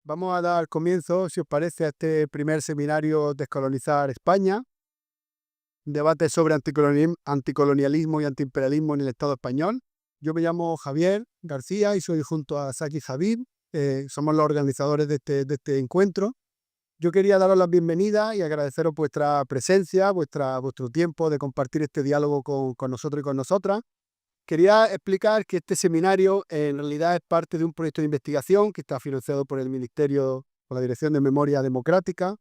Vamos a dar comienzo, si os parece, a este primer seminario Descolonizar España, un debate sobre anticolonialismo y antiimperialismo en el Estado español. Yo me llamo Javier García y soy junto a Saki Habib, somos los organizadores de este encuentro. Yo quería daros la bienvenida y agradeceros vuestra presencia, vuestro tiempo de compartir este diálogo con nosotros y con nosotras. Quería explicar que este seminario en realidad es parte de un proyecto de investigación que está financiado por el Ministerio, por la Dirección de Memoria Democrática,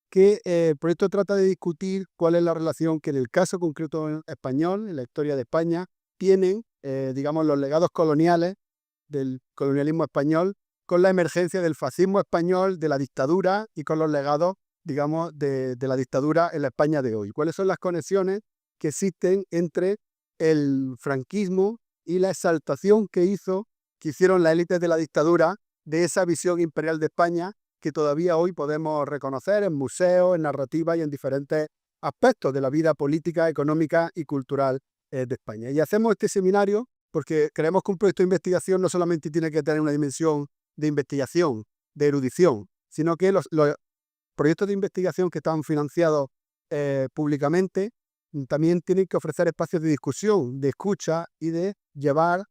que el proyecto trata de discutir cuál es la relación que en el caso concreto español, en la historia de España, tienen, digamos, los legados coloniales del colonialismo español con la emergencia del fascismo español, de la dictadura y con los legados, digamos, de la dictadura en la España de hoy. ¿Cuáles son las conexiones que existen entre el franquismo y la exaltación que hicieron las élites de la dictadura de esa visión imperial de España que todavía hoy podemos reconocer en museos, en narrativas y en diferentes aspectos de la vida política, económica y cultural de España? Y hacemos este seminario porque creemos que un proyecto de investigación no solamente tiene que tener una dimensión de investigación, de erudición, sino que los proyectos de investigación que están financiados públicamente también tienen que ofrecer espacios de discusión, de escucha y de llevar,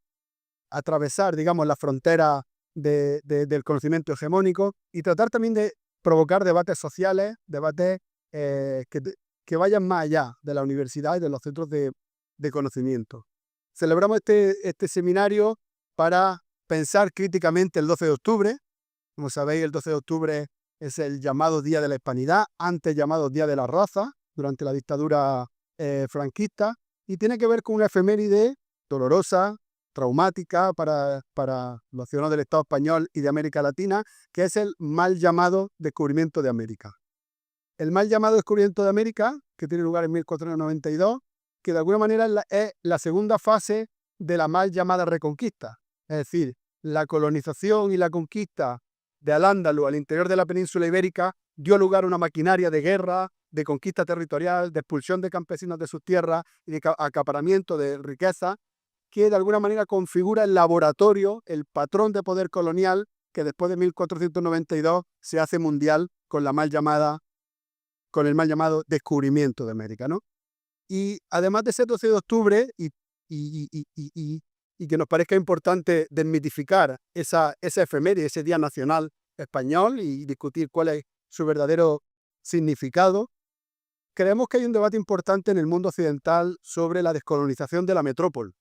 atravesar, digamos, la frontera del conocimiento hegemónico y tratar también de provocar debates sociales, debates que vayan más allá de la universidad y de los centros de conocimiento. Celebramos este seminario para pensar críticamente el 12 de octubre. Como sabéis, el 12 de octubre es el llamado Día de la Hispanidad, antes llamado Día de la Raza, durante la dictadura franquista, y tiene que ver con una efeméride dolorosa, traumática para los ciudadanos del Estado español y de América Latina, que es el mal llamado descubrimiento de América. El mal llamado descubrimiento de América, que tiene lugar en 1492, que de alguna manera es la segunda fase de la mal llamada Reconquista. Es decir, la colonización y la conquista de Al-Ándalus al interior de la península ibérica dio lugar a una maquinaria de guerra, de conquista territorial, de expulsión de campesinos de sus tierras y de acaparamiento de riqueza, que de alguna manera configura el laboratorio, el patrón de poder colonial que después de 1492 se hace mundial con el mal llamado descubrimiento de América, ¿no? Y además de ese 12 de octubre, y que nos parezca importante desmitificar esa efeméride, ese Día Nacional Español y discutir cuál es su verdadero significado, creemos que hay un debate importante en el mundo occidental sobre la descolonización de la metrópoli.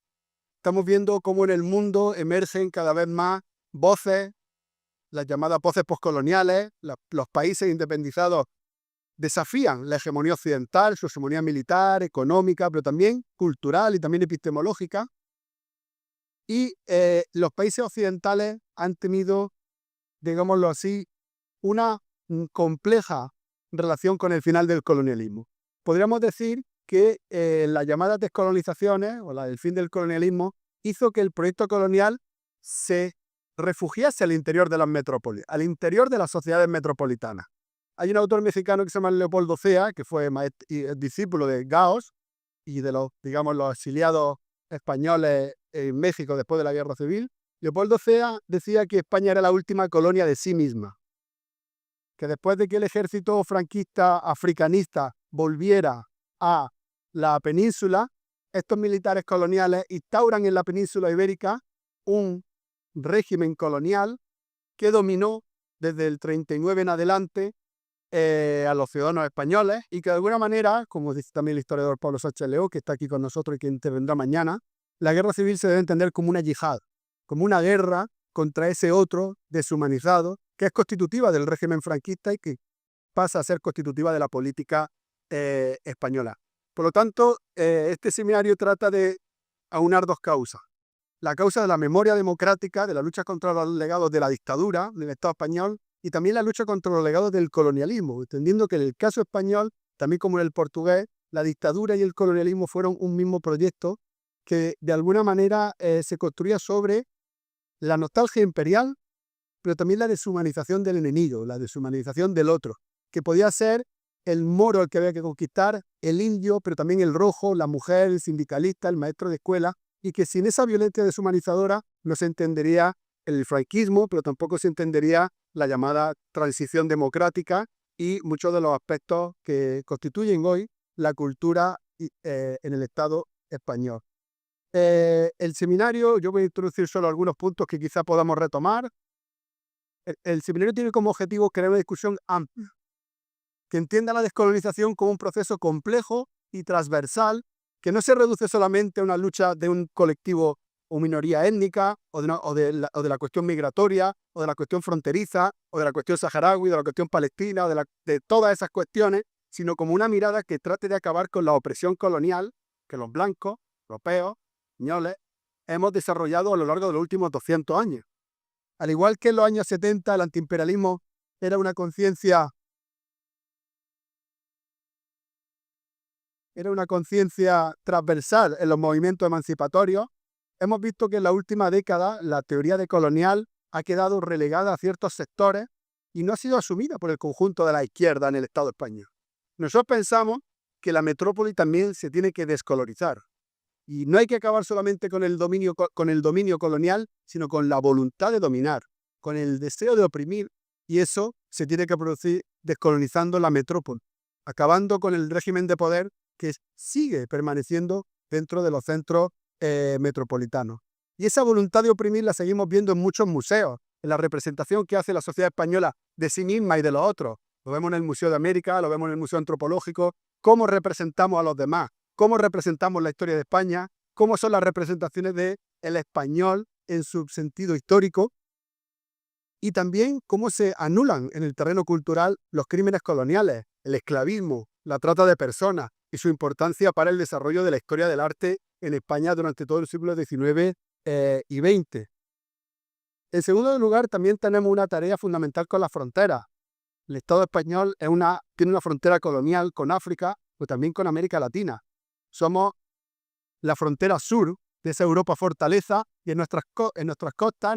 Estamos viendo cómo en el mundo emergen cada vez más voces, las llamadas voces postcoloniales, los países independizados desafían la hegemonía occidental, su hegemonía militar, económica, pero también cultural y también epistemológica. Y los países occidentales han tenido, digámoslo así, una compleja relación con el final del colonialismo. Podríamos decir que las llamadas descolonizaciones o el fin del colonialismo hizo que el proyecto colonial se refugiase al interior de las metrópolis, al interior de las sociedades metropolitanas. Hay un autor mexicano que se llama Leopoldo Cea, que fue discípulo de Gauss y de los exiliados españoles en México después de la Guerra Civil. Leopoldo Cea decía que España era la última colonia de sí misma, que después de que el ejército franquista africanista volviera a la península, estos militares coloniales instauran en la península ibérica un régimen colonial que dominó desde el 39 en adelante a los ciudadanos españoles y que de alguna manera, como dice también el historiador Pablo Sánchez Leó, que está aquí con nosotros y que intervendrá mañana, la guerra civil se debe entender como una yihad, como una guerra contra ese otro deshumanizado que es constitutiva del régimen franquista y que pasa a ser constitutiva de la política española. Por lo tanto, este seminario trata de aunar dos causas. La causa de la memoria democrática, de la lucha contra los legados de la dictadura del Estado español y también la lucha contra los legados del colonialismo, entendiendo que en el caso español, también como en el portugués, la dictadura y el colonialismo fueron un mismo proyecto que de alguna manera se construía sobre la nostalgia imperial, pero también la deshumanización del enemigo, la deshumanización del otro, que podía ser el moro el que había que conquistar, el indio, pero también el rojo, la mujer, el sindicalista, el maestro de escuela, y que sin esa violencia deshumanizadora no se entendería el franquismo, pero tampoco se entendería la llamada transición democrática y muchos de los aspectos que constituyen hoy la cultura en el Estado español. El seminario, yo voy a introducir solo algunos puntos que quizá podamos retomar. El seminario tiene como objetivo crear una discusión amplia, que entienda la descolonización como un proceso complejo y transversal, que no se reduce solamente a una lucha de un colectivo o minoría étnica, o de la cuestión migratoria, o de la cuestión fronteriza, o de la cuestión saharaui, de la cuestión palestina, o de todas esas cuestiones, sino como una mirada que trate de acabar con la opresión colonial que los blancos, europeos, españoles, hemos desarrollado a lo largo de los últimos 200 años. Al igual que en los años 70 el antiimperialismo era una conciencia transversal en los movimientos emancipatorios, hemos visto que en la última década la teoría decolonial ha quedado relegada a ciertos sectores y no ha sido asumida por el conjunto de la izquierda en el Estado español. Nosotros pensamos que la metrópoli también se tiene que descolonizar. Y no hay que acabar solamente con el dominio colonial, sino con la voluntad de dominar, con el deseo de oprimir, y eso se tiene que producir descolonizando la metrópoli, acabando con el régimen de poder que sigue permaneciendo dentro de los centros metropolitanos. Y esa voluntad de oprimir la seguimos viendo en muchos museos, en la representación que hace la sociedad española de sí misma y de los otros. Lo vemos en el Museo de América, lo vemos en el Museo Antropológico, cómo representamos a los demás, cómo representamos la historia de España, cómo son las representaciones del español en su sentido histórico, y también cómo se anulan en el terreno cultural los crímenes coloniales, el esclavismo, la trata de personas y su importancia para el desarrollo de la historia del arte en España durante todo el siglo XIX y XX. En segundo lugar, también tenemos una tarea fundamental con las fronteras. El Estado español tiene una frontera colonial con África, pero también con América Latina. Somos la frontera sur de esa Europa fortaleza, y en nuestras costas, en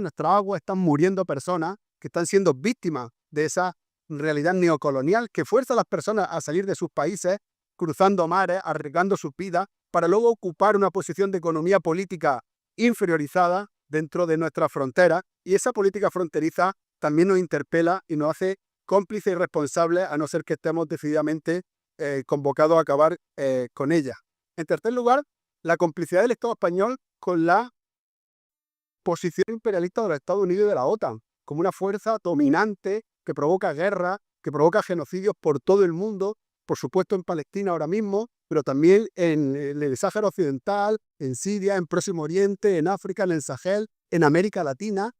nuestras aguas, están muriendo personas que están siendo víctimas de esa realidad neocolonial que fuerza a las personas a salir de sus países, cruzando mares, arriesgando sus vidas, para luego ocupar una posición de economía política inferiorizada dentro de nuestras fronteras. Y esa política fronteriza también nos interpela y nos hace cómplices y responsables, a no ser que estemos decididamente convocados a acabar con ella. En tercer lugar, la complicidad del Estado español con la posición imperialista de los Estados Unidos y de la OTAN, como una fuerza dominante que provoca guerra, que provoca genocidios por todo el mundo, por supuesto en Palestina ahora mismo, pero también en el Sáhara Occidental, en Siria, en Próximo Oriente, en África, en el Sahel, en América Latina.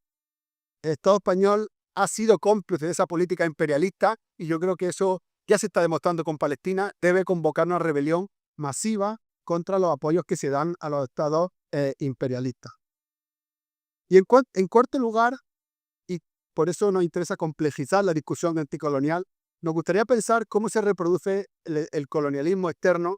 El Estado español ha sido cómplice de esa política imperialista, y yo creo que eso ya se está demostrando con Palestina. Debe convocar una rebelión masiva contra los apoyos que se dan a los estados imperialistas. Y en cuarto lugar, y por eso nos interesa complejizar la discusión anticolonial, nos gustaría pensar cómo se reproduce el colonialismo externo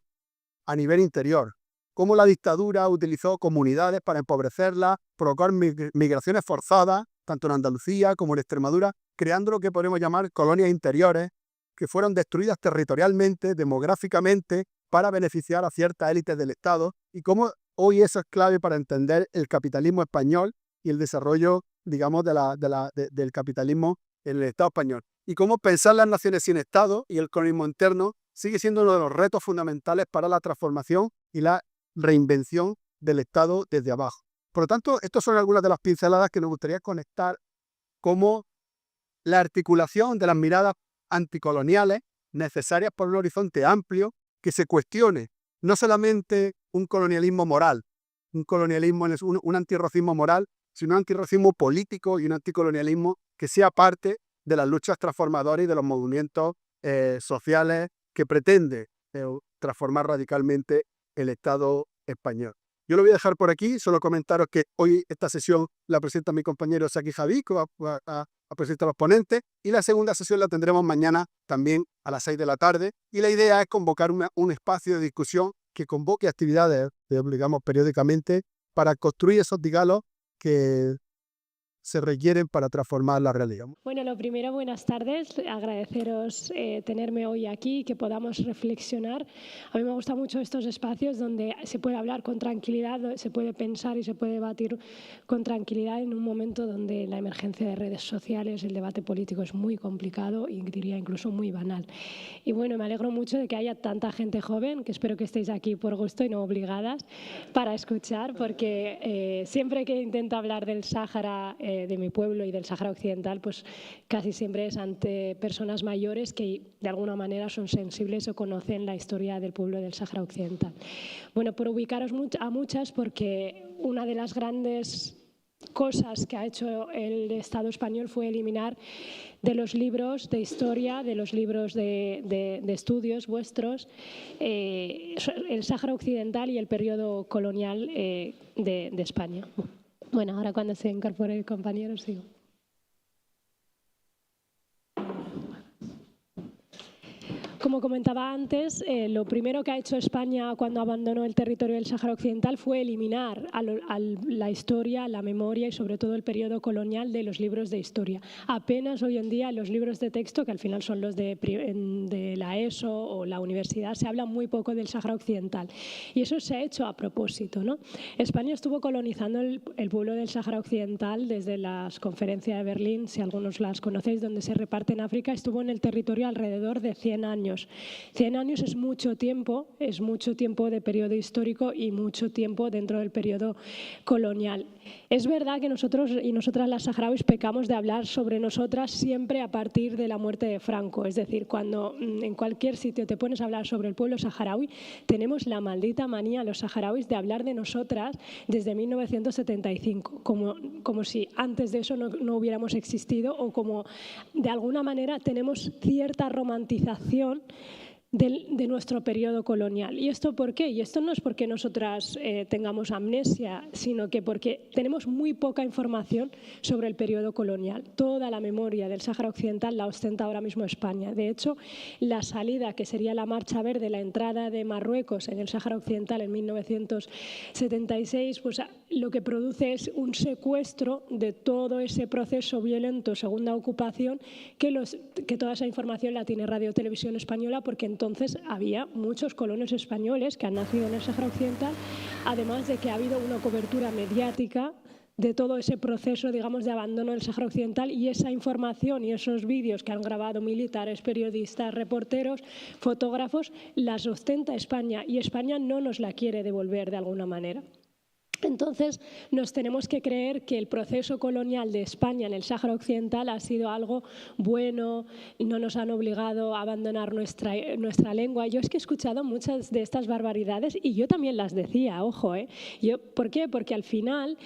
a nivel interior, cómo la dictadura utilizó comunidades para empobrecerlas, provocar migraciones forzadas, tanto en Andalucía como en Extremadura, creando lo que podemos llamar colonias interiores, que fueron destruidas territorialmente, demográficamente, para beneficiar a ciertas élites del Estado, y cómo hoy eso es clave para entender el capitalismo español y el desarrollo, digamos, del capitalismo en el Estado español. Y cómo pensar las naciones sin Estado y el colonialismo interno sigue siendo uno de los retos fundamentales para la transformación y la reinvención del Estado desde abajo. Por lo tanto, estas son algunas de las pinceladas que nos gustaría conectar, como la articulación de las miradas anticoloniales necesarias por un horizonte amplio que se cuestione no solamente un colonialismo moral, un antirracismo moral, sino un antirracismo político y un anticolonialismo que sea parte de las luchas transformadoras y de los movimientos sociales que pretende transformar radicalmente el Estado español. Yo lo voy a dejar por aquí, solo comentaros que hoy esta sesión la presenta mi compañero Saki Javi, que va a presentar a los ponentes, y la segunda sesión la tendremos mañana también a las 6 de la tarde, y la idea es convocar un espacio de discusión que convoque actividades, digamos, periódicamente, para construir esos diálogos que se requieren para transformar la realidad. Bueno, lo primero, buenas tardes. Agradeceros tenerme hoy aquí y que podamos reflexionar. A mí me gustan mucho estos espacios donde se puede hablar con tranquilidad, se puede pensar y se puede debatir con tranquilidad en un momento donde la emergencia de redes sociales, el debate político es muy complicado y diría incluso muy banal. Y bueno, me alegro mucho de que haya tanta gente joven, que espero que estéis aquí por gusto y no obligadas, para escuchar, porque siempre que intento hablar del Sáhara, de mi pueblo y del Sáhara Occidental, pues casi siempre es ante personas mayores que de alguna manera son sensibles o conocen la historia del pueblo del Sáhara Occidental. Bueno, por ubicaros a muchas, porque una de las grandes cosas que ha hecho el Estado español fue eliminar de los libros de historia, de los libros de estudios vuestros, el Sáhara Occidental y el periodo colonial de España. Bueno, ahora cuando se incorpore el compañero sigo. Como comentaba antes, lo primero que ha hecho España cuando abandonó el territorio del Sáhara Occidental fue eliminar la historia, la memoria y sobre todo el periodo colonial de los libros de historia. Apenas hoy en día los libros de texto, que al final son los de la ESO o la universidad, se habla muy poco del Sáhara Occidental. Y eso se ha hecho a propósito, ¿no? España estuvo colonizando el pueblo del Sáhara Occidental desde las conferencias de Berlín, si algunos las conocéis, donde se reparte en África, estuvo en el territorio alrededor de 100 años. 100 años es mucho tiempo de periodo histórico y mucho tiempo dentro del periodo colonial. Es verdad que nosotros y nosotras las saharauis pecamos de hablar sobre nosotras siempre a partir de la muerte de Franco. Es decir, cuando en cualquier sitio te pones a hablar sobre el pueblo saharaui, tenemos la maldita manía los saharauis de hablar de nosotras desde 1975, como si antes de eso no hubiéramos existido o como de alguna manera tenemos cierta romantización de nuestro periodo colonial. ¿Y esto por qué? Y esto no es porque nosotras tengamos amnesia, sino que porque tenemos muy poca información sobre el periodo colonial. Toda la memoria del Sáhara Occidental la ostenta ahora mismo España. De hecho, la salida, que sería la Marcha Verde, la entrada de Marruecos en el Sáhara Occidental en 1976, pues lo que produce es un secuestro de todo ese proceso violento, segunda ocupación, que toda esa información la tiene Radio Televisión Española, porque entonces había muchos colonos españoles que han nacido en el Sáhara Occidental, además de que ha habido una cobertura mediática de todo ese proceso, digamos, de abandono del Sáhara Occidental, y esa información y esos vídeos que han grabado militares, periodistas, reporteros, fotógrafos, las ostenta España, y España no nos la quiere devolver de alguna manera. Entonces, nos tenemos que creer que el proceso colonial de España en el Sáhara Occidental ha sido algo bueno, no nos han obligado a abandonar nuestra lengua. Yo es que he escuchado muchas de estas barbaridades y yo también las decía, ojo, ¿eh? ¿Por qué? Porque al final,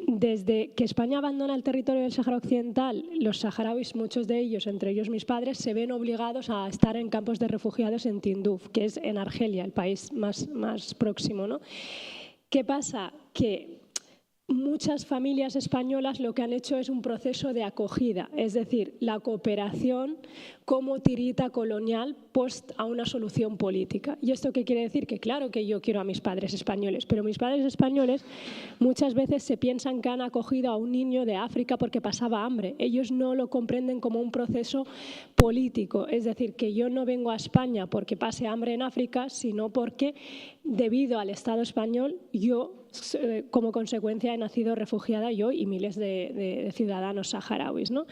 desde que España abandona el territorio del Sáhara Occidental, los saharauis, muchos de ellos, entre ellos mis padres, se ven obligados a estar en campos de refugiados en Tinduf, que es en Argelia, el país más próximo, ¿no? ¿Qué pasa? Que muchas familias españolas lo que han hecho es un proceso de acogida, es decir, la cooperación como tirita colonial post a una solución política. ¿Y esto qué quiere decir? Que claro que yo quiero a mis padres españoles, pero mis padres españoles muchas veces se piensan que han acogido a un niño de África porque pasaba hambre. Ellos no lo comprenden como un proceso político, es decir, que yo no vengo a España porque pase hambre en África, sino porque debido al Estado español yo como consecuencia he nacido refugiada, yo y miles de ciudadanos saharauis, ¿no?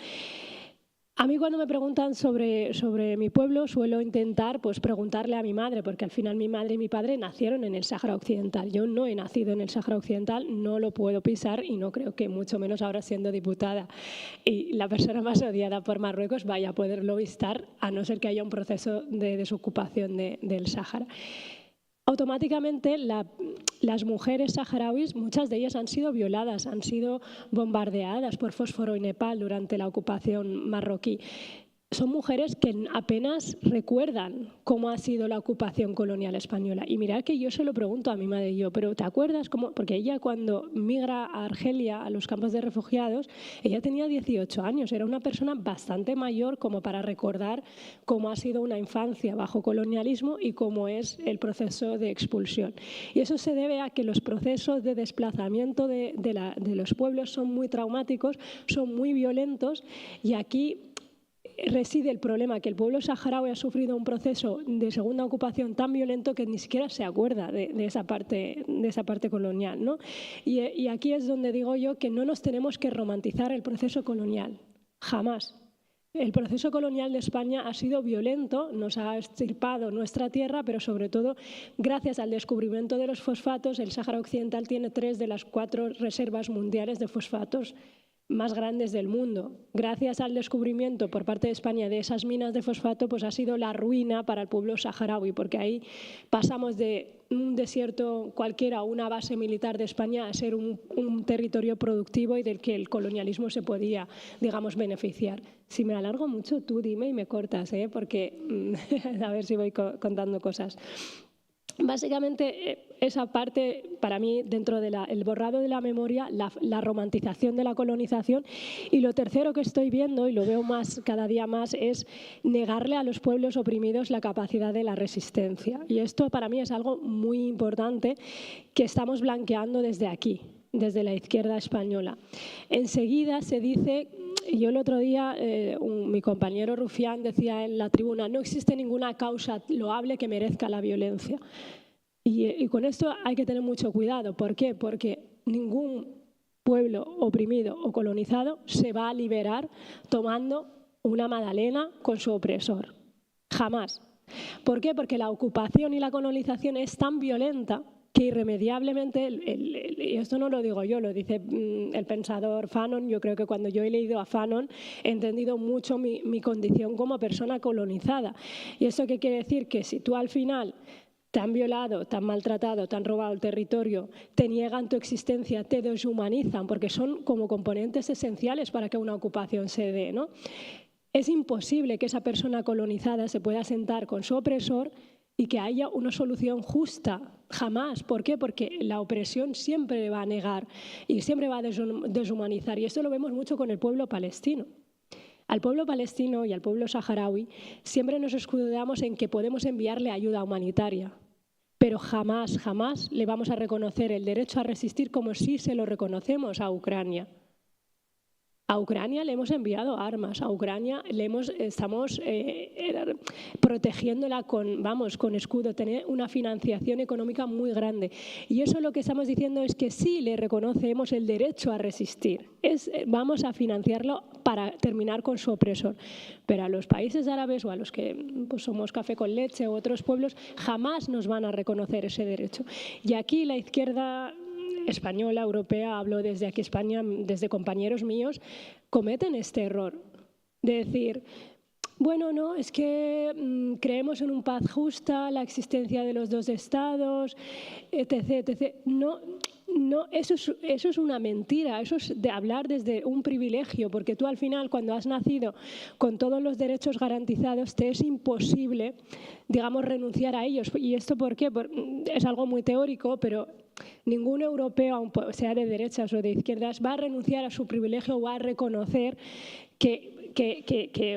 A mí cuando me preguntan sobre mi pueblo suelo intentar preguntarle a mi madre, porque al final mi madre y mi padre nacieron en el Sáhara Occidental. Yo no he nacido en el Sáhara Occidental, no lo puedo pisar y no creo que mucho menos ahora siendo diputada y la persona más odiada por Marruecos vaya a poderlo visitar, a no ser que haya un proceso de desocupación del Sáhara. Automáticamente las mujeres saharauis, muchas de ellas han sido violadas, han sido bombardeadas por fósforo y Nepal durante la ocupación marroquí. son mujeres que apenas recuerdan cómo ha sido la ocupación colonial española. Y mirad que yo se lo pregunto a mi madre y yo, pero ¿te acuerdas cómo? Porque ella cuando migra a Argelia, a los campos de refugiados, ella tenía 18 años, era una persona bastante mayor como para recordar cómo ha sido una infancia bajo colonialismo y cómo es el proceso de expulsión. Y eso se debe a que los procesos de desplazamiento de los pueblos son muy traumáticos, son muy violentos, y aquí reside el problema, que el pueblo saharaui ha sufrido un proceso de segunda ocupación tan violento que ni siquiera se acuerda de esa parte colonial, ¿no? Y aquí es donde digo yo que no nos tenemos que romantizar el proceso colonial, jamás. El proceso colonial de España ha sido violento, nos ha extirpado nuestra tierra, pero sobre todo gracias al descubrimiento de los fosfatos, el Sáhara Occidental tiene 3 de las 4 reservas mundiales de fosfatos más grandes del mundo. Gracias al descubrimiento por parte de España de esas minas de fosfato, pues ha sido la ruina para el pueblo saharaui, porque ahí pasamos de un desierto cualquiera o una base militar de España a ser un territorio productivo y del que el colonialismo se podía, digamos, beneficiar. Si me alargo mucho, tú dime y me cortas, porque a ver si voy contando cosas. Básicamente, esa parte, para mí, dentro del borrado de la memoria, la romantización de la colonización. Y lo tercero que estoy viendo, y lo veo cada día más, es negarle a los pueblos oprimidos la capacidad de la resistencia. Y esto para mí es algo muy importante que estamos blanqueando desde aquí, desde la izquierda española. Enseguida se dice... Yo el otro día, mi compañero Rufián decía en la tribuna, no existe ninguna causa loable que merezca la violencia. Y con esto hay que tener mucho cuidado. ¿Por qué? Porque ningún pueblo oprimido o colonizado se va a liberar tomando una magdalena con su opresor. Jamás. ¿Por qué? Porque la ocupación y la colonización es tan violenta que irremediablemente, y esto no lo digo yo, lo dice el pensador Fanon. Yo creo que cuando yo he leído a Fanon he entendido mucho mi condición como persona colonizada. ¿Y eso qué quiere decir? Que si tú al final te han violado, te han maltratado, te han robado el territorio, te niegan tu existencia, te deshumanizan, porque son como componentes esenciales para que una ocupación se dé, ¿no? Es imposible que esa persona colonizada se pueda sentar con su opresor y que haya una solución justa. Jamás. ¿Por qué? Porque la opresión siempre va a negar y siempre va a deshumanizar. Y esto lo vemos mucho con el pueblo palestino. Al pueblo palestino y al pueblo saharaui siempre nos escudamos en que podemos enviarle ayuda humanitaria, pero jamás, jamás le vamos a reconocer el derecho a resistir como si se lo reconocemos a Ucrania. A Ucrania le hemos enviado armas, a Ucrania estamos protegiéndola con escudo, tener una financiación económica muy grande. Y eso lo que estamos diciendo es que sí le reconocemos el derecho a resistir. Vamos a financiarlo para terminar con su opresor. Pero a los países árabes o a los que pues, somos café con leche o otros pueblos, jamás nos van a reconocer ese derecho. Y aquí la izquierda española, europea, hablo desde aquí España, desde compañeros míos, cometen este error de decir, bueno, no, es que creemos en un paz justa, la existencia de los 2 estados, etc., etc. No, eso es una mentira, eso es de hablar desde un privilegio, porque tú al final, cuando has nacido con todos los derechos garantizados, te es imposible, digamos, renunciar a ellos. ¿Y esto por qué? Es algo muy teórico, pero ningún europeo, sea de derechas o de izquierdas, va a renunciar a su privilegio o va a reconocer que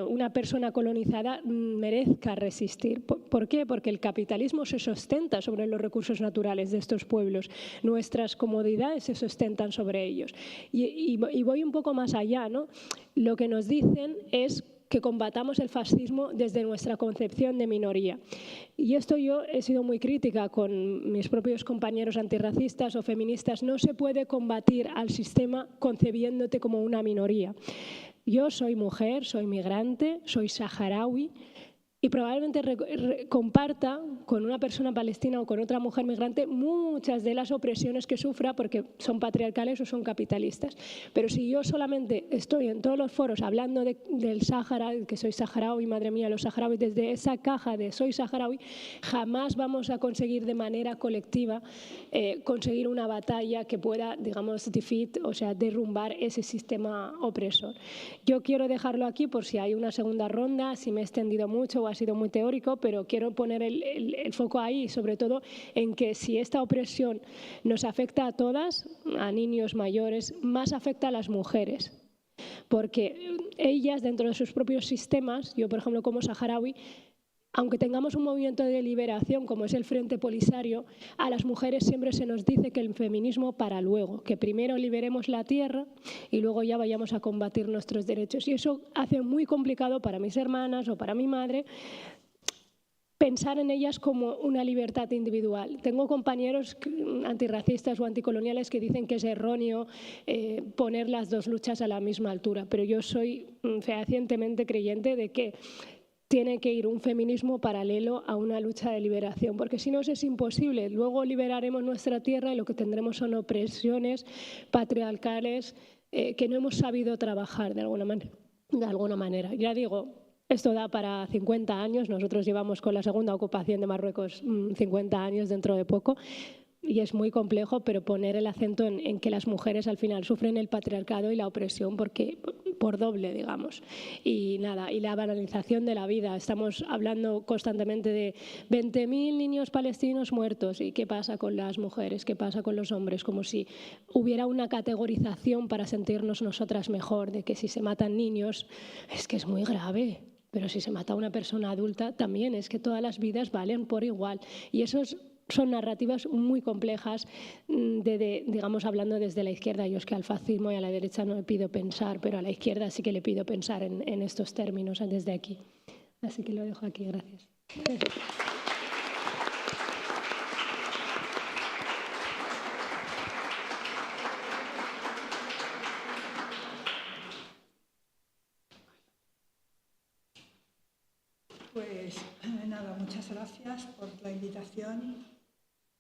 una persona colonizada merezca resistir. ¿Por qué? Porque el capitalismo se sustenta sobre los recursos naturales de estos pueblos. Nuestras comodidades se sustentan sobre ellos. Y voy un poco más allá, ¿no? Lo que nos dicen es que combatamos el fascismo desde nuestra concepción de minoría. Y esto yo he sido muy crítica con mis propios compañeros antirracistas o feministas. No se puede combatir al sistema concebiéndote como una minoría. Yo soy mujer, soy migrante, soy saharaui, y probablemente comparta con una persona palestina o con otra mujer migrante muchas de las opresiones que sufra porque son patriarcales o son capitalistas. Pero si yo solamente estoy en todos los foros hablando del Sáhara, que soy saharaui, madre mía, los saharauis, desde esa caja de soy saharaui, jamás vamos a conseguir de manera colectiva conseguir una batalla que pueda, digamos, o sea, derrumbar ese sistema opresor. Yo quiero dejarlo aquí por si hay una segunda ronda, si me he extendido mucho o ha sido muy teórico, pero quiero poner el foco ahí, sobre todo en que si esta opresión nos afecta a todas, a niños mayores, más afecta a las mujeres. Porque ellas, dentro de sus propios sistemas, yo por ejemplo como saharaui, aunque tengamos un movimiento de liberación como es el Frente Polisario, a las mujeres siempre se nos dice que el feminismo para luego, que primero liberemos la tierra y luego ya vayamos a combatir nuestros derechos. Y eso hace muy complicado para mis hermanas o para mi madre pensar en ellas como una libertad individual. Tengo compañeros antirracistas o anticoloniales que dicen que es erróneo poner las dos luchas a la misma altura, pero yo soy fehacientemente creyente de que tiene que ir un feminismo paralelo a una lucha de liberación, porque si no es imposible. Luego liberaremos nuestra tierra y lo que tendremos son opresiones patriarcales que no hemos sabido trabajar de alguna manera. Ya digo, esto da para 50 años, nosotros llevamos con la segunda ocupación de Marruecos 50 años dentro de poco, y es muy complejo, pero poner el acento en que las mujeres al final sufren el patriarcado y la opresión por doble, digamos. Y nada, y la banalización de la vida. Estamos hablando constantemente de 20.000 niños palestinos muertos. ¿Y qué pasa con las mujeres? ¿Qué pasa con los hombres? Como si hubiera una categorización para sentirnos nosotras mejor, de que si se matan niños es que es muy grave. Pero si se mata a una persona adulta también, es que todas las vidas valen por igual. Y eso son narrativas muy complejas, digamos, hablando desde la izquierda. Yo es que al fascismo y a la derecha no le pido pensar, pero a la izquierda sí que le pido pensar en estos términos desde aquí. Así que lo dejo aquí. Gracias. Pues nada, muchas gracias por la invitación,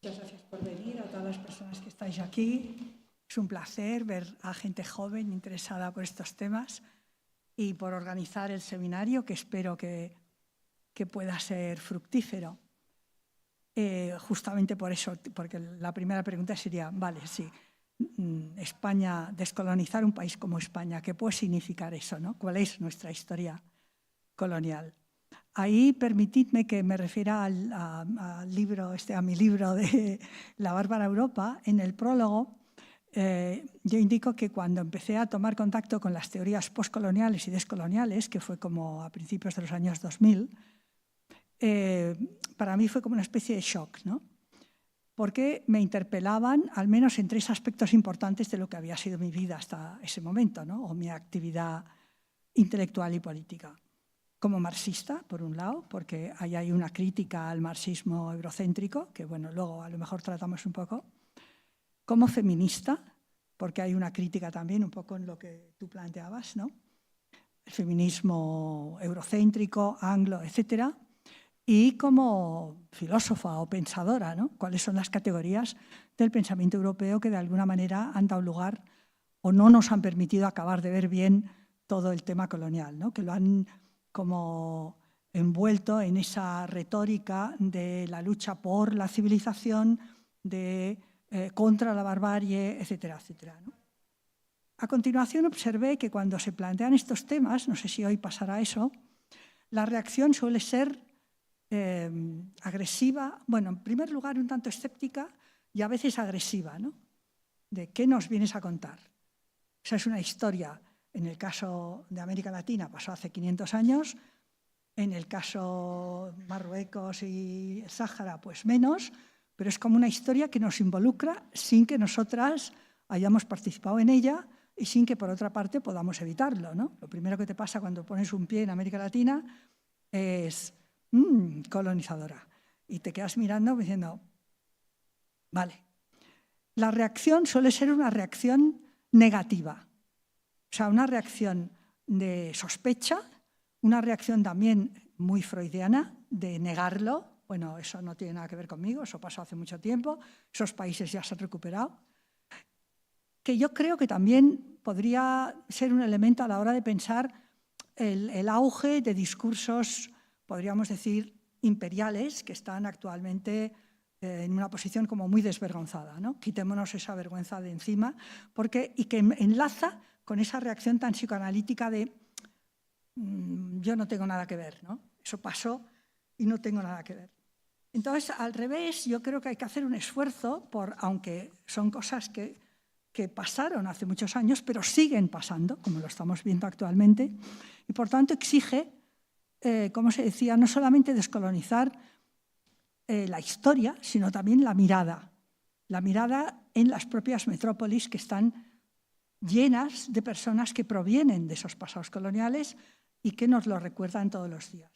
muchas gracias por venir a todas las personas que estáis aquí. Es un placer ver a gente joven interesada por estos temas y por organizar el seminario, que espero que pueda ser fructífero. Justamente por eso, porque la primera pregunta sería, vale, sí, España, descolonizar un país como España, ¿qué puede significar eso, ¿no? ¿Cuál es nuestra historia colonial? Ahí permitidme que me refiera a mi libro de La Bárbara Europa. En el prólogo yo indico que cuando empecé a tomar contacto con las teorías postcoloniales y descoloniales, que fue como a principios de los años 2000, para mí fue como una especie de shock, ¿no? Porque me interpelaban al menos en 3 aspectos importantes de lo que había sido mi vida hasta ese momento, ¿no? O mi actividad intelectual y política. Como marxista, por un lado, porque ahí hay una crítica al marxismo eurocéntrico, que bueno, luego a lo mejor tratamos un poco. Como feminista, porque hay una crítica también un poco en lo que tú planteabas, ¿no? El feminismo eurocéntrico, anglo, etcétera. Y como filósofa o pensadora, ¿no? ¿Cuáles son las categorías del pensamiento europeo que de alguna manera han dado lugar o no nos han permitido acabar de ver bien todo el tema colonial, ¿no? Que lo han como envuelto en esa retórica de la lucha por la civilización, contra la barbarie, etcétera, etcétera, ¿no? A continuación observé que cuando se plantean estos temas, no sé si hoy pasará eso, la reacción suele ser agresiva, bueno, en primer lugar un tanto escéptica y a veces agresiva, ¿no? De ¿qué nos vienes a contar? Esa es una historia. En el caso de América Latina pasó hace 500 años, en el caso Marruecos y el Sáhara pues menos, pero es como una historia que nos involucra sin que nosotras hayamos participado en ella y sin que por otra parte podamos evitarlo, ¿no? Lo primero que te pasa cuando pones un pie en América Latina es colonizadora y te quedas mirando diciendo, vale. La reacción suele ser una reacción negativa. O sea, una reacción de sospecha, una reacción también muy freudiana de negarlo. Bueno, eso no tiene nada que ver conmigo, eso pasó hace mucho tiempo, esos países ya se han recuperado. Que yo creo que también podría ser un elemento a la hora de pensar el auge de discursos, podríamos decir, imperiales, que están actualmente en una posición como muy desvergonzada, ¿no? Quitémonos esa vergüenza de encima, y que enlaza con esa reacción tan psicoanalítica de yo no tengo nada que ver, ¿no? Eso pasó y no tengo nada que ver. Entonces, al revés, yo creo que hay que hacer un esfuerzo, aunque son cosas que pasaron hace muchos años, pero siguen pasando, como lo estamos viendo actualmente, y por tanto exige, como se decía, no solamente descolonizar la historia, sino también la mirada en las propias metrópolis que están llenas de personas que provienen de esos pasados coloniales y que nos lo recuerdan todos los días.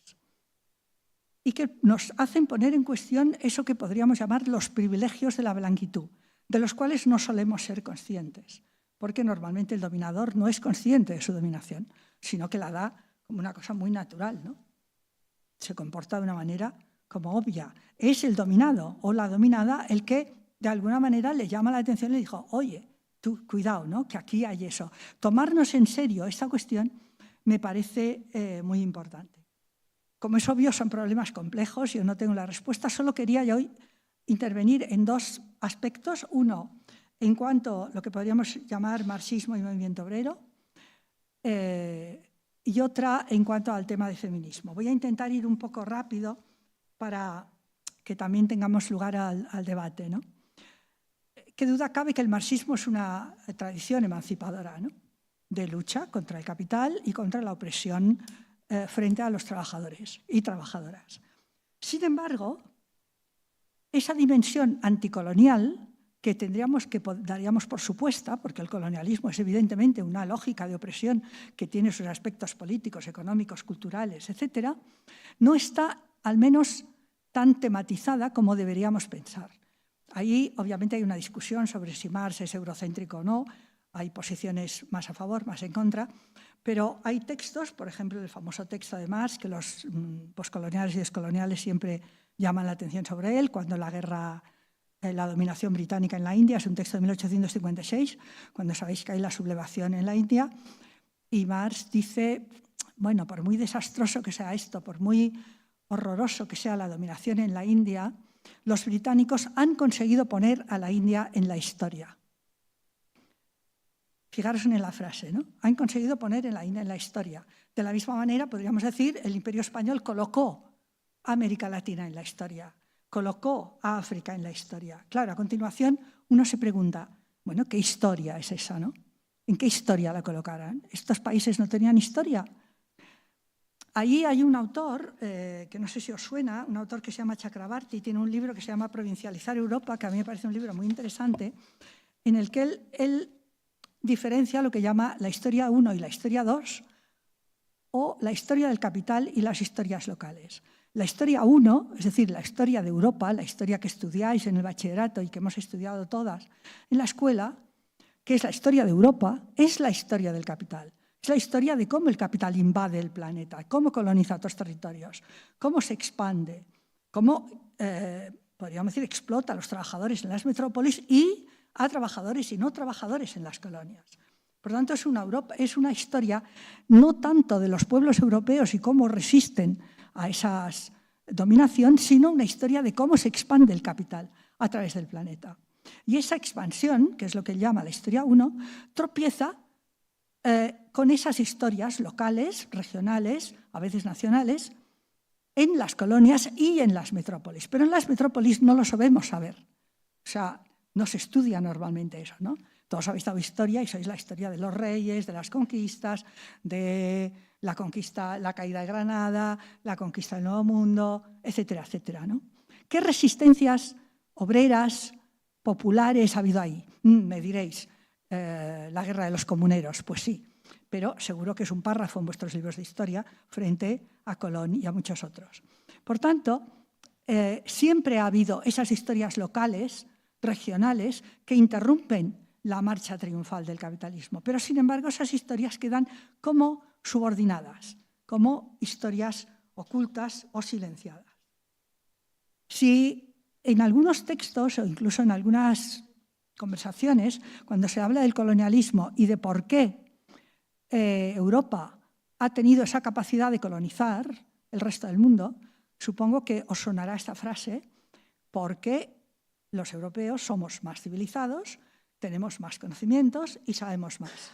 Y que nos hacen poner en cuestión eso que podríamos llamar los privilegios de la blanquitud, de los cuales no solemos ser conscientes, porque normalmente el dominador no es consciente de su dominación, sino que la da como una cosa muy natural, ¿no? Se comporta de una manera como obvia. Es el dominado o la dominada el que de alguna manera le llama la atención y le dijo, oye, tú cuidado, ¿no? Que aquí hay eso. Tomarnos en serio esta cuestión me parece muy importante. Como es obvio, son problemas complejos, yo no tengo la respuesta, solo quería yo hoy intervenir en dos aspectos. Uno, en cuanto a lo que podríamos llamar marxismo y movimiento obrero, y otra en cuanto al tema de feminismo. Voy a intentar ir un poco rápido para que también tengamos lugar al debate, ¿no? Qué duda cabe que el marxismo es una tradición emancipadora, ¿no? De lucha contra el capital y contra la opresión frente a los trabajadores y trabajadoras. Sin embargo, esa dimensión anticolonial que daríamos por supuesta, porque el colonialismo es evidentemente una lógica de opresión que tiene sus aspectos políticos, económicos, culturales, etcétera, no está al menos tan tematizada como deberíamos pensar. Ahí, obviamente, hay una discusión sobre si Marx es eurocéntrico o no, hay posiciones más a favor, más en contra, pero hay textos, por ejemplo, el famoso texto de Marx, que los poscoloniales y descoloniales siempre llaman la atención sobre él, cuando la dominación británica en la India, es un texto de 1856, cuando sabéis que hay la sublevación en la India, y Marx dice, bueno, por muy desastroso que sea esto, por muy horroroso que sea la dominación en la India, los británicos han conseguido poner a la India en la historia. Fijaros en la frase, ¿no? Han conseguido poner a la India en la historia. De la misma manera, podríamos decir, el Imperio Español colocó a América Latina en la historia, colocó a África en la historia. Claro, a continuación uno se pregunta, bueno, ¿qué historia es esa, no? ¿En qué historia la colocarán? ¿Estos países no tenían historia? Allí hay un autor, que no sé si os suena, un autor que se llama Chakrabarty, tiene un libro que se llama Provincializar Europa, que a mí me parece un libro muy interesante, en el que él diferencia lo que llama la historia 1 y la historia 2, o la historia del capital y las historias locales. La historia 1, es decir, la historia de Europa, la historia que estudiáis en el bachillerato y que hemos estudiado todas en la escuela, que es la historia de Europa, es la historia del capital. Es la historia de cómo el capital invade el planeta, cómo coloniza otros territorios, cómo se expande, cómo, podríamos decir, explota a los trabajadores en las metrópolis y a trabajadores y no trabajadores en las colonias. Por tanto, es una historia no tanto de los pueblos europeos y cómo resisten a esa dominación, sino una historia de cómo se expande el capital a través del planeta. Y esa expansión, que es lo que él llama la historia 1, tropieza con esas historias locales, regionales, a veces nacionales, en las colonias y en las metrópolis. Pero en las metrópolis no lo sabemos saber. O sea, no se estudia normalmente eso, ¿no? Todos habéis dado historia y sois la historia de los reyes, de las conquistas, de la conquista, la caída de Granada, la conquista del Nuevo Mundo, etcétera, etcétera, ¿no? ¿Qué resistencias obreras, populares ha habido ahí? Me diréis, la guerra de los comuneros, pues sí, pero seguro que es un párrafo en vuestros libros de historia frente a Colón y a muchos otros. Por tanto, siempre ha habido esas historias locales, regionales, que interrumpen la marcha triunfal del capitalismo. Pero, sin embargo, esas historias quedan como subordinadas, como historias ocultas o silenciadas. Si en algunos textos o incluso en algunas conversaciones, cuando se habla del colonialismo y de por qué Europa ha tenido esa capacidad de colonizar el resto del mundo, supongo que os sonará esta frase, porque los europeos somos más civilizados, tenemos más conocimientos y sabemos más.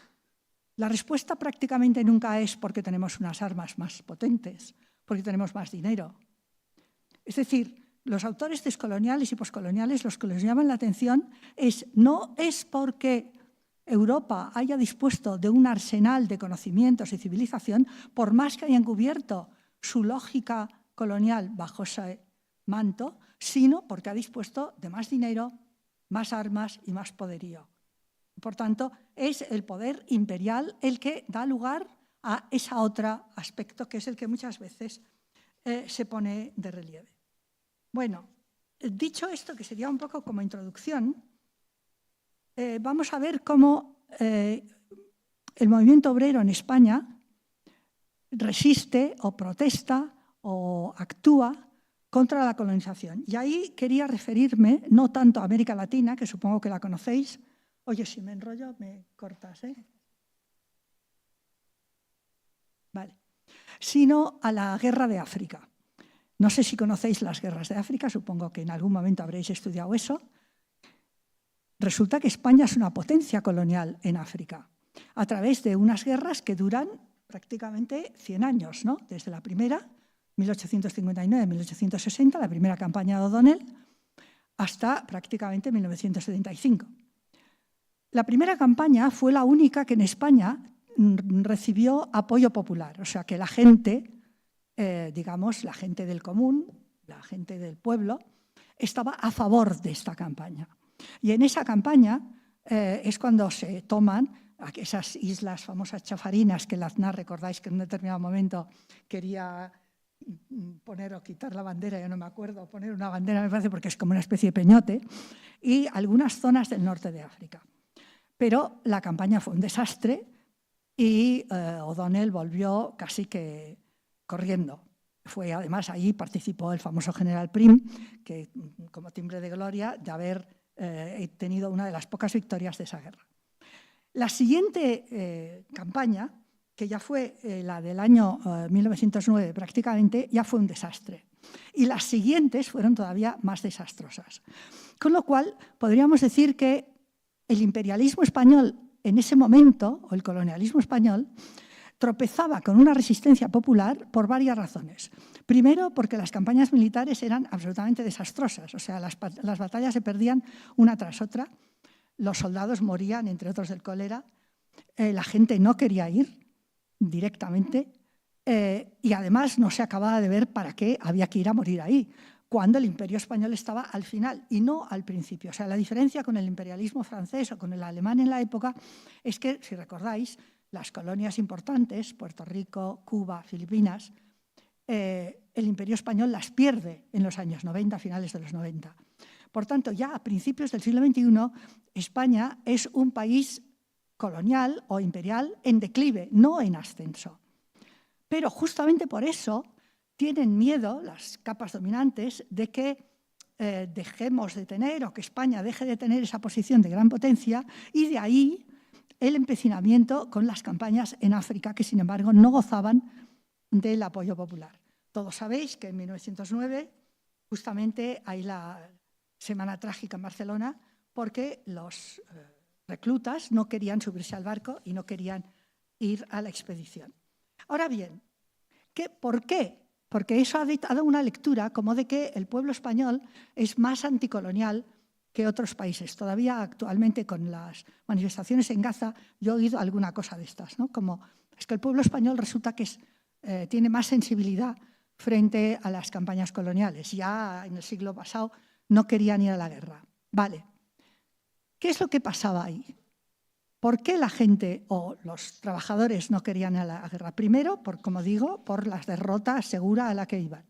La respuesta prácticamente nunca es porque tenemos unas armas más potentes, porque tenemos más dinero. Es decir, los autores descoloniales y poscoloniales, los que les llaman la atención no es porque Europa haya dispuesto de un arsenal de conocimientos y civilización, por más que hayan cubierto su lógica colonial bajo ese manto, sino porque ha dispuesto de más dinero, más armas y más poderío. Por tanto, es el poder imperial el que da lugar a ese otro aspecto, que es el que muchas veces se pone de relieve. Bueno, dicho esto, que sería un poco como introducción, vamos a ver cómo el movimiento obrero en España resiste o protesta o actúa contra la colonización. Y ahí quería referirme no tanto a América Latina, que supongo que la conocéis. Oye, si me enrollo, me cortas, ¿eh? Vale. Sino a la guerra de África. No sé si conocéis las guerras de África, supongo que en algún momento habréis estudiado eso. Resulta que España es una potencia colonial en África, a través de unas guerras que duran prácticamente 100 años, ¿no? Desde la primera, 1859-1860, la primera campaña de O'Donnell, hasta prácticamente 1975. La primera campaña fue la única que en España recibió apoyo popular, o sea que la gente, digamos, la gente del común, la gente del pueblo, estaba a favor de esta campaña. Y en esa campaña es cuando se toman esas islas famosas chafarinas que el Aznar, recordáis que en un determinado momento quería poner o quitar la bandera, yo no me acuerdo, poner una bandera me parece porque es como una especie de peñote, y algunas zonas del norte de África. Pero la campaña fue un desastre y O'Donnell volvió casi que corriendo. Además, allí participó el famoso general Prim, que como timbre de gloria de haber tenido una de las pocas victorias de esa guerra. La siguiente campaña, que ya fue la del año 1909 prácticamente, ya fue un desastre. Y las siguientes fueron todavía más desastrosas. Con lo cual, podríamos decir que el imperialismo español en ese momento, o el colonialismo español, tropezaba con una resistencia popular por varias razones. Primero, porque las campañas militares eran absolutamente desastrosas, o sea, las batallas se perdían una tras otra, los soldados morían, entre otros del cólera, la gente no quería ir directamente y además no se acababa de ver para qué había que ir a morir ahí, cuando el imperio español estaba al final y no al principio. O sea, la diferencia con el imperialismo francés o con el alemán en la época es que, si recordáis, las colonias importantes, Puerto Rico, Cuba, Filipinas, el imperio español las pierde en los años 90, finales de los 90. Por tanto, ya a principios del siglo XXI, España es un país colonial o imperial en declive, no en ascenso. Pero justamente por eso tienen miedo las capas dominantes de que dejemos de tener o que España deje de tener esa posición de gran potencia y de ahí el empecinamiento con las campañas en África, que sin embargo no gozaban del apoyo popular. Todos sabéis que en 1909 justamente hay la Semana Trágica en Barcelona porque los reclutas no querían subirse al barco y no querían ir a la expedición. Ahora bien, ¿por qué? Porque eso ha dado una lectura como de que el pueblo español es más anticolonial que otros países. Todavía actualmente con las manifestaciones en Gaza yo he oído alguna cosa de estas, ¿no? Como es que el pueblo español resulta que tiene más sensibilidad frente a las campañas coloniales. Ya en el siglo pasado no querían ir a la guerra. Vale. ¿Qué es lo que pasaba ahí? ¿Por qué la gente o los trabajadores no querían ir a la guerra? Primero, como digo, por la derrota segura a la que iban.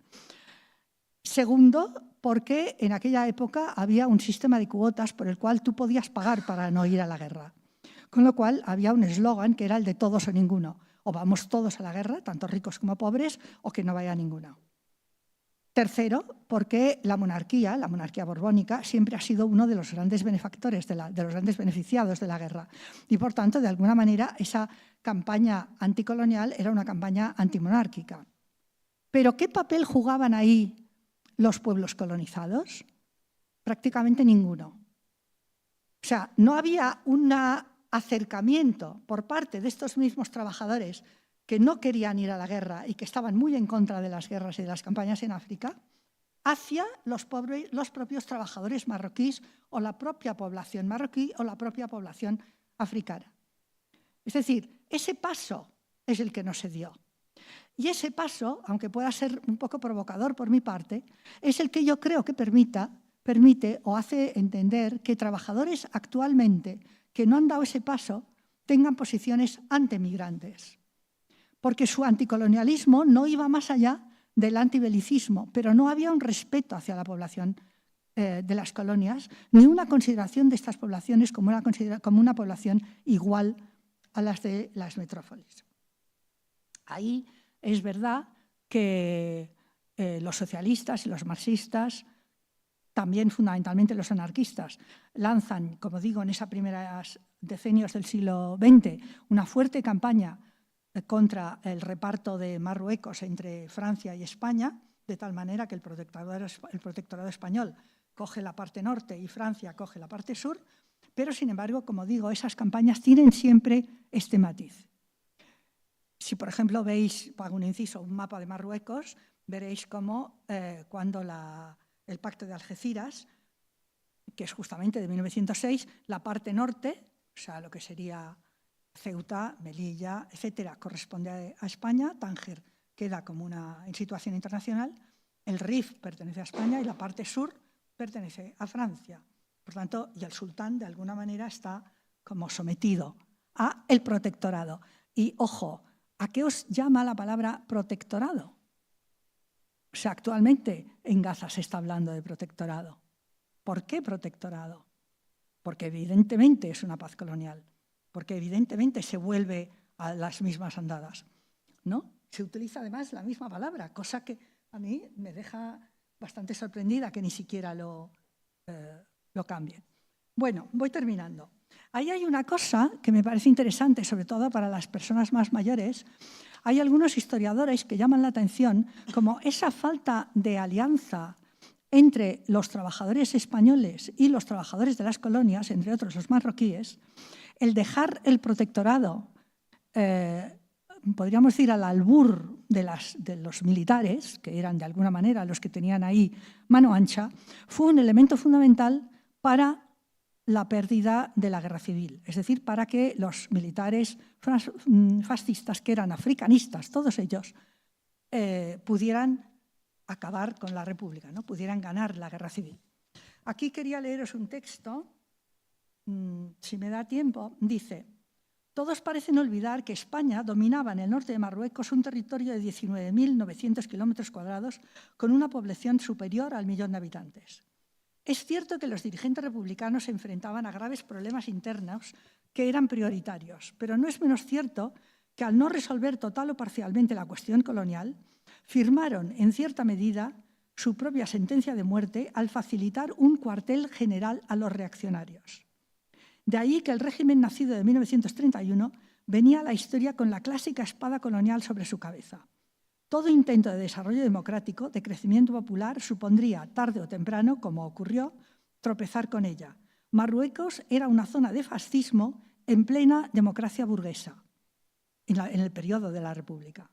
Segundo, porque en aquella época había un sistema de cuotas por el cual tú podías pagar para no ir a la guerra. Con lo cual había un eslogan que era el de todos o ninguno. o vamos todos a la guerra, tanto ricos como pobres, o que no vaya ninguno. Tercero, porque la monarquía borbónica, siempre ha sido uno de los grandes benefactores, de los grandes beneficiados de la guerra. Y, por tanto, de alguna manera, esa campaña anticolonial era una campaña antimonárquica. ¿Pero qué papel jugaban ahí los pueblos colonizados? Prácticamente ninguno. O sea, no había un acercamiento por parte de estos mismos trabajadores que no querían ir a la guerra y que estaban muy en contra de las guerras y de las campañas en África, hacia los propios trabajadores marroquíes o la propia población marroquí o la propia población africana. Es decir, ese paso es el que no se dio. Y ese paso, aunque pueda ser un poco provocador por mi parte, es el que yo creo que permite o hace entender que trabajadores actualmente que no han dado ese paso tengan posiciones antimigrantes. Porque su anticolonialismo no iba más allá del antibelicismo, pero no había un respeto hacia la población de las colonias, ni una consideración de estas poblaciones como una población igual a las de las metrópolis. Ahí es verdad que los socialistas y los marxistas, también fundamentalmente los anarquistas, lanzan, como digo, en esos primeros decenios del siglo XX, una fuerte campaña contra el reparto de Marruecos entre Francia y España, de tal manera que el protectorado español coge la parte norte y Francia coge la parte sur, pero, sin embargo, como digo, esas campañas tienen siempre este matiz. Si, por ejemplo, veis, hago un inciso, un mapa de Marruecos, veréis cómo cuando el Pacto de Algeciras, que es justamente de 1906, la parte norte, o sea, lo que sería Ceuta, Melilla, etcétera, corresponde a España, Tánger queda como en situación internacional, el Rif pertenece a España y la parte sur pertenece a Francia. Por tanto, y el sultán de alguna manera está como sometido a el protectorado. Y ojo, ¿a qué os llama la palabra protectorado? O sea, actualmente en Gaza se está hablando de protectorado. ¿Por qué protectorado? Porque evidentemente es una paz colonial, porque evidentemente se vuelve a las mismas andadas, ¿no? Se utiliza además la misma palabra, cosa que a mí me deja bastante sorprendida que ni siquiera lo cambien. Bueno, voy terminando. Ahí hay una cosa que me parece interesante, sobre todo para las personas más mayores. Hay algunos historiadores que llaman la atención como esa falta de alianza entre los trabajadores españoles y los trabajadores de las colonias, entre otros los marroquíes, el dejar el protectorado, podríamos decir, al albur de los militares, que eran de alguna manera los que tenían ahí mano ancha, fue un elemento fundamental para la pérdida de la guerra civil. Es decir, para que los militares fascistas, que eran africanistas, todos ellos, pudieran acabar con la República, ¿no? Pudieran ganar la guerra civil. Aquí quería leeros un texto, si me da tiempo, dice: todos parecen olvidar que España dominaba en el norte de Marruecos un territorio de 19.900 kilómetros cuadrados con una población superior al 1.000.000 de habitantes. Es cierto que los dirigentes republicanos se enfrentaban a graves problemas internos que eran prioritarios, pero no es menos cierto que al no resolver total o parcialmente la cuestión colonial, firmaron en cierta medida su propia sentencia de muerte al facilitar un cuartel general a los reaccionarios. De ahí que el régimen nacido de 1931 venía a la historia con la clásica espada colonial sobre su cabeza. Todo intento de desarrollo democrático, de crecimiento popular, supondría, tarde o temprano, como ocurrió, tropezar con ella. Marruecos era una zona de fascismo en plena democracia burguesa, en el periodo de la República.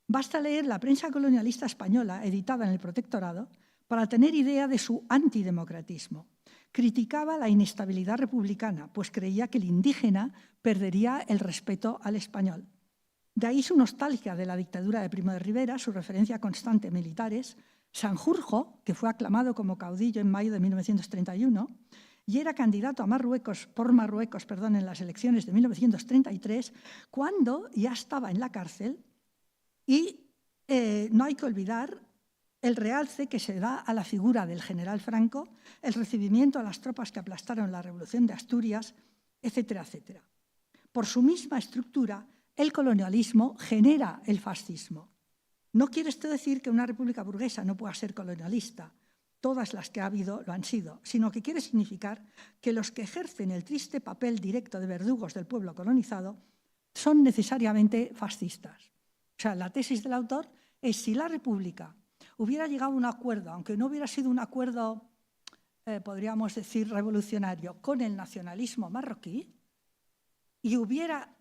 Basta leer la prensa colonialista española, editada en el Protectorado, para tener idea de su antidemocratismo. Criticaba la inestabilidad republicana, pues creía que el indígena perdería el respeto al español. De ahí su nostalgia de la dictadura de Primo de Rivera, su referencia constante a militares, Sanjurjo, que fue aclamado como caudillo en mayo de 1931 y era candidato a por Marruecos en las elecciones de 1933, cuando ya estaba en la cárcel, y no hay que olvidar el realce que se da a la figura del general Franco, el recibimiento a las tropas que aplastaron la Revolución de Asturias, etcétera, etcétera. Por su misma estructura, el colonialismo genera el fascismo. No quiere esto decir que una república burguesa no pueda ser colonialista. Todas las que ha habido lo han sido, sino que quiere significar que los que ejercen el triste papel directo de verdugos del pueblo colonizado son necesariamente fascistas. O sea, la tesis del autor es: si la república hubiera llegado a un acuerdo, aunque no hubiera sido un acuerdo, podríamos decir, revolucionario, con el nacionalismo marroquí, y hubiera,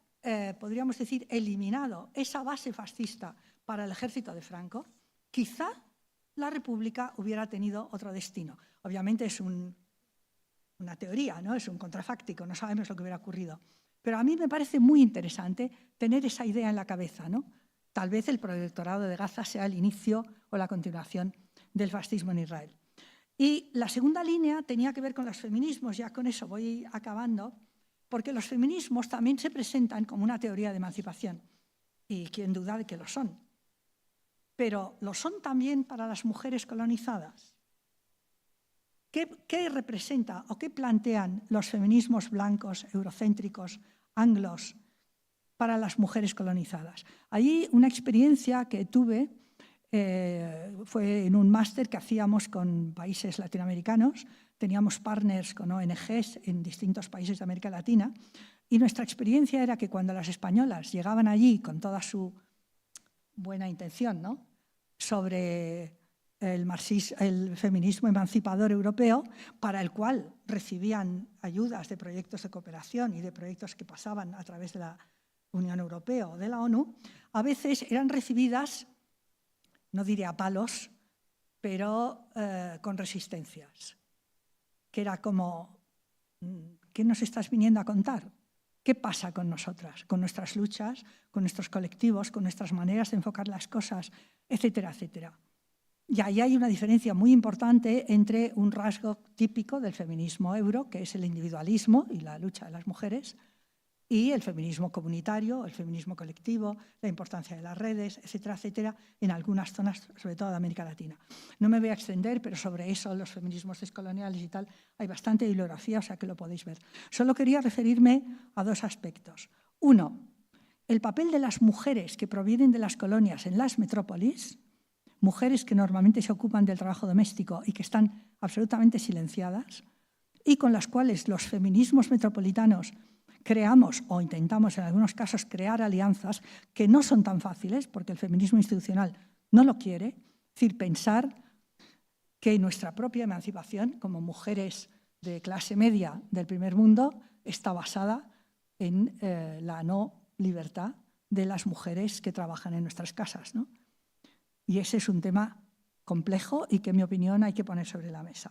podríamos decir, eliminado esa base fascista para el ejército de Franco, quizá la república hubiera tenido otro destino. Obviamente es una teoría, ¿no? Es un contrafáctico, no sabemos lo que hubiera ocurrido. Pero a mí me parece muy interesante tener esa idea en la cabeza, ¿no? Tal vez el protectorado de Gaza sea el inicio o la continuación del fascismo en Israel. Y la segunda línea tenía que ver con los feminismos, ya con eso voy acabando, porque los feminismos también se presentan como una teoría de emancipación, y quién duda de que lo son. Pero lo son también para las mujeres colonizadas. ¿Qué representa o qué plantean los feminismos blancos, eurocéntricos, anglos, para las mujeres colonizadas? Allí una experiencia que tuve fue en un máster que hacíamos con países latinoamericanos. Teníamos partners con ONGs en distintos países de América Latina, y nuestra experiencia era que cuando las españolas llegaban allí con toda su buena intención, ¿no?, sobre el feminismo emancipador europeo, para el cual recibían ayudas de proyectos de cooperación y de proyectos que pasaban a través de la Unión Europea o de la ONU, a veces eran recibidas, no diré a palos, pero con resistencias. Que era como: ¿qué nos estás viniendo a contar? ¿Qué pasa con nosotras, con nuestras luchas, con nuestros colectivos, con nuestras maneras de enfocar las cosas, etcétera, etcétera? Y ahí hay una diferencia muy importante entre un rasgo típico del feminismo euro, que es el individualismo y la lucha de las mujeres, y el feminismo comunitario, el feminismo colectivo, la importancia de las redes, etcétera, etcétera, en algunas zonas, sobre todo de América Latina. No me voy a extender, pero sobre eso, los feminismos descoloniales y tal, hay bastante bibliografía, o sea que lo podéis ver. Solo quería referirme a dos aspectos. Uno, el papel de las mujeres que provienen de las colonias en las metrópolis, mujeres que normalmente se ocupan del trabajo doméstico y que están absolutamente silenciadas, y con las cuales los feminismos metropolitanos creamos o intentamos en algunos casos crear alianzas que no son tan fáciles, porque el feminismo institucional no lo quiere. Es decir, pensar que nuestra propia emancipación como mujeres de clase media del primer mundo está basada en la no libertad de las mujeres que trabajan en nuestras casas, ¿no? Y ese es un tema complejo y que, en mi opinión, hay que poner sobre la mesa.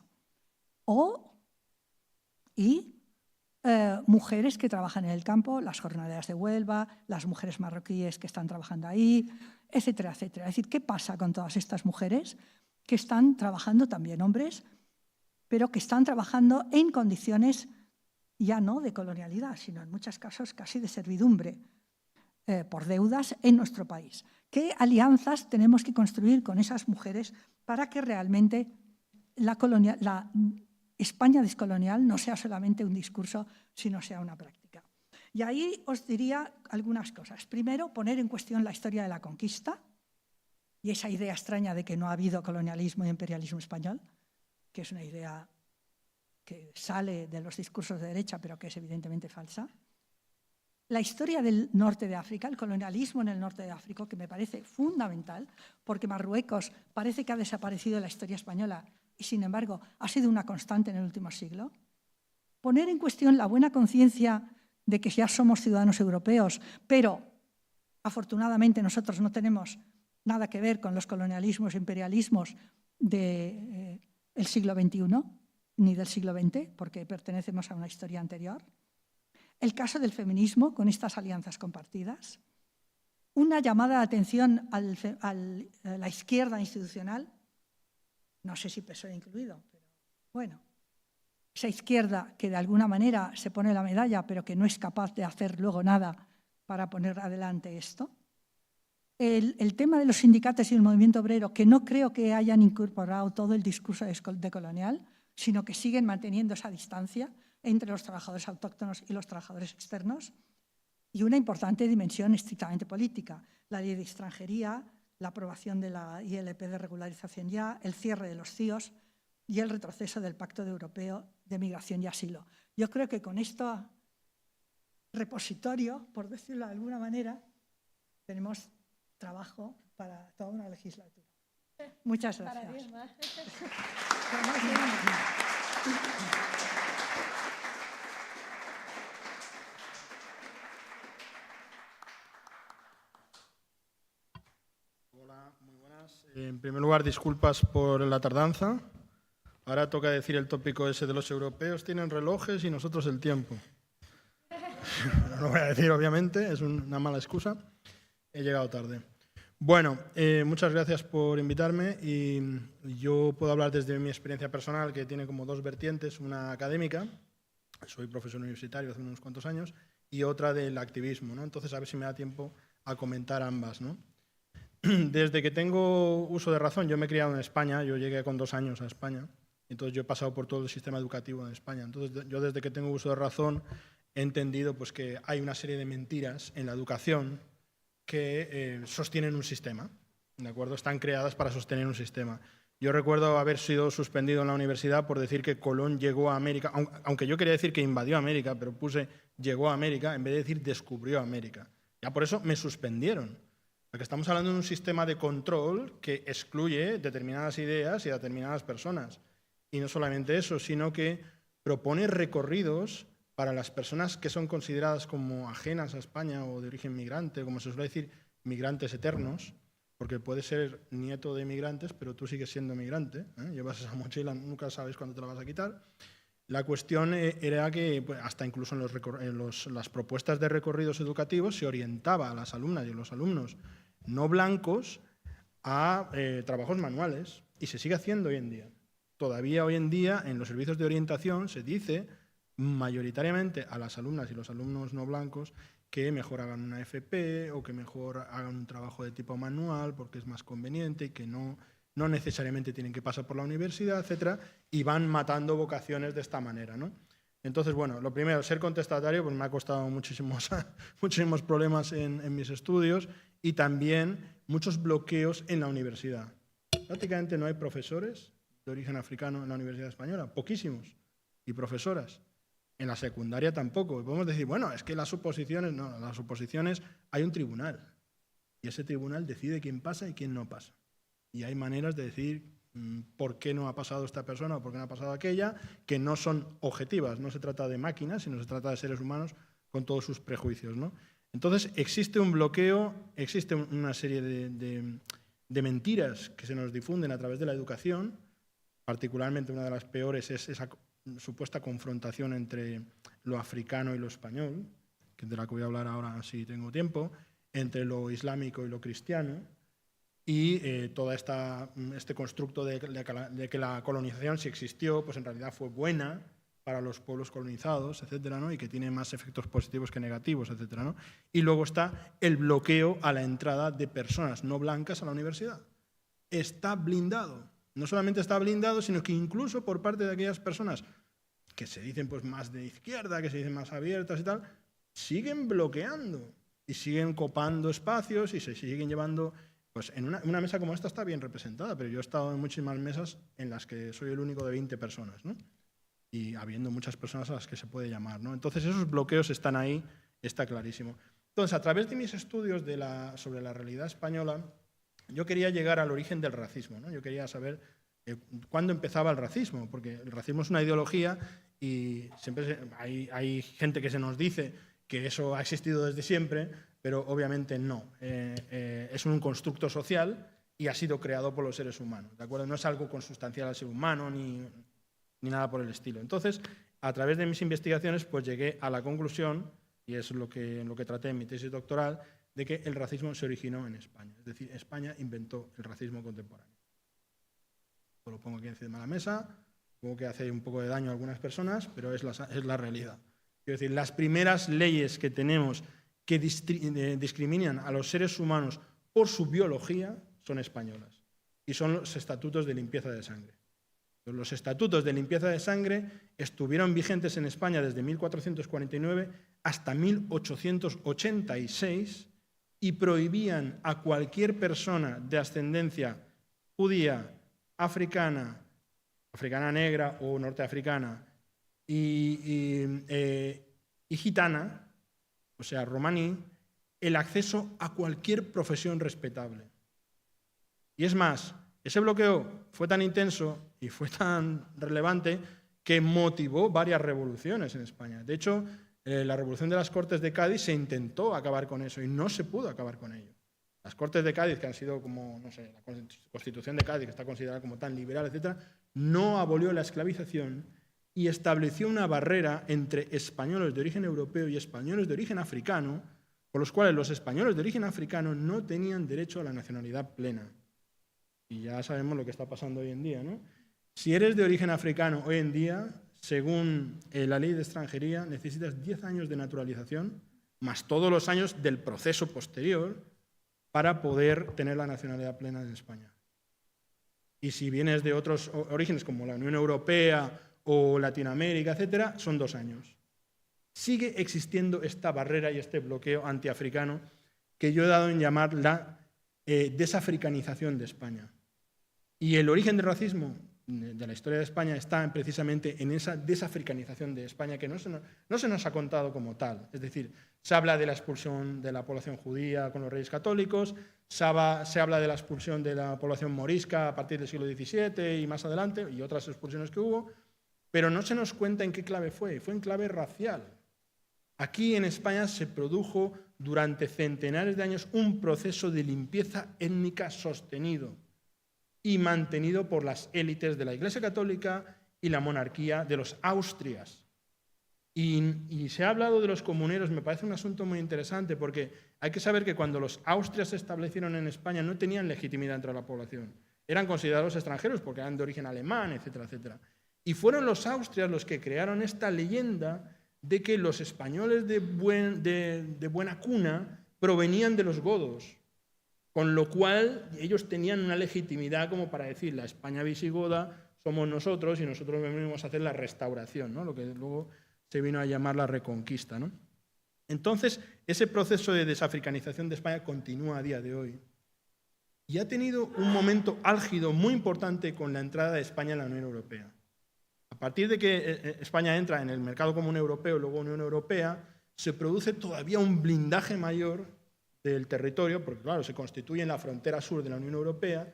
Mujeres que trabajan en el campo, las jornaleras de Huelva, las mujeres marroquíes que están trabajando ahí, etcétera, etcétera. Es decir, ¿qué pasa con todas estas mujeres que están trabajando, también hombres, pero que están trabajando en condiciones ya no de colonialidad, sino en muchos casos casi de servidumbre, por deudas en nuestro país? ¿Qué alianzas tenemos que construir con esas mujeres para que realmente la España descolonial no sea solamente un discurso, sino sea una práctica? Y ahí os diría algunas cosas. Primero, poner en cuestión la historia de la conquista y esa idea extraña de que no ha habido colonialismo y imperialismo español, que es una idea que sale de los discursos de derecha, pero que es evidentemente falsa. La historia del norte de África, el colonialismo en el norte de África, que me parece fundamental, porque Marruecos parece que ha desaparecido de la historia española y, sin embargo, ha sido una constante en el último siglo. Poner en cuestión la buena conciencia de que ya somos ciudadanos europeos, pero afortunadamente nosotros no tenemos nada que ver con los colonialismos e imperialismos del siglo XXI ni del siglo XX, porque pertenecemos a una historia anterior. El caso del feminismo con estas alianzas compartidas. Una llamada de atención a la izquierda institucional, no sé si PSOE incluido, pero bueno, esa izquierda que de alguna manera se pone la medalla, pero que no es capaz de hacer luego nada para poner adelante esto. El tema de los sindicatos y el movimiento obrero, que no creo que hayan incorporado todo el discurso decolonial, sino que siguen manteniendo esa distancia entre los trabajadores autóctonos y los trabajadores externos. y una importante dimensión estrictamente política. La ley de extranjería, la aprobación de la ILP de regularización ya, el cierre de los CIOs y el retroceso del Pacto Europeo de Migración y Asilo. Yo creo que con este repositorio, por decirlo de alguna manera, tenemos trabajo para toda una legislatura. Muchas gracias. Hola, muy buenas. En primer lugar, disculpas por la tardanza. Ahora toca decir el tópico ese de los europeos tienen relojes y nosotros el tiempo. No lo voy a decir, obviamente, es una mala excusa. He llegado tarde. Bueno, muchas gracias por invitarme y yo puedo hablar desde mi experiencia personal, que tiene como dos vertientes, una académica, soy profesor universitario hace unos cuantos años, y otra del activismo, ¿no? Entonces, a ver si me da tiempo a comentar ambas, ¿no? Desde que tengo uso de razón, yo me he criado en España, yo llegué con 2 años a España, entonces yo he pasado por todo el sistema educativo en España. Entonces, yo desde que tengo uso de razón he entendido pues, que hay una serie de mentiras en la educación que sostienen un sistema, ¿de acuerdo? Están creadas para sostener un sistema. Yo recuerdo haber sido suspendido en la universidad por decir que Colón llegó a América, aunque yo quería decir que invadió América, pero puse llegó a América en vez de decir descubrió América. Ya por eso me suspendieron. Porque estamos hablando de un sistema de control que excluye determinadas ideas y a determinadas personas. Y no solamente eso, sino que propone recorridos para las personas que son consideradas como ajenas a España o de origen migrante, como se suele decir, migrantes eternos, porque puedes ser nieto de migrantes, pero tú sigues siendo migrante, ¿eh? Llevas esa mochila, nunca sabes cuándo te la vas a quitar. La cuestión era que pues, hasta incluso en las propuestas de recorridos educativos se orientaba a las alumnas y a los alumnos no blancos a trabajos manuales, y se sigue haciendo hoy en día. Todavía hoy en día en los servicios de orientación se dice mayoritariamente a las alumnas y los alumnos no blancos que mejor hagan una FP o que mejor hagan un trabajo de tipo manual porque es más conveniente y que no necesariamente tienen que pasar por la universidad, etcétera, y van matando vocaciones de esta manera, ¿no? Entonces, bueno, lo primero, ser contestatario, pues me ha costado muchísimos problemas en mis estudios y también muchos bloqueos en la universidad. Prácticamente no hay profesores de origen africano en la Universidad Española, poquísimos, y profesoras. En la secundaria tampoco. Podemos decir, bueno, es que las suposiciones, no, las suposiciones hay un tribunal y ese tribunal decide quién pasa y quién no pasa. Y hay maneras de decir por qué no ha pasado esta persona o por qué no ha pasado aquella, que no son objetivas. No se trata de máquinas, sino se trata de seres humanos con todos sus prejuicios, ¿no? Entonces, existe un bloqueo, existe una serie de mentiras que se nos difunden a través de la educación. Particularmente una de las peores es esa supuesta confrontación entre lo africano y lo español, de la que voy a hablar ahora si tengo tiempo, entre lo islámico y lo cristiano, y todo este constructo de que la colonización, si existió, pues en realidad fue buena para los pueblos colonizados, etcétera, ¿no? Y que tiene más efectos positivos que negativos, etcétera, ¿no? Y luego está el bloqueo a la entrada de personas no blancas a la universidad. Está blindado. No solamente está blindado, sino que incluso por parte de aquellas personas que se dicen pues, más de izquierda, que se dicen más abiertas y tal, siguen bloqueando y siguen copando espacios y se siguen llevando... Pues en una mesa como esta está bien representada, pero yo he estado en muchísimas mesas en las que soy el único de 20 personas, ¿no? Y habiendo muchas personas a las que se puede llamar, ¿no? Entonces esos bloqueos están ahí, está clarísimo. Entonces, a través de mis estudios sobre la realidad española, yo quería llegar al origen del racismo, ¿no? Yo quería saber cuándo empezaba el racismo, porque el racismo es una ideología y siempre hay gente que se nos dice que eso ha existido desde siempre, pero obviamente no. Es un constructo social y ha sido creado por los seres humanos, ¿de acuerdo? No es algo consustancial al ser humano ni nada por el estilo. Entonces, a través de mis investigaciones, pues llegué a la conclusión, y es lo que traté en mi tesis doctoral, de que el racismo se originó en España. Es decir, España inventó el racismo contemporáneo. Lo pongo aquí encima de la mesa, supongo que hace un poco de daño a algunas personas, pero es la realidad. Quiero decir, las primeras leyes que tenemos que discriminan a los seres humanos por su biología son españolas, y son los estatutos de limpieza de sangre. Los estatutos de limpieza de sangre estuvieron vigentes en España desde 1449 hasta 1886 y prohibían a cualquier persona de ascendencia judía, africana negra o norteafricana y gitana, o sea, romaní, el acceso a cualquier profesión respetable. Y es más, ese bloqueo fue tan intenso y fue tan relevante que motivó varias revoluciones en España. De hecho, la revolución de las Cortes de Cádiz se intentó acabar con eso y no se pudo acabar con ello. Las Cortes de Cádiz, que han sido como, no sé, la Constitución de Cádiz, que está considerada como tan liberal, etc., no abolió la esclavización y estableció una barrera entre españoles de origen europeo y españoles de origen africano, por los cuales los españoles de origen africano no tenían derecho a la nacionalidad plena. Y ya sabemos lo que está pasando hoy en día, ¿no? Si eres de origen africano hoy en día, según la ley de extranjería, necesitas 10 años de naturalización, más todos los años del proceso posterior, para poder tener la nacionalidad plena en España. Y si vienes de otros orígenes, como la Unión Europea o Latinoamérica, etcétera, son 2 años. Sigue existiendo esta barrera y este bloqueo antiafricano que yo he dado en llamar la desafricanización de España. Y el origen del racismo de la historia de España está precisamente en esa desafricanización de España que no se nos ha contado como tal. Es decir, se habla de la expulsión de la población judía con los reyes católicos, se habla de la expulsión de la población morisca a partir del siglo XVII y más adelante, y otras expulsiones que hubo, pero no se nos cuenta en qué clave fue en clave racial. Aquí en España se produjo durante centenares de años un proceso de limpieza étnica sostenido y mantenido por las élites de la Iglesia Católica y la monarquía de los Austrias. Y se ha hablado de los comuneros, me parece un asunto muy interesante, porque hay que saber que cuando los Austrias se establecieron en España no tenían legitimidad entre la población. Eran considerados extranjeros porque eran de origen alemán, etcétera, etcétera. Y fueron los Austrias los que crearon esta leyenda de que los españoles de buena cuna provenían de los godos, con lo cual ellos tenían una legitimidad como para decir la España visigoda somos nosotros y nosotros venimos a hacer la restauración, ¿no? Lo que luego se vino a llamar la reconquista, ¿no? Entonces, ese proceso de desafricanización de España continúa a día de hoy y ha tenido un momento álgido muy importante con la entrada de España en la Unión Europea. A partir de que España entra en el mercado común europeo, luego Unión Europea, se produce todavía un blindaje mayor del territorio, porque claro, se constituye en la frontera sur de la Unión Europea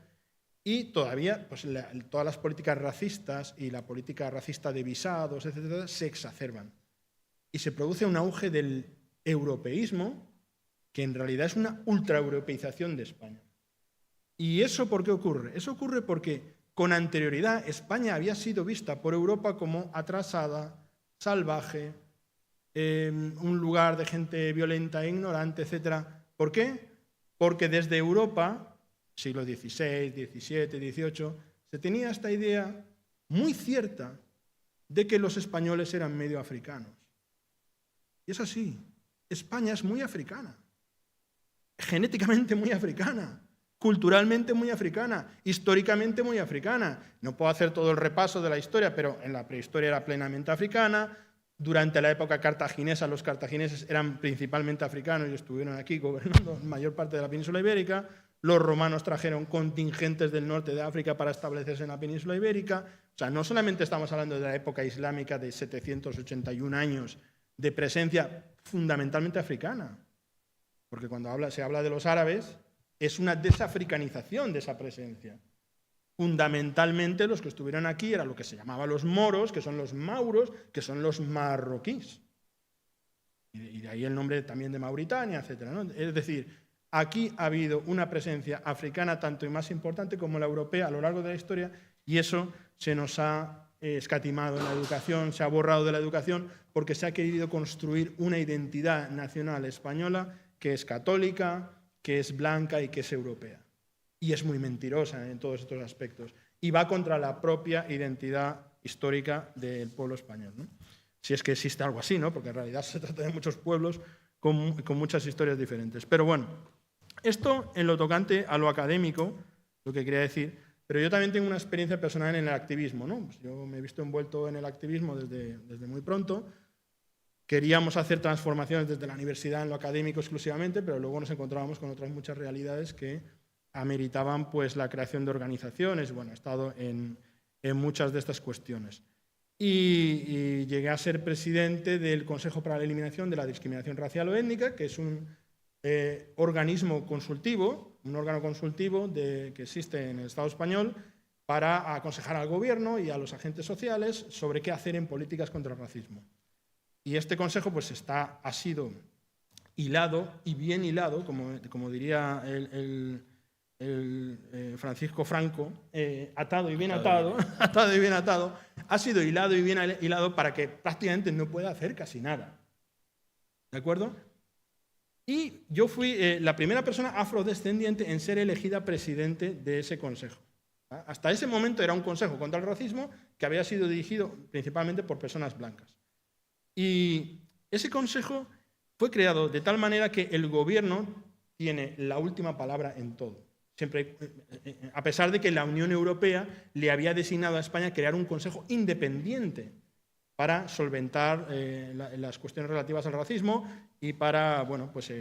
y todavía pues, todas las políticas racistas y la política racista de visados, etcétera, se exacerban. Y se produce un auge del europeísmo, que en realidad es una ultraeuropeización de España. ¿Y eso por qué ocurre? Eso ocurre porque con anterioridad España había sido vista por Europa como atrasada, salvaje, un lugar de gente violenta e ignorante, etcétera. ¿Por qué? Porque desde Europa, siglo XVI, XVII, XVIII, se tenía esta idea muy cierta de que los españoles eran medio africanos. Y es así. España es muy africana, genéticamente muy africana, culturalmente muy africana, históricamente muy africana. No puedo hacer todo el repaso de la historia, pero en la prehistoria era plenamente africana. Durante la época cartaginesa, los cartagineses eran principalmente africanos y estuvieron aquí gobernando la mayor parte de la península ibérica. Los romanos trajeron contingentes del norte de África para establecerse en la península ibérica. O sea, no solamente estamos hablando de la época islámica de 781 años de presencia fundamentalmente africana, porque cuando se habla de los árabes es una desafricanización de esa presencia. Fundamentalmente los que estuvieron aquí eran lo que se llamaba los moros, que son los mauros, que son los marroquíes. Y de ahí el nombre también de Mauritania, etcétera, ¿no? Es decir, aquí ha habido una presencia africana tanto y más importante como la europea a lo largo de la historia y eso se nos ha escatimado en la educación, se ha borrado de la educación porque se ha querido construir una identidad nacional española que es católica, que es blanca y que es europea. Y es muy mentirosa en todos estos aspectos. Y va contra la propia identidad histórica del pueblo español, ¿no? Si es que existe algo así, ¿no? Porque en realidad se trata de muchos pueblos con muchas historias diferentes. Pero bueno, esto en lo tocante a lo académico, lo que quería decir, pero yo también tengo una experiencia personal en el activismo, ¿no? Pues yo me he visto envuelto en el activismo desde muy pronto queríamos hacer transformaciones desde la universidad en lo académico exclusivamente, pero luego nos encontrábamos con otras muchas realidades que ameritaban pues, la creación de organizaciones. Bueno, he estado en muchas de estas cuestiones. Y llegué a ser presidente del Consejo para la Eliminación de la Discriminación Racial o Étnica, que es un organismo consultivo, un órgano consultivo que existe en el Estado español para aconsejar al gobierno y a los agentes sociales sobre qué hacer en políticas contra el racismo. Y este consejo pues, ha sido hilado y bien hilado, como diría el Francisco Franco, atado y bien atado, atado y bien atado, ha sido hilado y bien hilado para que prácticamente no pueda hacer casi nada. ¿De acuerdo? Y yo fui la primera persona afrodescendiente en ser elegida presidente de ese consejo. Hasta ese momento era un consejo contra el racismo que había sido dirigido principalmente por personas blancas. Y ese consejo fue creado de tal manera que el gobierno tiene la última palabra en todo. Siempre, a pesar de que la Unión Europea le había designado a España crear un consejo independiente para solventar las cuestiones relativas al racismo y para bueno, pues,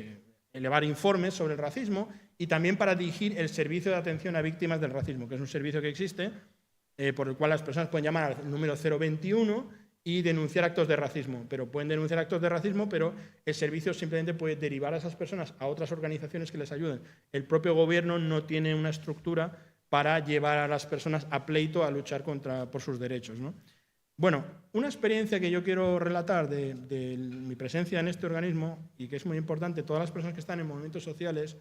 elevar informes sobre el racismo y también para dirigir el servicio de atención a víctimas del racismo, que es un servicio que existe por el cual las personas pueden llamar al número 021 y denunciar actos de racismo. Pero pueden denunciar actos de racismo, pero el servicio simplemente puede derivar a esas personas a otras organizaciones que les ayuden. El propio gobierno no tiene una estructura para llevar a las personas a pleito a luchar por sus derechos, ¿no? Bueno, una experiencia que yo quiero relatar de mi presencia en este organismo y que es muy importante, todas las personas que están en movimientos sociales,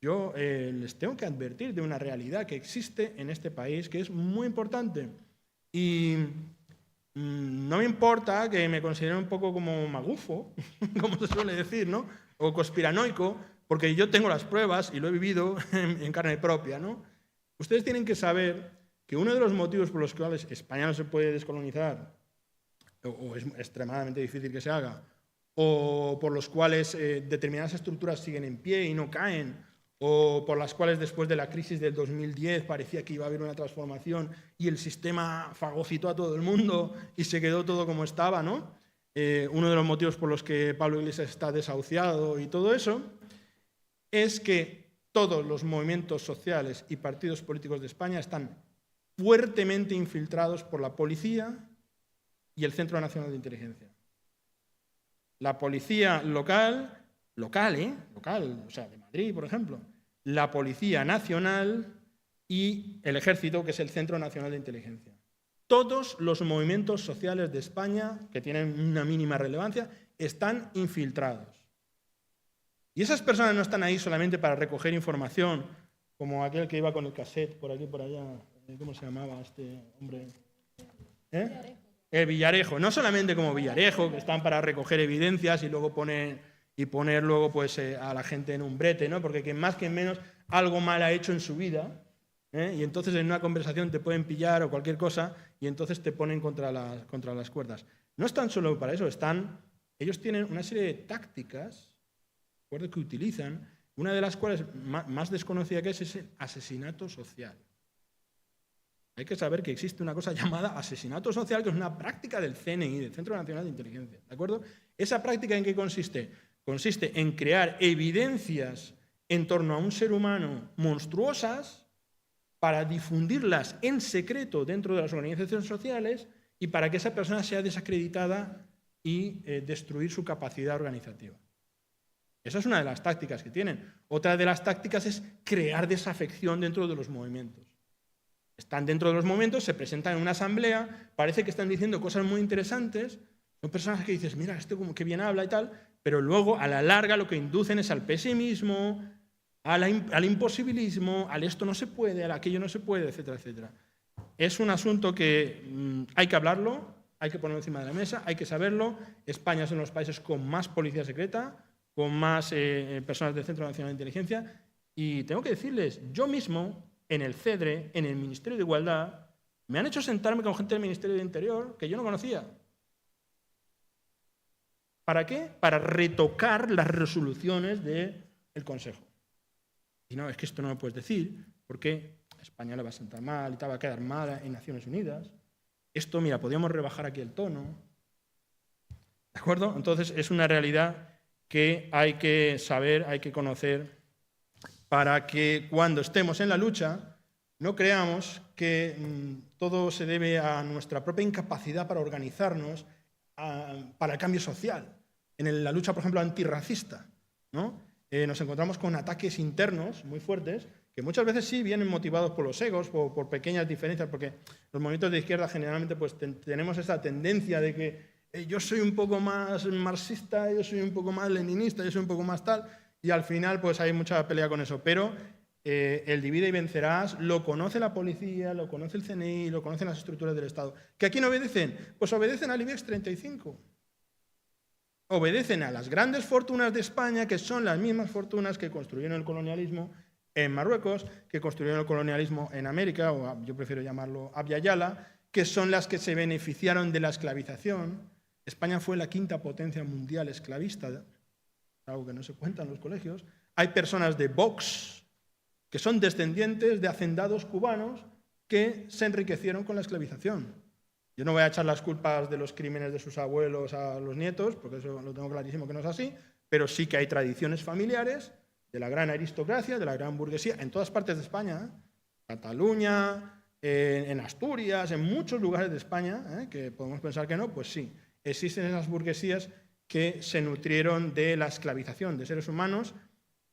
yo les tengo que advertir de una realidad que existe en este país que es muy importante. Y no me importa que me consideren un poco como magufo, como se suele decir, ¿no? O conspiranoico, porque yo tengo las pruebas y lo he vivido en carne propia, ¿no? Ustedes tienen que saber que uno de los motivos por los cuales España no se puede descolonizar, o es extremadamente difícil que se haga, o por los cuales determinadas estructuras siguen en pie y no caen, o por las cuales después de la crisis del 2010 parecía que iba a haber una transformación y el sistema fagocitó a todo el mundo y se quedó todo como estaba, ¿no? Uno de los motivos por los que Pablo Iglesias está desahuciado y todo eso es que todos los movimientos sociales y partidos políticos de España están fuertemente infiltrados por la policía y el Centro Nacional de Inteligencia. La policía local, o sea, de Madrid, por ejemplo, la Policía Nacional y el Ejército, que es el Centro Nacional de Inteligencia. Todos los movimientos sociales de España, que tienen una mínima relevancia, están infiltrados. Y esas personas no están ahí solamente para recoger información, como aquel que iba con el cassette por aquí por allá. ¿Cómo se llamaba este hombre? El Villarejo. No solamente como Villarejo, que están para recoger evidencias y luego poner luego pues, a la gente en un brete, ¿no? Porque quien más que menos algo mal ha hecho en su vida, y entonces en una conversación te pueden pillar o cualquier cosa y entonces te ponen contra las cuerdas. No están solo para eso, ellos tienen una serie de tácticas que utilizan, una de las cuales más desconocida que es el asesinato social. Hay que saber que existe una cosa llamada asesinato social, que es una práctica del CNI, del Centro Nacional de Inteligencia, ¿de acuerdo? ¿Esa práctica en qué consiste? Consiste en crear evidencias en torno a un ser humano monstruosas para difundirlas en secreto dentro de las organizaciones sociales y para que esa persona sea desacreditada y destruir su capacidad organizativa. Esa es una de las tácticas que tienen. Otra de las tácticas es crear desafección dentro de los movimientos. Están dentro de los movimientos, se presentan en una asamblea, parece que están diciendo cosas muy interesantes, son personas que dices, mira, este como que bien habla y tal, pero luego a la larga lo que inducen es al pesimismo, al imposibilismo, al esto no se puede, al aquello no se puede, etcétera, etcétera. Es un asunto que hay que hablarlo, hay que ponerlo encima de la mesa, hay que saberlo. España es uno de los países con más policía secreta, con más personas del Centro Nacional de Inteligencia, y tengo que decirles, yo mismo, en el CEDRE, en el Ministerio de Igualdad, me han hecho sentarme con gente del Ministerio de Interior que yo no conocía. ¿Para qué? Para retocar las resoluciones del Consejo. Y no, es que esto no lo puedes decir, porque a España le va a sentar mal y te va a quedar mal en Naciones Unidas. Esto, mira, podríamos rebajar aquí el tono. ¿De acuerdo? Entonces, es una realidad que hay que saber, hay que conocer, para que cuando estemos en la lucha no creamos que todo se debe a nuestra propia incapacidad para organizarnos para el cambio social. En la lucha, por ejemplo, antirracista, ¿no? Nos encontramos con ataques internos muy fuertes que muchas veces sí vienen motivados por los egos, por pequeñas diferencias, porque los movimientos de izquierda generalmente pues, tenemos esa tendencia de que yo soy un poco más marxista, yo soy un poco más leninista, yo soy un poco más tal, y al final pues hay mucha pelea con eso. Pero el divide y vencerás lo conoce la policía, lo conoce el CNI, lo conocen las estructuras del Estado. ¿Que a quién obedecen? Pues obedecen al IBEX 35. Obedecen a las grandes fortunas de España, que son las mismas fortunas que construyeron el colonialismo en Marruecos, que construyeron el colonialismo en América, o yo prefiero llamarlo Abya Yala, que son las que se beneficiaron de la esclavización. España fue la 5ª potencia mundial esclavista, algo que no se cuenta en los colegios. Hay personas de Vox que son descendientes de hacendados cubanos que se enriquecieron con la esclavización. Yo no voy a echar las culpas de los crímenes de sus abuelos a los nietos, porque eso lo tengo clarísimo que no es así, pero sí que hay tradiciones familiares de la gran aristocracia, de la gran burguesía, en todas partes de España, Cataluña, en Asturias, en muchos lugares de España, que podemos pensar que no, pues sí, existen esas burguesías que se nutrieron de la esclavización de seres humanos,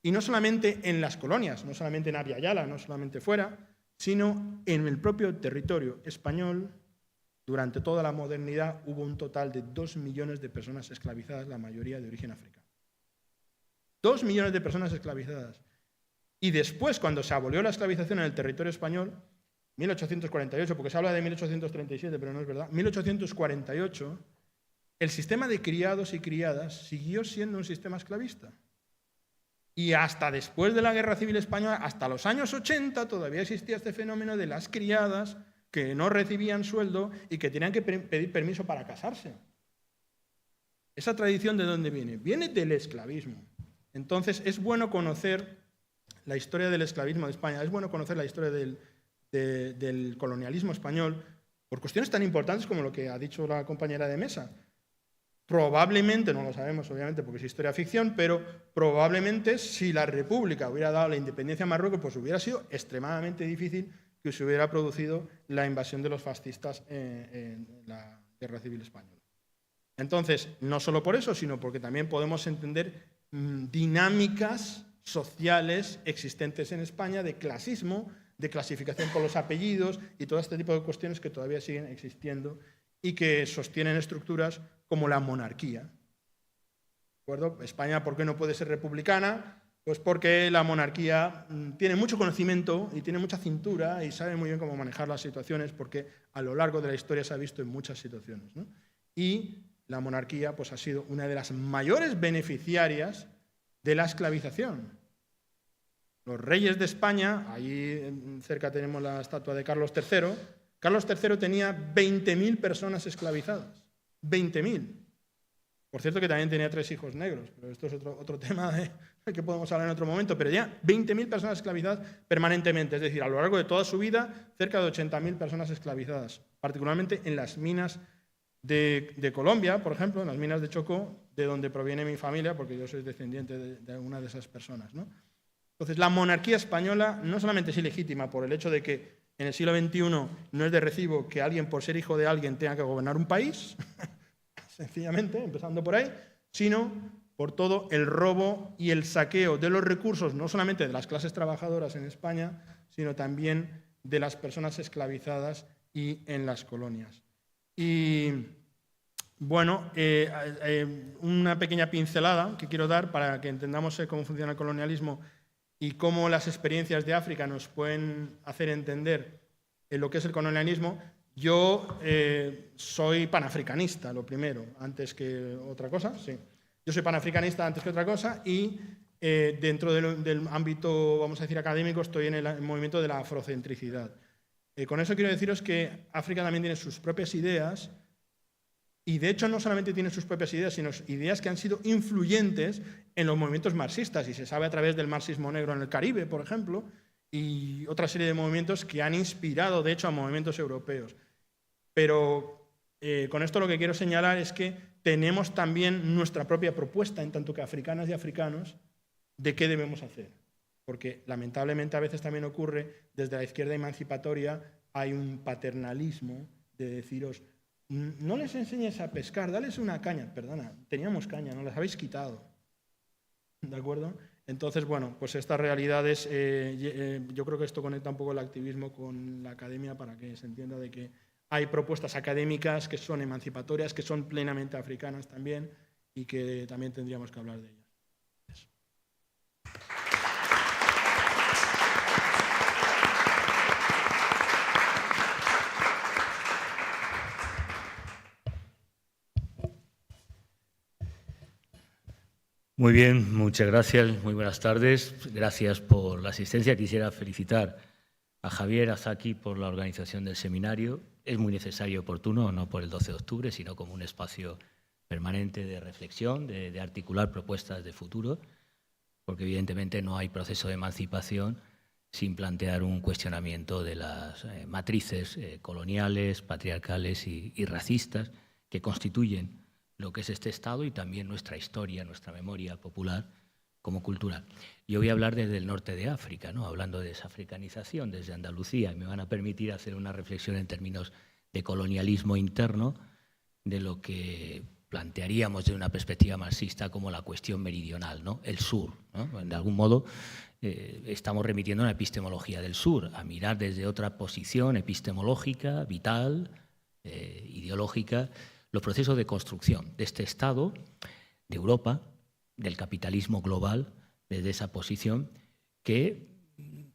y no solamente en las colonias, no solamente en Abya Yala, no solamente fuera, sino en el propio territorio español. Durante toda la modernidad hubo un total de 2 millones de personas esclavizadas, la mayoría de origen africano. 2 millones de personas esclavizadas. Y después, cuando se abolió la esclavización en el territorio español, 1848, porque se habla de 1837, pero no es verdad, 1848, el sistema de criados y criadas siguió siendo un sistema esclavista. Y hasta después de la Guerra Civil Española, hasta los años 80, todavía existía este fenómeno de las criadas que no recibían sueldo y que tenían que pedir permiso para casarse. ¿Esa tradición de dónde viene? Viene del esclavismo. Entonces, es bueno conocer la historia del esclavismo de España, es bueno conocer la historia del colonialismo español por cuestiones tan importantes como lo que ha dicho la compañera de mesa. Probablemente, no lo sabemos obviamente porque es historia ficción, pero probablemente si la República hubiera dado la independencia a Marruecos, pues hubiera sido extremadamente difícil que se hubiera producido la invasión de los fascistas en la Guerra Civil Española. Entonces, no solo por eso, sino porque también podemos entender dinámicas sociales existentes en España de clasismo, de clasificación por los apellidos y todo este tipo de cuestiones que todavía siguen existiendo y que sostienen estructuras como la monarquía. ¿De acuerdo? España, ¿por qué no puede ser republicana? Pues porque la monarquía tiene mucho conocimiento y tiene mucha cintura y sabe muy bien cómo manejar las situaciones, porque a lo largo de la historia se ha visto en muchas situaciones, ¿no? Y la monarquía pues, ha sido una de las mayores beneficiarias de la esclavización. Los reyes de España, ahí cerca tenemos la estatua de Carlos III. Carlos III tenía 20.000 personas esclavizadas. 20.000. Por cierto que también tenía 3 hijos negros, pero esto es otro tema que podemos hablar en otro momento, pero ya 20.000 personas esclavizadas permanentemente, es decir, a lo largo de toda su vida, cerca de 80.000 personas esclavizadas, particularmente en las minas de Colombia, por ejemplo, en las minas de Chocó, de donde proviene mi familia, porque yo soy descendiente de una de esas personas, ¿no? Entonces, la monarquía española no solamente es ilegítima por el hecho de que en el siglo XXI no es de recibo que alguien, por ser hijo de alguien, tenga que gobernar un país, sencillamente, empezando por ahí, sino por todo el robo y el saqueo de los recursos, no solamente de las clases trabajadoras en España, sino también de las personas esclavizadas y en las colonias. Y bueno, una pequeña pincelada que quiero dar para que entendamos cómo funciona el colonialismo y cómo las experiencias de África nos pueden hacer entender lo que es el colonialismo. Yo soy panafricanista, lo primero, antes que otra cosa, sí. Yo soy panafricanista antes que otra cosa y dentro del ámbito, vamos a decir, académico, estoy en el movimiento de la afrocentricidad. Con eso quiero deciros que África también tiene sus propias ideas y, de hecho, no solamente tiene sus propias ideas, sino ideas que han sido influyentes en los movimientos marxistas, y se sabe a través del marxismo negro en el Caribe, por ejemplo, y otra serie de movimientos que han inspirado, de hecho, a movimientos europeos. Pero con esto lo que quiero señalar es que tenemos también nuestra propia propuesta, en tanto que africanas y africanos, de qué debemos hacer. Porque lamentablemente a veces también ocurre, desde la izquierda emancipatoria hay un paternalismo de deciros, no les enseñes a pescar, dales una caña. Perdona, teníamos caña, nos las habéis quitado. ¿De acuerdo? Entonces, bueno, pues estas realidades, yo creo que esto conecta un poco el activismo con la academia para que se entienda de que hay propuestas académicas que son emancipatorias, que son plenamente africanas también y que también tendríamos que hablar de ellas. Eso. Muy bien, muchas gracias, muy buenas tardes. Gracias por la asistencia. Quisiera felicitar a Javier, a Zaki por la organización del seminario. Es muy necesario y oportuno, no por el 12 de octubre, sino como un espacio permanente de reflexión, de articular propuestas de futuro, porque evidentemente no hay proceso de emancipación sin plantear un cuestionamiento de las matrices coloniales, patriarcales y racistas que constituyen lo que es este Estado y también nuestra historia, nuestra memoria popular como cultural. Yo voy a hablar desde el norte de África, ¿no? Hablando de desafricanización, desde Andalucía, y me van a permitir hacer una reflexión en términos de colonialismo interno, de lo que plantearíamos desde una perspectiva marxista como la cuestión meridional, ¿no? El sur, ¿no? De algún modo estamos remitiendo a una epistemología del sur, a mirar desde otra posición epistemológica, vital, ideológica, los procesos de construcción de este Estado, de Europa, del capitalismo global, desde esa posición que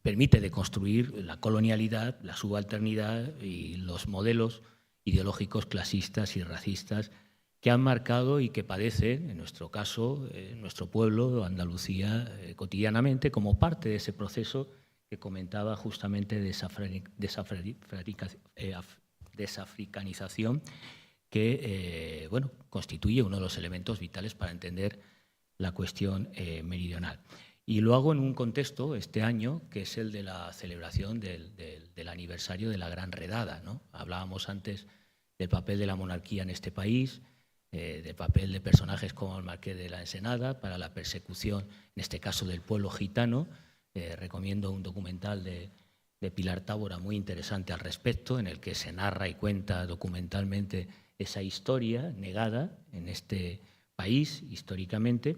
permite deconstruir la colonialidad, la subalternidad y los modelos ideológicos clasistas y racistas que han marcado y que padecen, en nuestro caso, nuestro pueblo, Andalucía, cotidianamente, como parte de ese proceso que comentaba justamente de desafricanización, que bueno, constituye uno de los elementos vitales para entender la cuestión meridional. Y lo hago en un contexto, este año, que es el de la celebración del aniversario de la Gran Redada, ¿no? Hablábamos antes del papel de la monarquía en este país, del papel de personajes como el Marqués de la Ensenada para la persecución, en este caso del pueblo gitano. Recomiendo un documental de Pilar Tábora muy interesante al respecto, en el que se narra y cuenta documentalmente esa historia negada en este país históricamente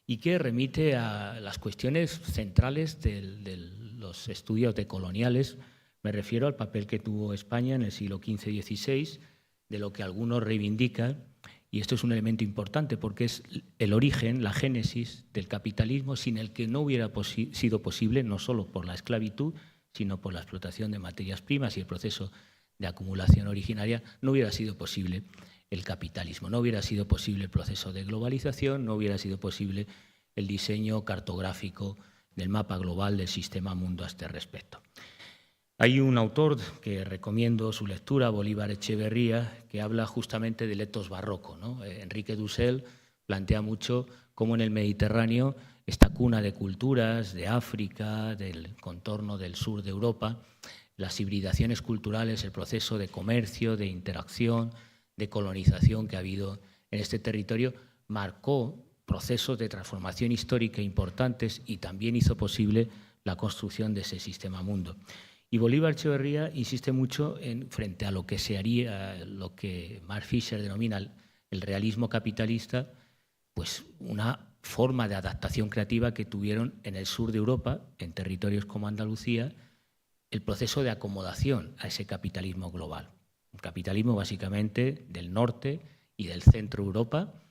y que remite a las cuestiones centrales de los estudios decoloniales. Me refiero al papel que tuvo España en el siglo XV y XVI, de lo que algunos reivindican, y esto es un elemento importante porque es el origen, la génesis del capitalismo, sin el que no hubiera sido posible, no solo por la esclavitud, sino por la explotación de materias primas y el proceso de acumulación originaria, no hubiera sido posible el capitalismo, no hubiera sido posible el proceso de globalización, no hubiera sido posible el diseño cartográfico del mapa global del sistema mundo a este respecto. Hay un autor que recomiendo su lectura, Bolívar Echeverría, que habla justamente del etos barroco, ¿no? Enrique Dussel plantea mucho cómo en el Mediterráneo, esta cuna de culturas, de África, del contorno del sur de Europa, las hibridaciones culturales, el proceso de comercio, de interacción, de colonización que ha habido en este territorio, marcó procesos de transformación histórica importantes y también hizo posible la construcción de ese sistema mundo. Y Bolívar Echeverría insiste mucho frente a lo que se haría, lo que Mark Fisher denomina el realismo capitalista, pues una forma de adaptación creativa que tuvieron en el sur de Europa, en territorios como Andalucía, el proceso de acomodación a ese capitalismo global. Un capitalismo básicamente del norte y del centro de Europa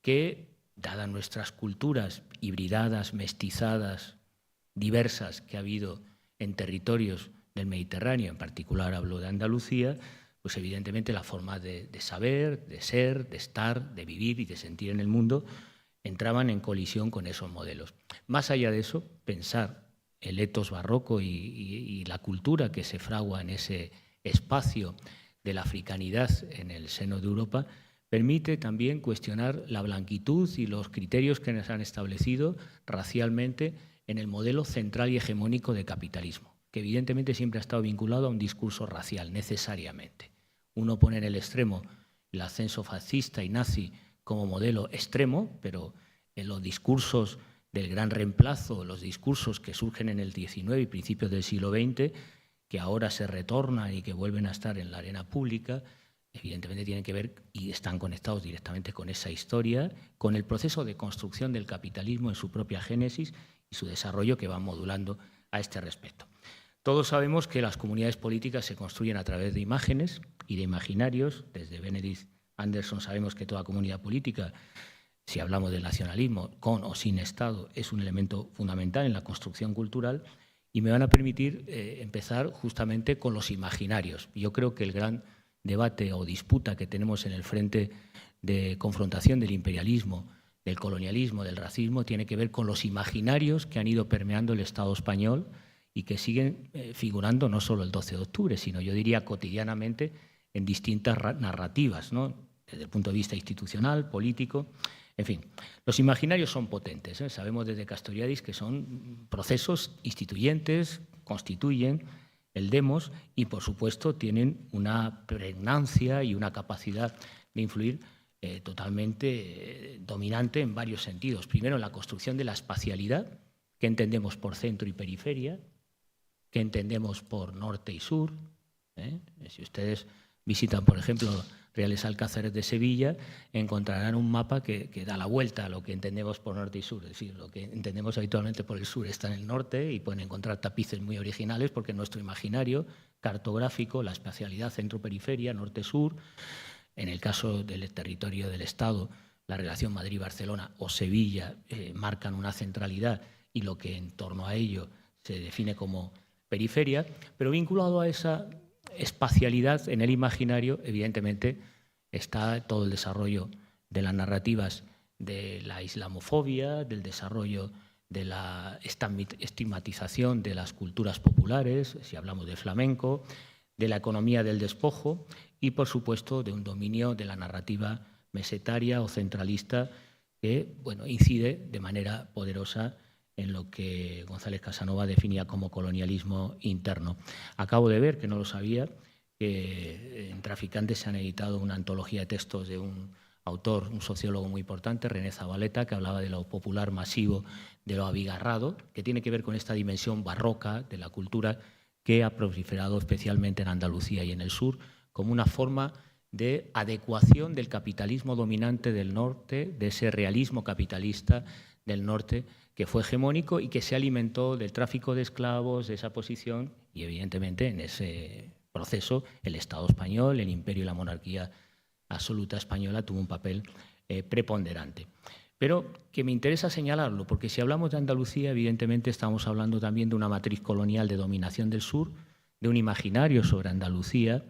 que, dadas nuestras culturas hibridadas, mestizadas, diversas que ha habido en territorios del Mediterráneo, en particular hablo de Andalucía, pues evidentemente la forma de saber, de ser, de estar, de vivir y de sentir en el mundo entraban en colisión con esos modelos. Más allá de eso, pensar el etos barroco y la cultura que se fragua en ese espacio de la africanidad en el seno de Europa permite también cuestionar la blanquitud y los criterios que nos han establecido racialmente en el modelo central y hegemónico de capitalismo, que evidentemente siempre ha estado vinculado a un discurso racial, necesariamente. Uno pone en el extremo el ascenso fascista y nazi como modelo extremo, pero en los discursos del gran reemplazo, los discursos que surgen en el XIX y principios del siglo XX, que ahora se retornan y que vuelven a estar en la arena pública, evidentemente tienen que ver y están conectados directamente con esa historia, con el proceso de construcción del capitalismo en su propia génesis y su desarrollo que va modulando a este respecto. Todos sabemos que las comunidades políticas se construyen a través de imágenes y de imaginarios. Desde Benedict Anderson sabemos que toda comunidad política, si hablamos del nacionalismo, con o sin Estado, es un elemento fundamental en la construcción cultural. Y me van a permitir empezar justamente con los imaginarios. Yo creo que el gran debate o disputa que tenemos en el frente de confrontación del imperialismo, del colonialismo, del racismo, tiene que ver con los imaginarios que han ido permeando el Estado español y que siguen figurando no solo el 12 de octubre, sino yo diría cotidianamente en distintas narrativas, ¿no? Desde el punto de vista institucional, político. En fin, los imaginarios son potentes, ¿eh? Sabemos desde Castoriadis que son procesos instituyentes, constituyen el demos y, por supuesto, tienen una pregnancia y una capacidad de influir totalmente dominante en varios sentidos. Primero, en la construcción de la espacialidad, que entendemos por centro y periferia, que entendemos por norte y sur. Si ustedes visitan, por ejemplo, Reales Alcázares de Sevilla, encontrarán un mapa que da la vuelta a lo que entendemos por norte y sur. Es decir, lo que entendemos habitualmente por el sur está en el norte y pueden encontrar tapices muy originales porque nuestro imaginario cartográfico, la espacialidad centro-periferia, norte-sur, en el caso del territorio del Estado, la relación Madrid-Barcelona o Sevilla marcan una centralidad y lo que en torno a ello se define como periferia, pero vinculado a esa espacialidad en el imaginario, evidentemente, está todo el desarrollo de las narrativas de la islamofobia, del desarrollo de la estigmatización de las culturas populares, si hablamos de flamenco, de la economía del despojo y, por supuesto, de un dominio de la narrativa mesetaria o centralista que, bueno, incide de manera poderosa en lo que González Casanova definía como colonialismo interno. Acabo de ver, que no lo sabía, que en Traficantes se han editado una antología de textos de un autor, un sociólogo muy importante, René Zabaleta, que hablaba de lo popular masivo, de lo abigarrado, que tiene que ver con esta dimensión barroca de la cultura que ha proliferado especialmente en Andalucía y en el sur, como una forma de adecuación del capitalismo dominante del norte, de ese realismo capitalista del norte que fue hegemónico y que se alimentó del tráfico de esclavos, de esa posición, y evidentemente en ese proceso el Estado español, el imperio y la monarquía absoluta española tuvo un papel preponderante. Pero que me interesa señalarlo, porque si hablamos de Andalucía, evidentemente estamos hablando también de una matriz colonial de dominación del sur, de un imaginario sobre Andalucía,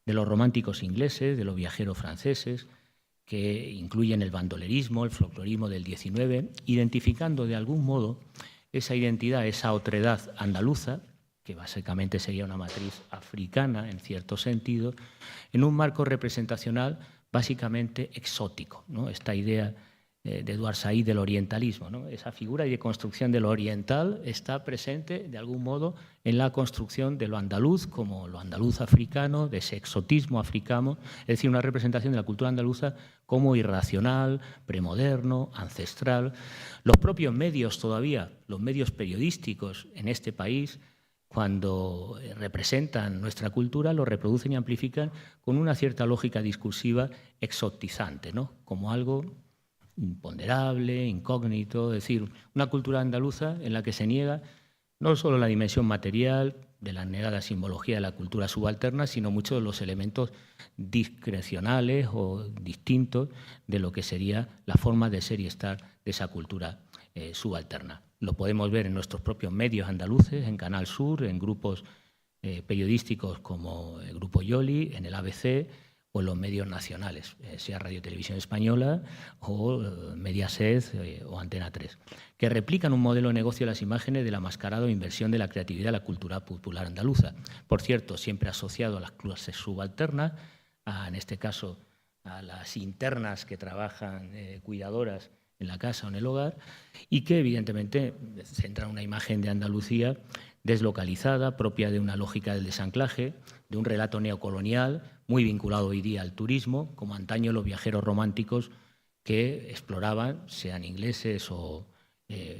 de los románticos ingleses, de los viajeros franceses, que incluyen el bandolerismo, el folclorismo del XIX, identificando de algún modo esa identidad, esa otredad andaluza, que básicamente sería una matriz africana en cierto sentido, en un marco representacional básicamente exótico, ¿no? Esta idea de Eduard Said del orientalismo, ¿no? Esa figura de construcción de lo oriental está presente de algún modo en la construcción de lo andaluz como lo andaluz africano, de ese exotismo africano, es decir, una representación de la cultura andaluza como irracional, premoderno, ancestral. Los propios medios todavía, los medios periodísticos en este país, cuando representan nuestra cultura, lo reproducen y amplifican con una cierta lógica discursiva exotizante, ¿no? Como algo imponderable, incógnito, es decir, una cultura andaluza en la que se niega no solo la dimensión material de la negada simbología de la cultura subalterna, sino muchos de los elementos discrecionales o distintos de lo que sería la forma de ser y estar de esa cultura subalterna. Lo podemos ver en nuestros propios medios andaluces, en Canal Sur, en grupos periodísticos como el Grupo Yoli, en el ABC o en los medios nacionales, sea Radio Televisión Española o Mediaset o Antena 3, que replican un modelo de negocio de las imágenes de la mascarada o inversión de la creatividad de la cultura popular andaluza. Por cierto, siempre asociado a las clases subalternas, en este caso a las internas que trabajan cuidadoras en la casa o en el hogar, y que evidentemente centran una imagen de Andalucía deslocalizada, propia de una lógica del desanclaje, de un relato neocolonial, muy vinculado hoy día al turismo, como antaño los viajeros románticos que exploraban, sean ingleses o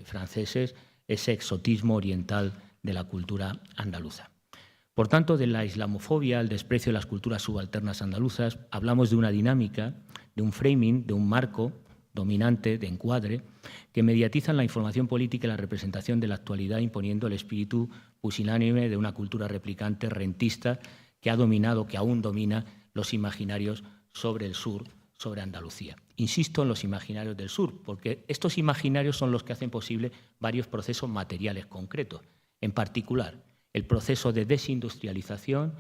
franceses, ese exotismo oriental de la cultura andaluza. Por tanto, de la islamofobia al desprecio de las culturas subalternas andaluzas, hablamos de una dinámica, de un framing, de un marco dominante, de encuadre, que mediatizan la información política y la representación de la actualidad, imponiendo el espíritu pusilánime de una cultura replicante, rentista, que ha dominado, que aún domina los imaginarios sobre el sur, sobre Andalucía. Insisto en los imaginarios del sur, porque estos imaginarios son los que hacen posible varios procesos materiales concretos. En particular, el proceso de desindustrialización,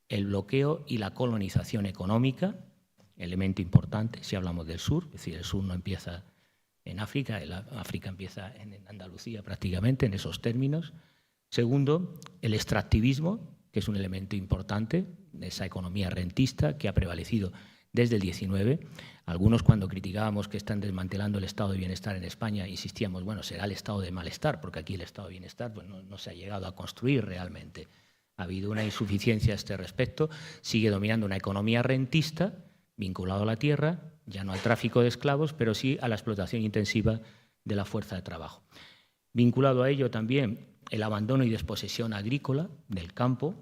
el bloqueo y la colonización económica, elemento importante si hablamos del sur, es decir, el sur no empieza en África, África empieza en Andalucía prácticamente, en esos términos. Segundo, el extractivismo, que es un elemento importante de esa economía rentista que ha prevalecido desde el 19. Algunos, cuando criticábamos que están desmantelando el estado de bienestar en España, insistíamos, bueno, será el estado de malestar, porque aquí el estado de bienestar pues, no se ha llegado a construir realmente. Ha habido una insuficiencia a este respecto. Sigue dominando una economía rentista, vinculado a la tierra, ya no al tráfico de esclavos, pero sí a la explotación intensiva de la fuerza de trabajo. Vinculado a ello también el abandono y desposesión agrícola del campo,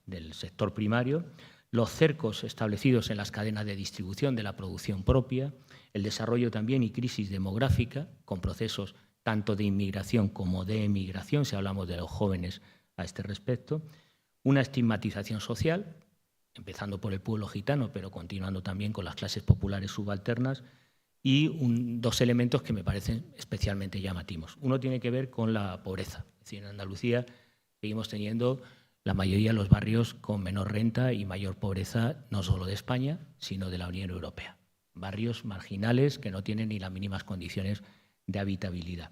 del sector primario, los cercos establecidos en las cadenas de distribución de la producción propia, el desarrollo también y crisis demográfica, con procesos tanto de inmigración como de emigración, si hablamos de los jóvenes a este respecto, una estigmatización social, empezando por el pueblo gitano, pero continuando también con las clases populares subalternas, y dos elementos que me parecen especialmente llamativos. Uno tiene que ver con la pobreza. Es decir, en Andalucía seguimos teniendo la mayoría de los barrios con menor renta y mayor pobreza, no solo de España, sino de la Unión Europea. Barrios marginales que no tienen ni las mínimas condiciones de habitabilidad.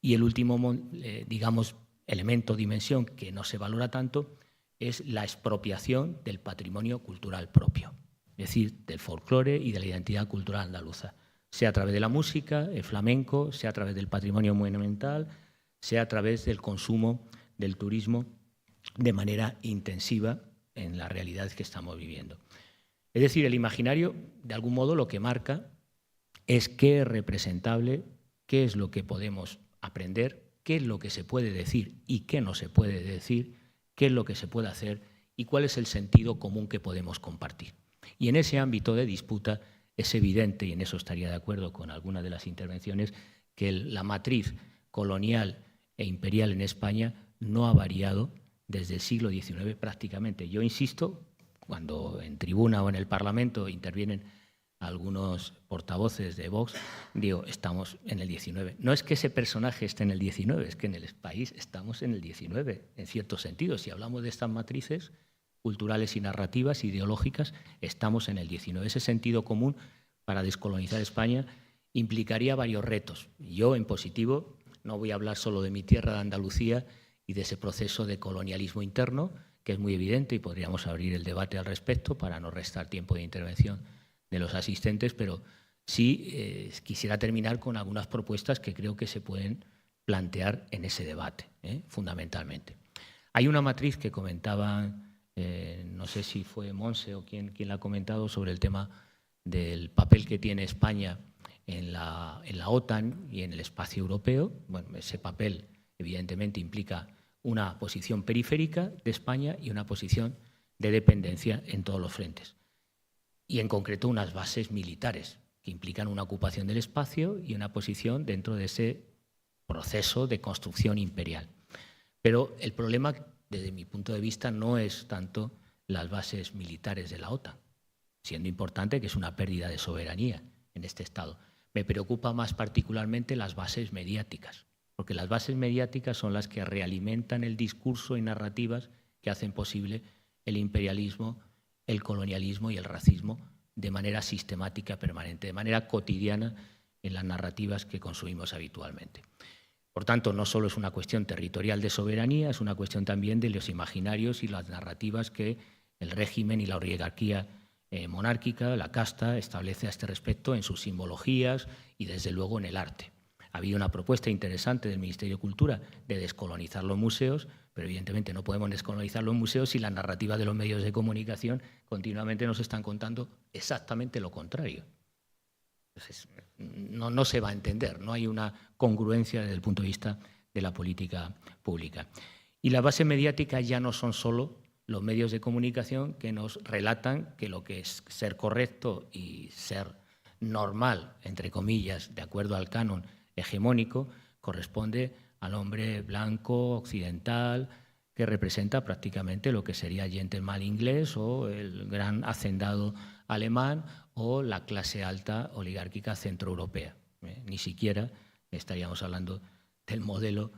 Y el último, digamos, elemento, dimensión que no se valora tanto es la expropiación del patrimonio cultural propio, es decir, del folclore y de la identidad cultural andaluza, sea a través de la música, el flamenco, sea a través del patrimonio monumental, sea a través del consumo del turismo de manera intensiva en las realidades que estamos viviendo. Es decir, el imaginario, de algún modo, lo que marca es qué es representable, qué es lo que podemos aprender, qué es lo que se puede decir y qué no se puede decir, qué es lo que se puede hacer y cuál es el sentido común que podemos compartir. Y en ese ámbito de disputa es evidente, y en eso estaría de acuerdo con algunas de las intervenciones, que la matriz colonial e imperial en España no ha variado desde el siglo XIX prácticamente. Yo insisto, cuando en tribuna o en el Parlamento intervienen algunos portavoces de Vox, digo, estamos en el XIX. No es que ese personaje esté en el XIX, es que en el país estamos en el XIX, en cierto sentido. Si hablamos de estas matrices culturales y narrativas, ideológicas, estamos en el XIX. Ese sentido común para descolonizar España implicaría varios retos. Yo, en positivo, no voy a hablar solo de mi tierra, de Andalucía, y de ese proceso de colonialismo interno, que es muy evidente y podríamos abrir el debate al respecto para no restar tiempo de intervención de los asistentes, pero sí quisiera terminar con algunas propuestas que creo que se pueden plantear en ese debate, fundamentalmente. Hay una matriz que comentaban, no sé si fue Monse o quien la ha comentado, sobre el tema del papel que tiene España en la OTAN y en el espacio europeo. Bueno, ese papel evidentemente implica una posición periférica de España y una posición de dependencia en todos los frentes. Y en concreto unas bases militares que implican una ocupación del espacio y una posición dentro de ese proceso de construcción imperial. Pero el problema, desde mi punto de vista, no es tanto las bases militares de la OTAN, siendo importante que es una pérdida de soberanía en este Estado. Me preocupa más particularmente las bases mediáticas, porque las bases mediáticas son las que realimentan el discurso y narrativas que hacen posible el imperialismo, el colonialismo y el racismo de manera sistemática, permanente, de manera cotidiana en las narrativas que consumimos habitualmente. Por tanto, no solo es una cuestión territorial de soberanía, es una cuestión también de los imaginarios y las narrativas que el régimen y la oligarquía monárquica, la casta, establece a este respecto en sus simbologías y, desde luego, en el arte. Ha habido una propuesta interesante del Ministerio de Cultura de descolonizar los museos, pero evidentemente no podemos descolonizar los museos si las narrativas de los medios de comunicación continuamente nos están contando exactamente lo contrario. Entonces, no se va a entender, no hay una congruencia desde el punto de vista de la política pública. Y la base mediática ya no son solo los medios de comunicación que nos relatan que lo que es ser correcto y ser normal, entre comillas, de acuerdo al canon hegemónico, corresponde al hombre blanco, occidental, que representa prácticamente lo que sería el gentleman inglés o el gran hacendado alemán o la clase alta oligárquica centroeuropea. Ni siquiera estaríamos hablando del modelo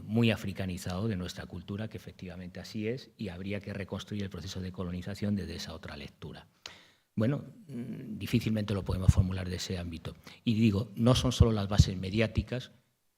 muy africanizado de nuestra cultura, que efectivamente así es, y habría que reconstruir el proceso de colonización desde esa otra lectura. Bueno, difícilmente lo podemos formular de ese ámbito. Y digo, no son solo las bases mediáticas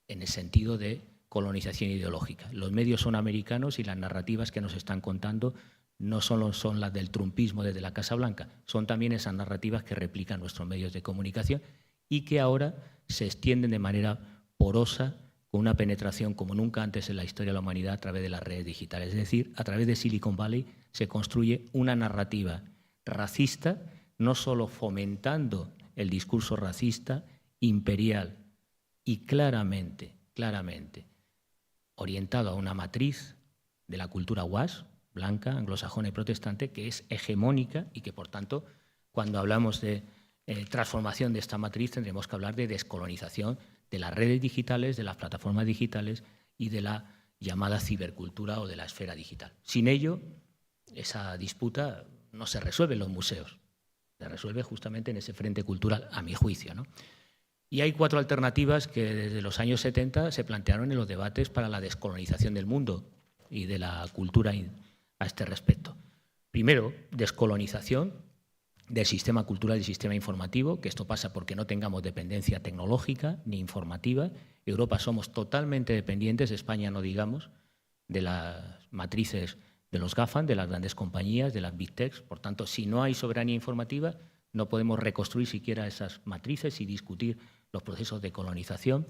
en el sentido de colonización ideológica. Los medios son americanos y las narrativas que nos están contando no solo son las del trumpismo desde la Casa Blanca, son también esas narrativas que replican nuestros medios de comunicación y que ahora se extienden de manera porosa, con una penetración como nunca antes en la historia de la humanidad a través de las redes digitales. Es decir, a través de Silicon Valley se construye una narrativa racista, no solo fomentando el discurso racista, imperial y claramente orientado a una matriz de la cultura WASP, blanca, anglosajona y protestante, que es hegemónica y que, por tanto, cuando hablamos de transformación de esta matriz, tendremos que hablar de descolonización de las redes digitales, de las plataformas digitales y de la llamada cibercultura o de la esfera digital. Sin ello, esa disputa no se resuelve en los museos, se resuelve justamente en ese frente cultural, a mi juicio, ¿no? Y hay 4 alternativas que desde los años 70 se plantearon en los debates para la descolonización del mundo y de la cultura a este respecto. Primero, descolonización del sistema cultural y del sistema informativo, que esto pasa porque no tengamos dependencia tecnológica ni informativa. Europa somos totalmente dependientes, España no digamos, de las matrices de los GAFAM, de las grandes compañías, de las Big Techs. Por tanto, si no hay soberanía informativa, no podemos reconstruir siquiera esas matrices y discutir los procesos de colonización.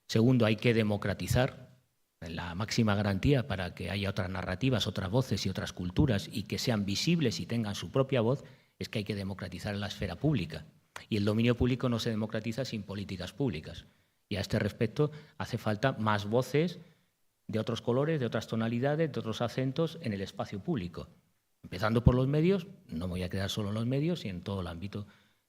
Segundo, hay que democratizar la máxima garantía para que haya otras narrativas, otras voces y otras culturas y que sean visibles y tengan su propia voz, es que hay que democratizar la esfera pública. Y el dominio público no se democratiza sin políticas públicas. Y a este respecto hace falta más voces de otros colores, de otras tonalidades, de otros acentos en el espacio público. Empezando por los medios, no me voy a quedar solo en los medios y en todo el ámbito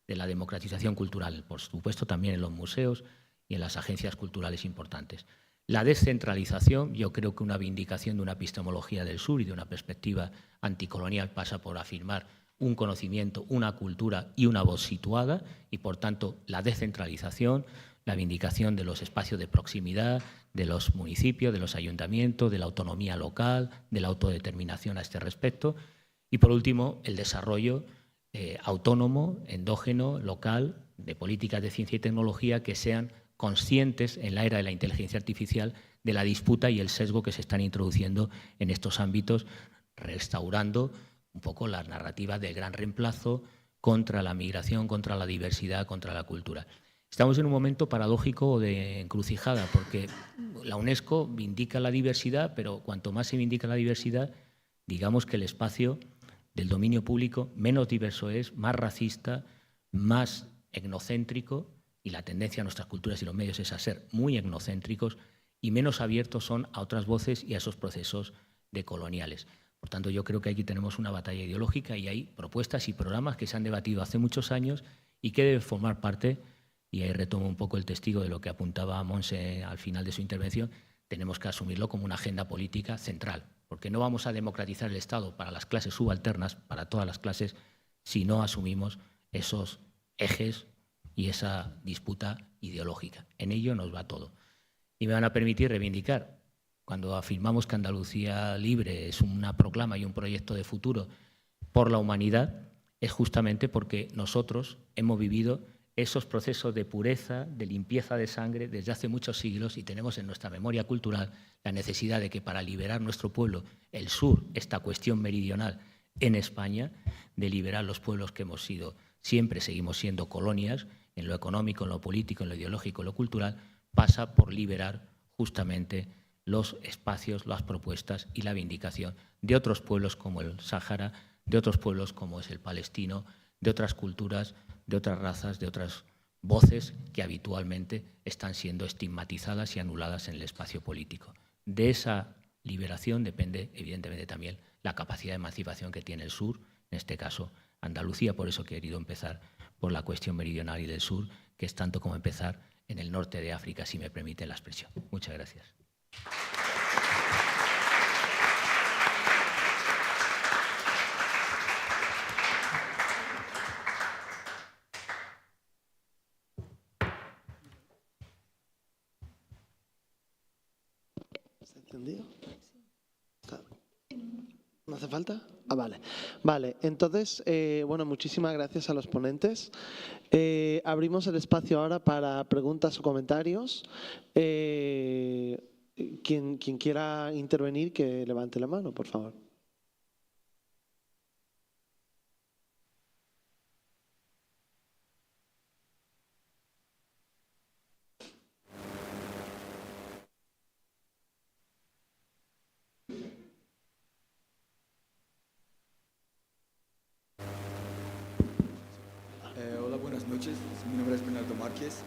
de la democratización cultural, por supuesto también en los museos y en las agencias culturales importantes. La descentralización, yo creo que una vindicación de una epistemología del sur y de una perspectiva anticolonial pasa por afirmar un conocimiento, una cultura y una voz situada y, por tanto, la descentralización, la vindicación de los espacios de proximidad, de los municipios, de los ayuntamientos, de la autonomía local, de la autodeterminación a este respecto. Y, por último, el desarrollo autónomo, endógeno, local, de políticas de ciencia y tecnología que sean conscientes en la era de la inteligencia artificial de la disputa y el sesgo que se están introduciendo en estos ámbitos, restaurando un poco las narrativas del gran reemplazo contra la migración, contra la diversidad, contra la cultura. Estamos en un momento paradójico de encrucijada porque la UNESCO vindica la diversidad, pero cuanto más se vindica la diversidad, digamos que el espacio del dominio público menos diverso es, más racista, más etnocéntrico, y la tendencia de nuestras culturas y los medios es a ser muy etnocéntricos y menos abiertos son a otras voces y a esos procesos decoloniales. Por tanto, yo creo que aquí tenemos una batalla ideológica y hay propuestas y programas que se han debatido hace muchos años y que deben formar parte, y ahí retomo un poco el testigo de lo que apuntaba Monse al final de su intervención, tenemos que asumirlo como una agenda política central, porque no vamos a democratizar el Estado para las clases subalternas, para todas las clases, si no asumimos esos ejes y esa disputa ideológica. En ello nos va todo. Y me van a permitir reivindicar, cuando afirmamos que Andalucía Libre es una proclama y un proyecto de futuro por la humanidad, es justamente porque nosotros hemos vivido esos procesos de pureza, de limpieza de sangre desde hace muchos siglos y tenemos en nuestra memoria cultural la necesidad de que para liberar nuestro pueblo, el sur, esta cuestión meridional en España, de liberar los pueblos que hemos sido, siempre seguimos siendo colonias, en lo económico, en lo político, en lo ideológico, en lo cultural, pasa por liberar justamente los espacios, las propuestas y la vindicación de otros pueblos como el Sáhara, de otros pueblos como es el palestino, de otras culturas, de otras razas, de otros voces que habitualmente están siendo estigmatizadas y anuladas en el espacio político. De esa liberación depende, evidentemente, también la capacidad de emancipación que tiene el sur, en este caso Andalucía. Por eso he querido empezar por la cuestión meridional y del sur, que es tanto como empezar en el norte de África, si me permite la expresión. Muchas gracias. ¿Está entendido? ¿No hace falta? Ah, vale. Vale, entonces, bueno, muchísimas gracias a los ponentes. Abrimos el espacio ahora para preguntas o comentarios. Quien quiera intervenir, que levante la mano, por favor. Hola, buenas noches. Mi nombre es Bernardo Márquez.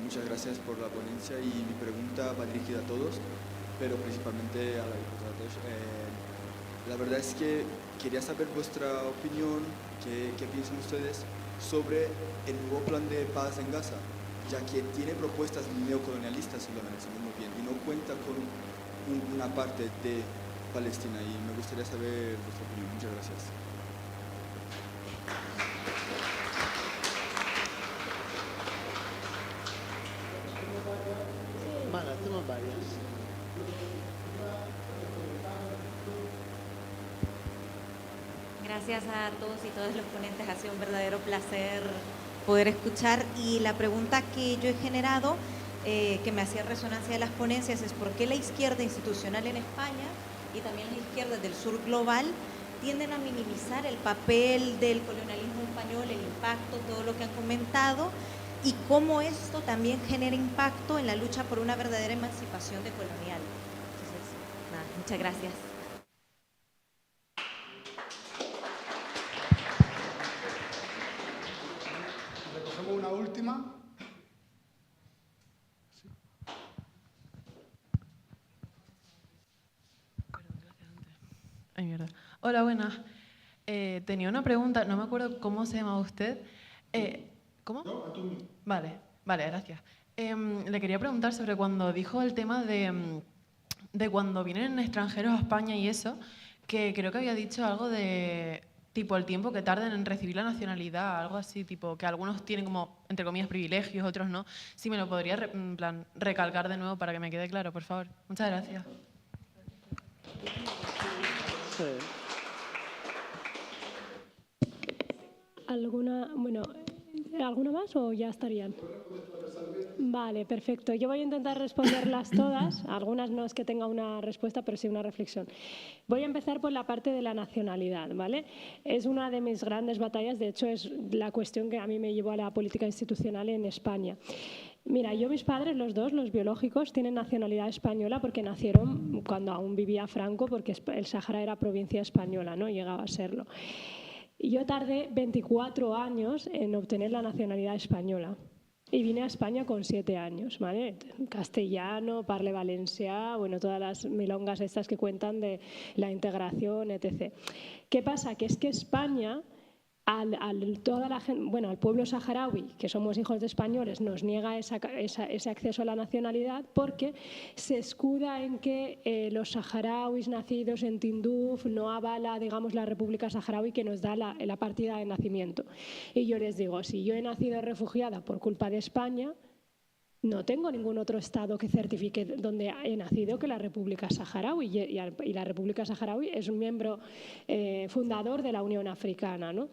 Muchas gracias por la ponencia y mi pregunta va dirigida a todos, pero principalmente a la diputada Tosh. La verdad es que quería saber vuestra opinión, qué piensan ustedes sobre el nuevo plan de paz en Gaza, ya que tiene propuestas neocolonialistas, si lo analizamos muy bien, y no cuenta con una parte de Palestina, y me gustaría saber vuestra opinión. Muchas gracias. Vale, hacemos varias. Gracias a todos y todas los ponentes, ha sido un verdadero placer poder escuchar. Y la pregunta que yo he generado, que me hacía resonancia de las ponencias, es por qué la izquierda institucional en España y también las izquierdas del sur global tienden a minimizar el papel del colonialismo español, el impacto, todo lo que han comentado, y cómo esto también genera impacto en la lucha por una verdadera emancipación decolonial. Entonces, nada, muchas gracias. Recogemos una última. Ay, mierda. Hola, buenas. Tenía una pregunta, no me acuerdo cómo se llama usted. ¿Cómo? Vale, gracias. Le quería preguntar sobre cuando dijo el tema de cuando vienen extranjeros a España y eso, que creo que había dicho algo de tipo el tiempo que tardan en recibir la nacionalidad, algo así, tipo que algunos tienen como, entre comillas, privilegios, otros no. Si me lo podría en plan, recalcar de nuevo para que me quede claro, por favor. Muchas gracias. Sí. ¿Alguna más o ya estarían? Vale, perfecto. Yo voy a intentar responderlas todas. Algunas no es que tenga una respuesta, pero sí una reflexión. Voy a empezar por la parte de la nacionalidad, ¿vale? Es una de mis grandes batallas, de hecho es la cuestión que a mí me llevó a la política institucional en España. Mira, mis padres, los dos, los biológicos, tienen nacionalidad española porque nacieron cuando aún vivía Franco, porque el Sáhara era provincia española, ¿no? Llegaba a serlo. Y yo tardé 24 años en obtener la nacionalidad española. Y vine a España con 7 años, ¿vale? Castellano, parle valencià, bueno, todas las milongas estas que cuentan de la integración, etc. ¿Qué pasa? Que es que España, toda la gente, bueno, al pueblo saharaui, que somos hijos de españoles, nos niega ese acceso a la nacionalidad porque se escuda en que los saharauis nacidos en Tinduf no avala, digamos, la República Saharaui que nos da la partida de nacimiento. Y yo les digo, si yo he nacido refugiada por culpa de España, no tengo ningún otro estado que certifique donde he nacido que la República Saharaui, y la República Saharaui es un miembro fundador de la Unión Africana, ¿no?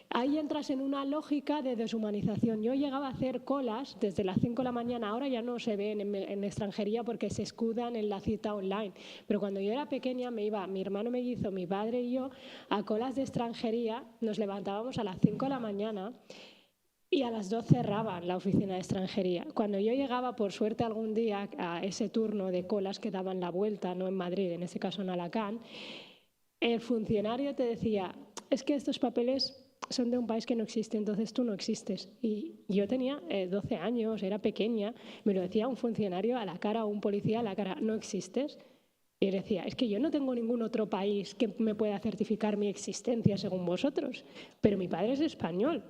Ahí entras en una lógica de deshumanización. Yo llegaba a hacer colas desde las 5 de la mañana, ahora ya no se ven en extranjería porque se escudan en la cita online, pero cuando yo era pequeña me iba mi hermano mellizo, mi padre y yo a colas de extranjería, nos levantábamos a las 5 de la mañana y a las 2 cerraban la oficina de extranjería. Cuando yo llegaba, por suerte, algún día a ese turno de colas que daban la vuelta, no en Madrid, en ese caso en Alacant, el funcionario te decía, es que estos papeles son de un país que no existe, entonces tú no existes. Y yo tenía 12 años, era pequeña, me lo decía un funcionario a la cara o un policía a la cara, no existes. Y le decía, es que yo no tengo ningún otro país que me pueda certificar mi existencia según vosotros, pero mi padre es español.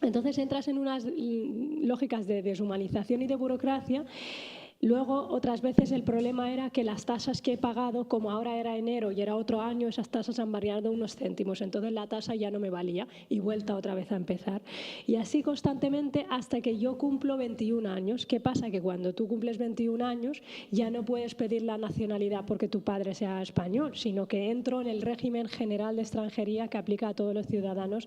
Entonces entras en unas lógicas de deshumanización y de burocracia. Luego, otras veces el problema era que las tasas que he pagado, como ahora era enero y era otro año, esas tasas han variado unos céntimos, entonces la tasa ya no me valía y vuelta otra vez a empezar. Y así constantemente hasta que yo cumplo 21 años. ¿Qué pasa? Que cuando tú cumples 21 años ya no puedes pedir la nacionalidad porque tu padre sea español, sino que entro en el régimen general de extranjería que aplica a todos los ciudadanos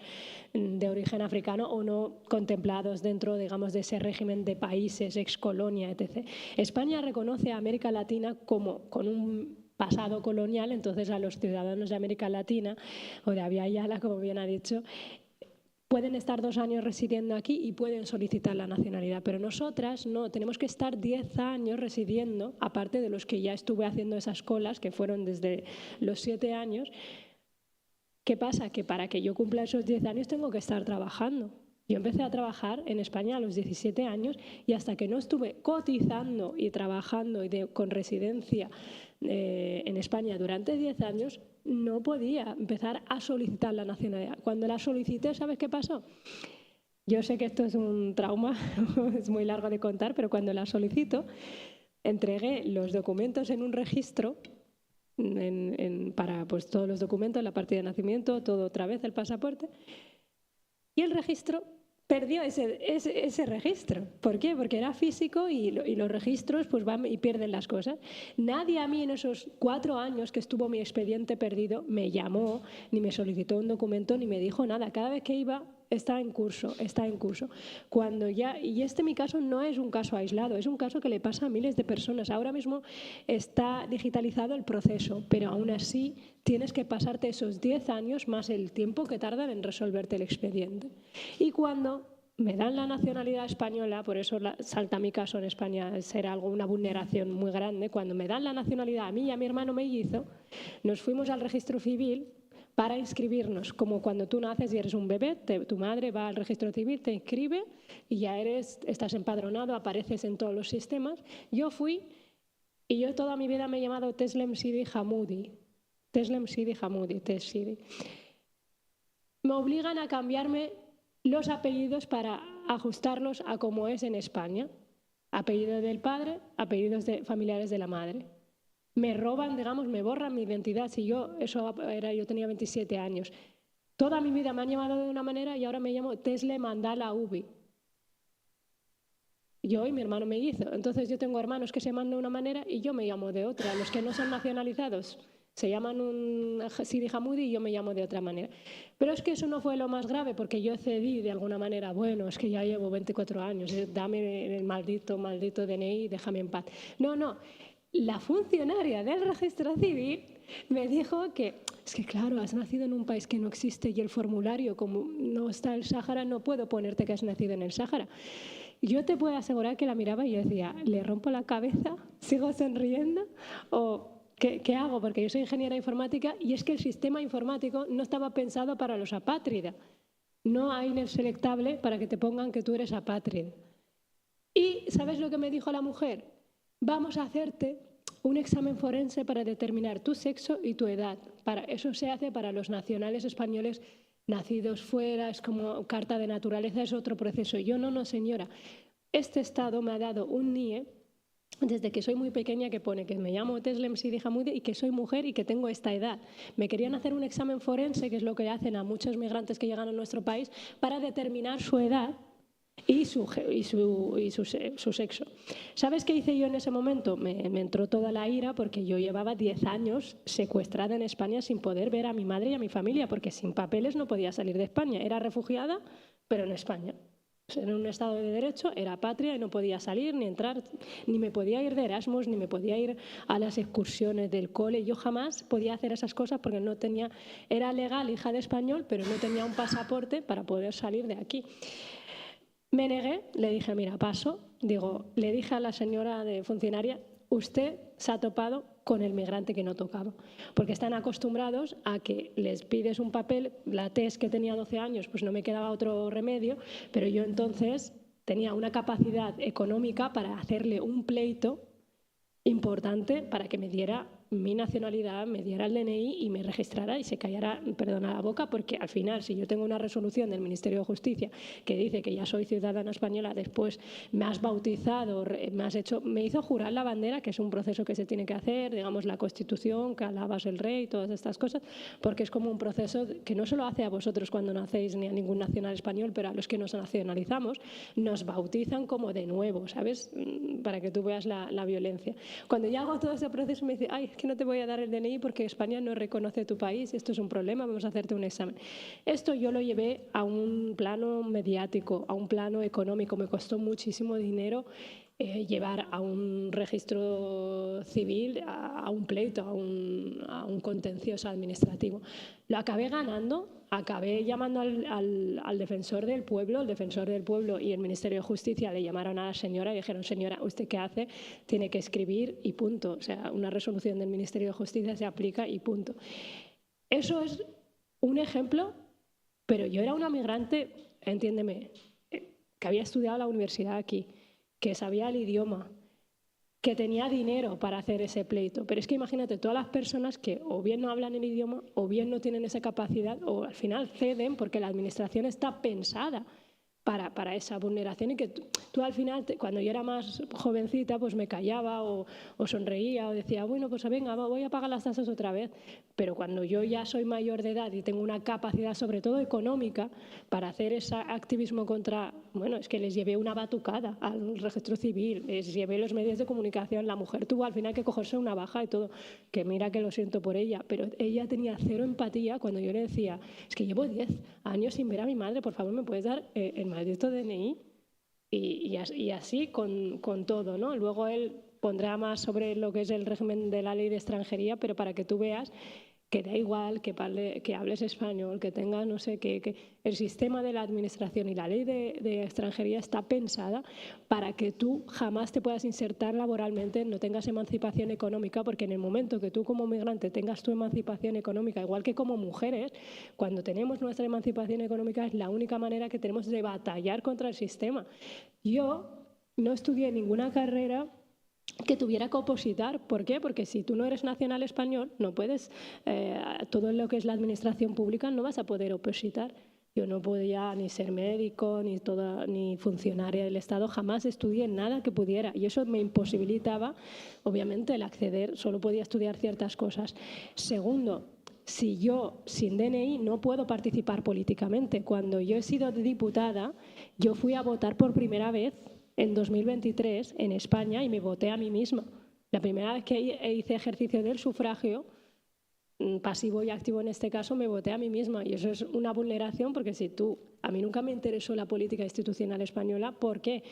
de origen africano o no contemplados dentro, digamos, de ese régimen de países, excolonia, etc. España reconoce a América Latina como con un pasado colonial, entonces a los ciudadanos de América Latina o de Abya Yala, como bien ha dicho, pueden estar 2 años residiendo aquí y pueden solicitar la nacionalidad, pero nosotras no, tenemos que estar 10 años residiendo, aparte de los que ya estuve haciendo esas colas, que fueron desde los 7 años. ¿Qué pasa? Que para que yo cumpla esos 10 años tengo que estar trabajando. Yo empecé a trabajar en España a los 17 años y hasta que no estuve cotizando y trabajando con residencia en España durante 10 años, no podía empezar a solicitar la nacionalidad. Cuando la solicité, ¿sabes qué pasó? Yo sé que esto es un trauma, es muy largo de contar, pero cuando la solicito, entregué los documentos en un registro para pues, todos los documentos, la partida de nacimiento, todo otra vez, el pasaporte, y el registro perdió ese registro. ¿Por qué? Porque era físico y los registros pues van y pierden las cosas. Nadie a mí en esos 4 años que estuvo mi expediente perdido me llamó, ni me solicitó un documento, ni me dijo nada. Cada vez que iba, está en curso, está en curso. Cuando ya, y mi caso no es un caso aislado, es un caso que le pasa a miles de personas. Ahora mismo está digitalizado el proceso, pero aún así tienes que pasarte esos 10 años más el tiempo que tardan en resolverte el expediente. Y cuando me dan la nacionalidad española, por eso salta mi caso en España, será una vulneración muy grande, cuando me dan la nacionalidad a mí y a mi hermano mellizo, nos fuimos al registro civil para inscribirnos, como cuando tú naces y eres un bebé, tu madre va al registro civil, te inscribe y ya estás empadronado, apareces en todos los sistemas. Yo fui y yo toda mi vida me he llamado Teslem Sidi Hamoudi. Teslem Sidi Hamoudi, Tes Sidi. Me obligan a cambiarme los apellidos para ajustarlos a como es en España. Apellido del padre, apellidos familiares de la madre. Me roban, digamos, me borran mi identidad. Si yo tenía 27 años. Toda mi vida me han llamado de una manera y ahora me llamo Tesle Mandala Ubi. Yo y mi hermano mellizo. Entonces yo tengo hermanos que se llaman de una manera y yo me llamo de otra. Los que no son nacionalizados se llaman un Sidi Hamoudi y yo me llamo de otra manera. Pero es que eso no fue lo más grave porque yo cedí de alguna manera. Bueno, es que ya llevo 24 años, dame el maldito DNI y déjame en paz. No. La funcionaria del registro civil me dijo que, es que claro, has nacido en un país que no existe y el formulario, como no está el Sáhara, no puedo ponerte que has nacido en el Sáhara. Yo te puedo asegurar que la miraba y yo decía, ¿le rompo la cabeza? ¿Sigo sonriendo? ¿O qué hago? Porque yo soy ingeniera informática y es que el sistema informático no estaba pensado para los apátridas. No hay en el selectable para que te pongan que tú eres apátrida. ¿Y sabes lo que me dijo la mujer? Vamos a hacerte un examen forense para determinar tu sexo y tu edad. Eso se hace para los nacionales españoles nacidos fuera, es como carta de naturaleza, es otro proceso. Yo no, señora. Este Estado me ha dado un NIE desde que soy muy pequeña que pone que me llamo Teslem Sidi Hamoudi y que soy mujer y que tengo esta edad. Me querían hacer un examen forense, que es lo que hacen a muchos migrantes que llegan a nuestro país, para determinar su edad y su sexo. ¿Sabes qué hice yo en ese momento? Me entró toda la ira porque yo llevaba 10 años secuestrada en España sin poder ver a mi madre y a mi familia, porque sin papeles no podía salir de España. Era refugiada, pero en España. En un estado de derecho, era patria y no podía salir ni entrar, ni me podía ir de Erasmus, ni me podía ir a las excursiones del cole. Yo jamás podía hacer esas cosas porque no tenía, era legal, hija de español, pero no tenía un pasaporte para poder salir de aquí. Me negué, le dije, mira, paso. Le dije a la señora de funcionaria, usted se ha topado con el migrante que no tocaba. Porque están acostumbrados a que les pides un papel, la TES que tenía 12 años, pues no me quedaba otro remedio, pero yo entonces tenía una capacidad económica para hacerle un pleito importante para que me diera mi nacionalidad, me diera el DNI y me registrara y se callara, perdona la boca, porque al final, si yo tengo una resolución del Ministerio de Justicia que dice que ya soy ciudadana española, después me has bautizado, me hizo jurar la bandera, que es un proceso que se tiene que hacer, digamos la Constitución, que alabas el rey, todas estas cosas, porque es como un proceso que no solo hace a vosotros cuando nacéis ni a ningún nacional español, pero a los que nos nacionalizamos, nos bautizan como de nuevo, ¿sabes? Para que tú veas la violencia. Cuando ya hago todo ese proceso me dice, ay, que no te voy a dar el DNI porque España no reconoce tu país, esto es un problema, vamos a hacerte un examen. Esto yo lo llevé a un plano mediático, a un plano económico, me costó muchísimo dinero llevar a un registro civil, a un pleito, a un contencioso administrativo. Lo acabé ganando, acabé llamando al defensor del pueblo, el defensor del pueblo y el Ministerio de Justicia le llamaron a la señora y dijeron, señora, ¿usted qué hace? Tiene que escribir y punto. O sea, una resolución del Ministerio de Justicia se aplica y punto. Eso es un ejemplo, pero yo era una migrante, entiéndeme, que había estudiado en la universidad aquí, que sabía el idioma, que tenía dinero para hacer ese pleito. Pero es que imagínate, todas las personas que o bien no hablan el idioma o bien no tienen esa capacidad o al final ceden porque la administración está pensada para esa vulneración y que tú al final, cuando yo era más jovencita, pues me callaba o sonreía o decía, bueno, pues venga, voy a pagar las tasas otra vez. Pero cuando yo ya soy mayor de edad y tengo una capacidad, sobre todo económica, para hacer ese activismo contra, bueno, es que les llevé una batucada al registro civil, les llevé los medios de comunicación, la mujer tuvo al final que cogerse una baja y todo, que mira que lo siento por ella, pero ella tenía cero empatía cuando yo le decía, es que llevo 10 años sin ver a mi madre, por favor, ¿me puedes dar el maldito DNI? Y así con todo, ¿no? Luego él pondrá más sobre lo que es el régimen de la ley de extranjería, pero para que tú veas que da igual que hables español, que tengas, no sé, que el sistema de la administración y la ley de extranjería está pensada para que tú jamás te puedas insertar laboralmente, no tengas emancipación económica, porque en el momento que tú como migrante tengas tu emancipación económica, igual que como mujeres, cuando tenemos nuestra emancipación económica es la única manera que tenemos de batallar contra el sistema. Yo no estudié ninguna carrera que tuviera que opositar. ¿Por qué? Porque si tú no eres nacional español, no puedes, todo lo que es la administración pública no vas a poder opositar. Yo no podía ni ser médico, ni funcionaria del Estado, jamás estudié nada que pudiera. Y eso me imposibilitaba, obviamente, el acceder, solo podía estudiar ciertas cosas. Segundo, si yo, sin DNI, no puedo participar políticamente. Cuando yo he sido diputada, yo fui a votar por primera vez en 2023 en España y me voté a mí misma. La primera vez que hice ejercicio del sufragio, pasivo y activo en este caso, me voté a mí misma. Y eso es una vulneración porque a mí nunca me interesó la política institucional española. ¿Por qué?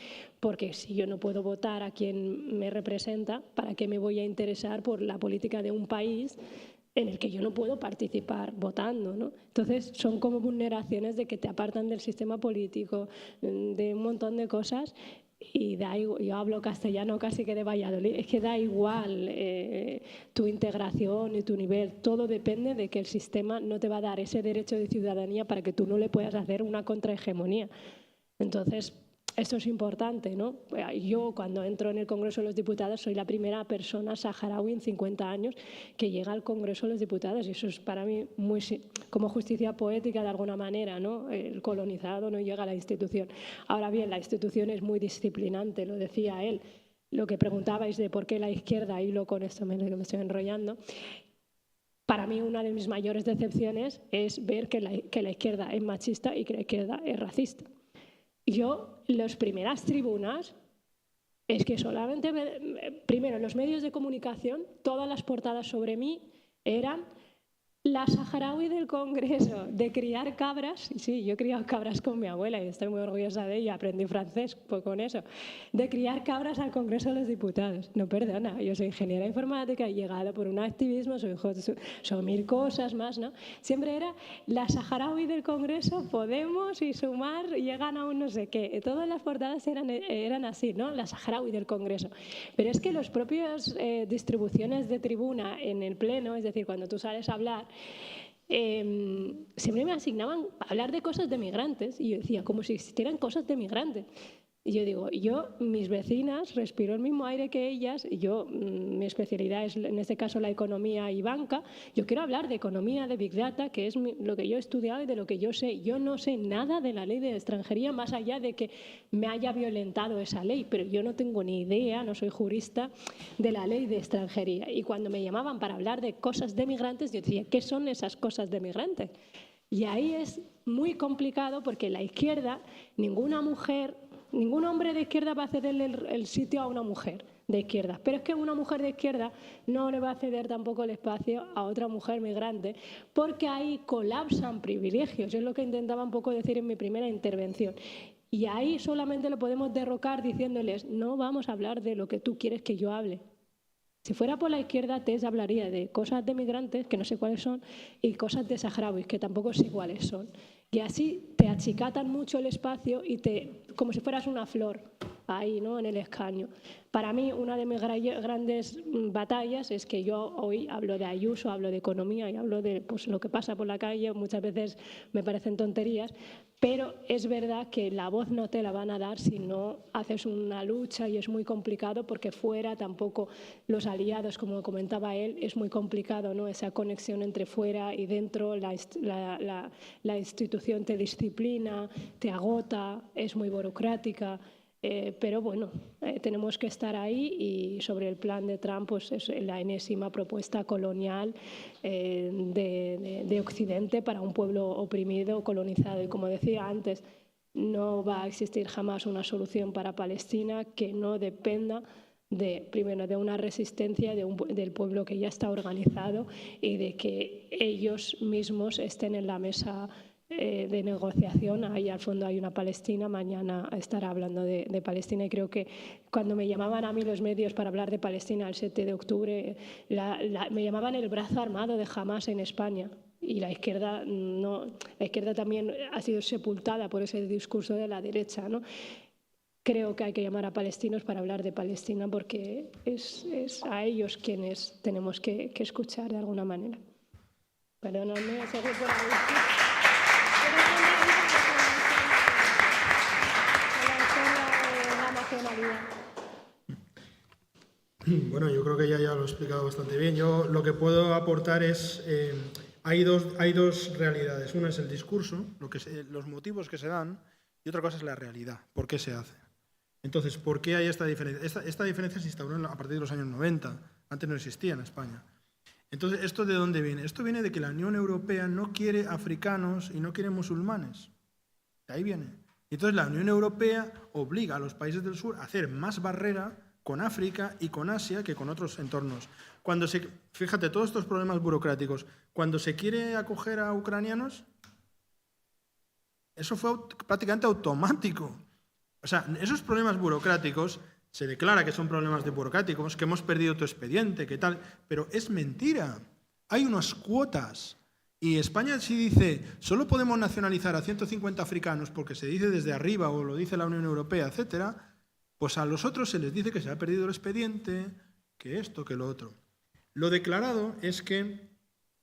Porque si yo no puedo votar a quien me representa, ¿para qué me voy a interesar por la política de un país en el que yo no puedo participar votando, ¿no? Entonces son como vulneraciones de que te apartan del sistema político, de un montón de cosas. Y yo hablo castellano casi que de Valladolid, es que da igual tu integración y tu nivel, todo depende de que el sistema no te va a dar ese derecho de ciudadanía para que tú no le puedas hacer una contrahegemonía. Entonces, esto es importante, ¿no? Yo cuando entro en el Congreso de los Diputados soy la primera persona saharaui en 50 años que llega al Congreso de los Diputados y eso es para mí muy como justicia poética de alguna manera, ¿no? El colonizado no llega a la institución. Ahora bien, la institución es muy disciplinante, lo decía él. Lo que preguntabais de por qué la izquierda, hilo con esto me estoy enrollando, para mí una de mis mayores decepciones es ver que la izquierda es machista y que la izquierda es racista. Yo, las primeras tribunas, es que solamente, primero, en los medios de comunicación, todas las portadas sobre mí eran La saharaui del Congreso, de criar cabras, sí, yo he criado cabras con mi abuela y estoy muy orgullosa de ella, aprendí francés pues con eso, de criar cabras al Congreso de los Diputados. No, perdona, yo soy ingeniera informática, he llegado por un activismo, son 1000 cosas más, ¿no? Siempre era la saharaui del Congreso, Podemos y Sumar llegan a un no sé qué. Todas las portadas eran así, ¿no? La saharaui del Congreso. Pero es que los propios distribuciones de tribuna en el Pleno, es decir, cuando tú sales a hablar, siempre me asignaban a hablar de cosas de migrantes y yo decía, como si existieran cosas de migrantes. Y yo digo, mis vecinas, respiro el mismo aire que ellas, y mi especialidad es en este caso la economía y banca, yo quiero hablar de economía, de Big Data, que es lo que yo he estudiado y de lo que yo sé. Yo no sé nada de la ley de extranjería más allá de que me haya violentado esa ley, pero yo no tengo ni idea, no soy jurista, de la ley de extranjería. Y cuando me llamaban para hablar de cosas de migrantes, yo decía, ¿qué son esas cosas de migrantes? Y ahí es muy complicado porque la izquierda, ningún hombre de izquierda va a cederle el sitio a una mujer de izquierda. Pero es que una mujer de izquierda no le va a ceder tampoco el espacio a otra mujer migrante porque ahí colapsan privilegios. Es lo que intentaba un poco decir en mi primera intervención. Y ahí solamente lo podemos derrocar diciéndoles, no vamos a hablar de lo que tú quieres que yo hable. Si fuera por la izquierda, Tess hablaría de cosas de migrantes, que no sé cuáles son, y cosas de saharauis, que tampoco sé cuáles son. Y así te achicatan mucho el espacio y como si fueras una flor ahí, ¿no?, en el escaño. Para mí, una de mis grandes batallas es que yo hoy hablo de Ayuso, hablo de economía y hablo de lo que pasa por la calle. Muchas veces me parecen tonterías, pero es verdad que la voz no te la van a dar si no haces una lucha y es muy complicado porque fuera tampoco los aliados, como comentaba él, es muy complicado, ¿no?, esa conexión entre fuera y dentro, la institución te disciplina, te agota, es muy burocrática. Pero bueno, tenemos que estar ahí y sobre el plan de Trump pues es la enésima propuesta colonial de Occidente para un pueblo oprimido, colonizado. Y como decía antes, no va a existir jamás una solución para Palestina que no dependa primero de una resistencia del pueblo que ya está organizado y de que ellos mismos estén en la mesa de negociación. Ahí al fondo hay una Palestina, mañana estará hablando de Palestina y creo que cuando me llamaban a mí los medios para hablar de Palestina el 7 de octubre, me llamaban el brazo armado de Hamás en España y la izquierda también ha sido sepultada por ese discurso de la derecha, ¿no? Creo que hay que llamar a palestinos para hablar de Palestina porque es a ellos quienes tenemos que escuchar de alguna manera. Perdóname, seguir por ahí. Bueno, yo creo que ya lo he explicado bastante bien. Yo lo que puedo aportar es, hay dos realidades. Una es el discurso, los motivos que se dan, y otra cosa es la realidad, por qué se hace. Entonces, ¿por qué hay esta diferencia? Esta diferencia se instauró a partir de los años 90, antes no existía en España. Entonces, ¿esto de dónde viene? Esto viene de que la Unión Europea no quiere africanos y no quiere musulmanes. De ahí viene. Y entonces la Unión Europea obliga a los países del sur a hacer más barrera con África y con Asia que con otros entornos. Fíjate, todos estos problemas burocráticos, cuando se quiere acoger a ucranianos, eso fue prácticamente automático. O sea, esos problemas burocráticos se declara que son problemas burocráticos, que hemos perdido tu expediente, que tal, pero es mentira. Hay unas cuotas. Y España sí dice, solo podemos nacionalizar a 150 africanos porque se dice desde arriba o lo dice la Unión Europea, etcétera, pues a los otros se les dice que se ha perdido el expediente, que esto, que lo otro. Lo declarado es que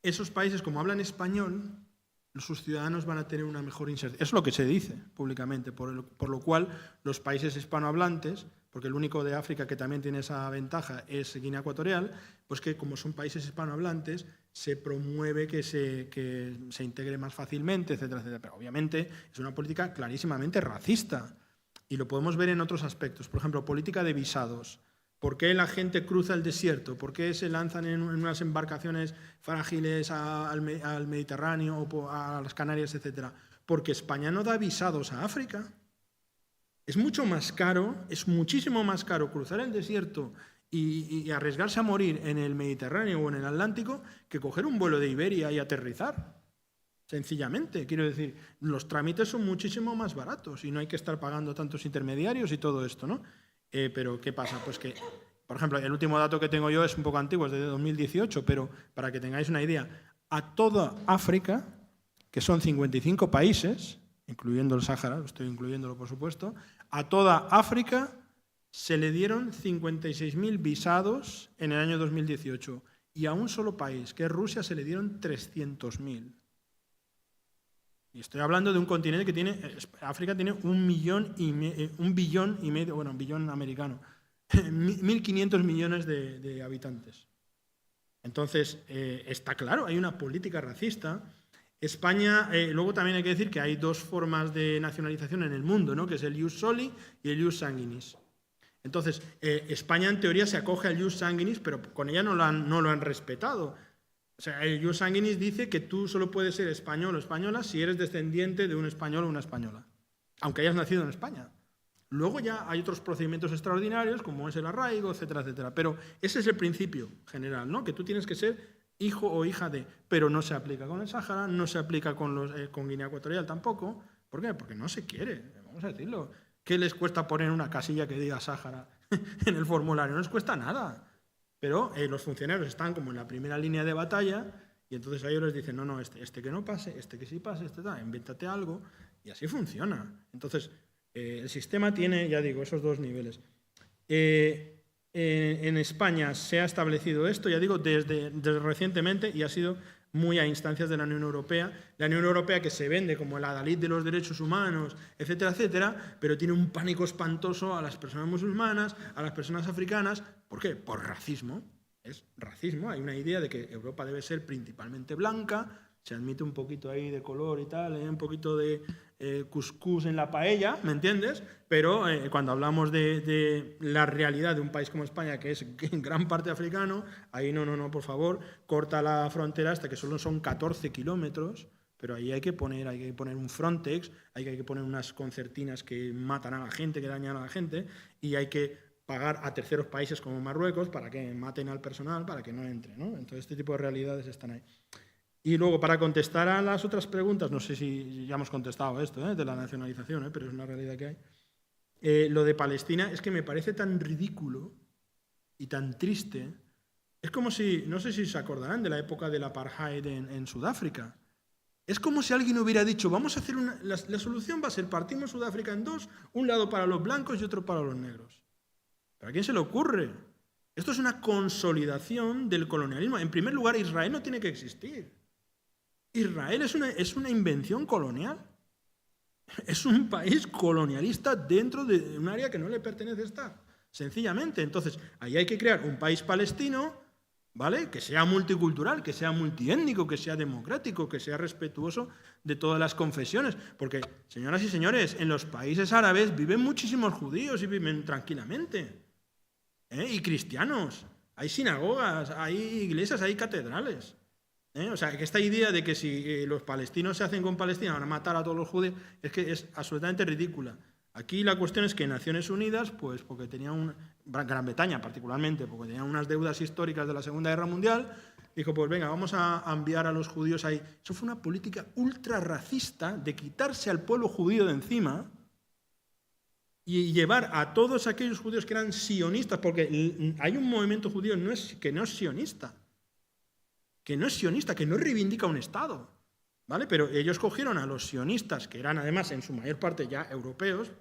esos países, como hablan español, sus ciudadanos van a tener una mejor inserción. Es lo que se dice públicamente, por lo cual los países hispanohablantes, porque el único de África que también tiene esa ventaja es Guinea Ecuatorial, pues que como son países hispanohablantes, se promueve que se integre más fácilmente, etcétera, etcétera. Pero obviamente es una política clarísimamente racista y lo podemos ver en otros aspectos. Por ejemplo, política de visados. ¿Por qué la gente cruza el desierto? ¿Por qué se lanzan en unas embarcaciones frágiles al Mediterráneo o a las Canarias, etcétera? Porque España no da visados a África. Es mucho más caro, es muchísimo más caro cruzar el desierto y arriesgarse a morir en el Mediterráneo o en el Atlántico que coger un vuelo de Iberia y aterrizar. Sencillamente, quiero decir, los trámites son muchísimo más baratos y no hay que estar pagando tantos intermediarios y todo esto, ¿no? Pero ¿qué pasa? Pues que, por ejemplo, el último dato que tengo yo es un poco antiguo, es de 2018, pero para que tengáis una idea, a toda África, que son 55 países, incluyendo el Sáhara, estoy incluyéndolo por supuesto, a toda África se le dieron 56.000 visados en el año 2018 y a un solo país, que es Rusia, se le dieron 300.000. Y estoy hablando de un continente que tiene, África tiene 1 billón y medio, bueno, un billón americano, 1.500 millones de habitantes. Entonces, está claro, hay una política racista. España, luego también hay que decir que hay dos formas de nacionalización en el mundo, ¿no? Que es el ius soli y el ius sanguinis. Entonces, España en teoría se acoge al ius sanguinis, pero con ella no lo han respetado. O sea, el ius sanguinis dice que tú solo puedes ser español o española si eres descendiente de un español o una española, aunque hayas nacido en España. Luego ya hay otros procedimientos extraordinarios, como es el arraigo, etcétera, etcétera. Pero ese es el principio general, ¿no? Que tú tienes que ser hijo o hija de, pero no se aplica con el Sáhara, no se aplica con Guinea Ecuatorial tampoco. ¿Por qué? Porque no se quiere, vamos a decirlo. ¿Qué les cuesta poner una casilla que diga Sáhara en el formulario? No les cuesta nada. Pero los funcionarios están como en la primera línea de batalla y entonces a ellos les dicen, no, este que no pase, este que sí pase, invéntate algo, y así funciona. Entonces, el sistema tiene, ya digo, esos dos niveles. En España se ha establecido esto, ya digo, desde recientemente y ha sido muy a instancias de la Unión Europea. La Unión Europea que se vende como el adalid de los derechos humanos, etcétera, etcétera, pero tiene un pánico espantoso a las personas musulmanas, a las personas africanas. ¿Por qué? Por racismo. Es racismo. Hay una idea de que Europa debe ser principalmente blanca, se admite un poquito ahí de color y tal, un poquito de cuscús en la paella, ¿me entiendes? Pero cuando hablamos de la realidad de un país como España, que es en gran parte africano, ahí no, por favor, corta la frontera hasta que solo son 14 kilómetros, pero ahí hay que poner un Frontex, hay que poner unas concertinas que matan a la gente, que dañan a la gente, y hay que pagar a terceros países como Marruecos para que maten al personal, para que no entre, ¿no? Entonces este tipo de realidades están ahí. Y luego, para contestar a las otras preguntas, no sé si ya hemos contestado esto, de la nacionalización, pero es una realidad que hay. Lo de Palestina es que me parece tan ridículo y tan triste. Es como si, no sé si se acordarán de la época del apartheid en Sudáfrica. Es como si alguien hubiera dicho, vamos a hacer la solución va a ser partimos Sudáfrica en dos, un lado para los blancos y otro para los negros. ¿Pero a quién se le ocurre? Esto es una consolidación del colonialismo. En primer lugar, Israel no tiene que existir. Israel es una invención colonial. Es un país colonialista dentro de un área que no le pertenece estar. Sencillamente. Entonces, ahí hay que crear un país palestino, ¿vale? Que sea multicultural, que sea multiétnico, que sea democrático, que sea respetuoso de todas las confesiones. Porque, señoras y señores, en los países árabes viven muchísimos judíos y viven tranquilamente. Y cristianos. Hay sinagogas, hay iglesias, hay catedrales. O sea, que esta idea de que si los palestinos se hacen con Palestina van a matar a todos los judíos, es que es absolutamente ridícula. Aquí la cuestión es que Naciones Unidas, pues porque tenía Gran Bretaña particularmente, porque tenía unas deudas históricas de la Segunda Guerra Mundial, dijo, pues venga, vamos a enviar a los judíos ahí. Eso fue una política ultra racista de quitarse al pueblo judío de encima y llevar a todos aquellos judíos que eran sionistas, porque hay un movimiento judío que no es sionista, que no reivindica un Estado, ¿vale? Pero ellos cogieron a los sionistas, que eran además en su mayor parte ya europeos,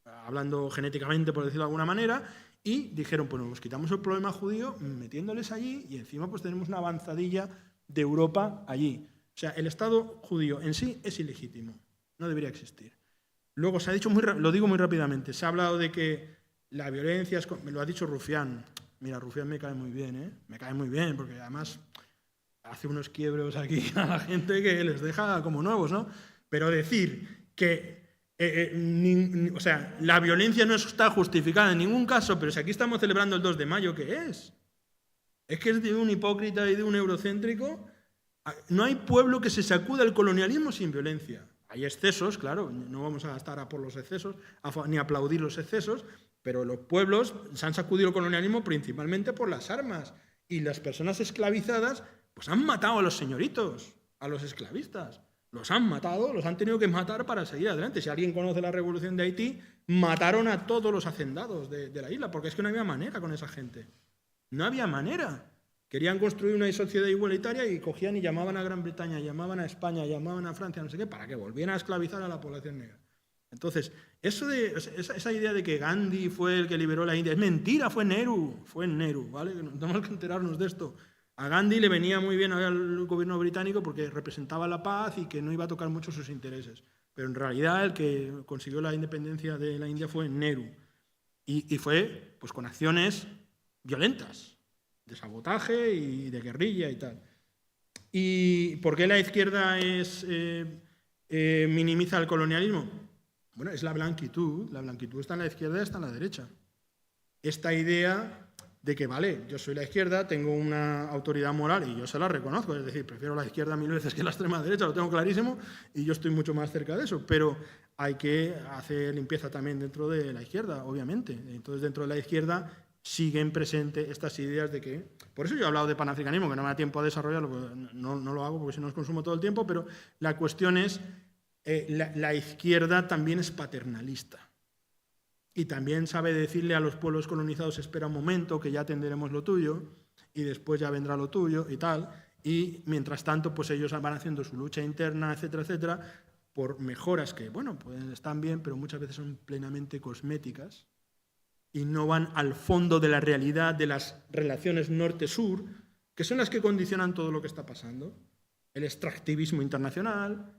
hablando genéticamente por decirlo de alguna manera, y dijeron, pues nos quitamos el problema judío metiéndoles allí y encima pues tenemos una avanzadilla de Europa allí. O sea, el Estado judío en sí es ilegítimo, no debería existir. Luego se ha dicho, lo digo muy rápidamente, se ha hablado de que la violencia, me lo ha dicho Rufián. Mira, Rufián me cae muy bien, me cae muy bien, porque además hace unos quiebros aquí a la gente que les deja como nuevos, ¿no? Pero decir que o sea, la violencia no está justificada en ningún caso, pero si aquí estamos celebrando el 2 de mayo, ¿qué es? Es que es de un hipócrita y de un eurocéntrico. No hay pueblo que se sacuda el colonialismo sin violencia. Hay excesos, claro, no vamos a estar a por los excesos, ni a aplaudir los excesos, Pero los pueblos se han sacudido el colonialismo principalmente por las armas. Y las personas esclavizadas pues han matado a los señoritos, a los esclavistas. Los han matado, los han tenido que matar para seguir adelante. Si alguien conoce la revolución de Haití, mataron a todos los hacendados de la isla, porque es que no había manera con esa gente. No había manera. Querían construir una sociedad igualitaria y cogían y llamaban a Gran Bretaña, llamaban a España, llamaban a Francia, no sé qué, para que volvieran a esclavizar a la población negra. Entonces, esa idea de que Gandhi fue el que liberó la India, es mentira, fue Nehru, ¿vale? Tenemos que enterarnos de esto. A Gandhi le venía muy bien al gobierno británico porque representaba la paz y que no iba a tocar mucho sus intereses. Pero en realidad el que consiguió la independencia de la India fue Nehru. Y fue pues, con acciones violentas, de sabotaje y de guerrilla y tal. ¿Y por qué la izquierda minimiza el colonialismo? Bueno, es la blanquitud. La blanquitud está en la izquierda y está en la derecha. Esta idea de que, vale, yo soy la izquierda, tengo una autoridad moral y yo se la reconozco, es decir, prefiero la izquierda 1000 veces que la extrema derecha, lo tengo clarísimo y yo estoy mucho más cerca de eso, pero hay que hacer limpieza también dentro de la izquierda, obviamente. Entonces, dentro de la izquierda siguen presentes estas ideas de que... Por eso yo he hablado de panafricanismo, que no me da tiempo a desarrollarlo, no lo hago porque si no os consumo todo el tiempo, pero la cuestión es, la izquierda también es paternalista. Y también sabe decirle a los pueblos colonizados, espera un momento, que ya atenderemos lo tuyo, y después ya vendrá lo tuyo y tal. Y mientras tanto, pues ellos van haciendo su lucha interna, etcétera, etcétera, por mejoras que, bueno, pues están bien, pero muchas veces son plenamente cosméticas y no van al fondo de la realidad de las relaciones norte-sur, que son las que condicionan todo lo que está pasando. El extractivismo internacional.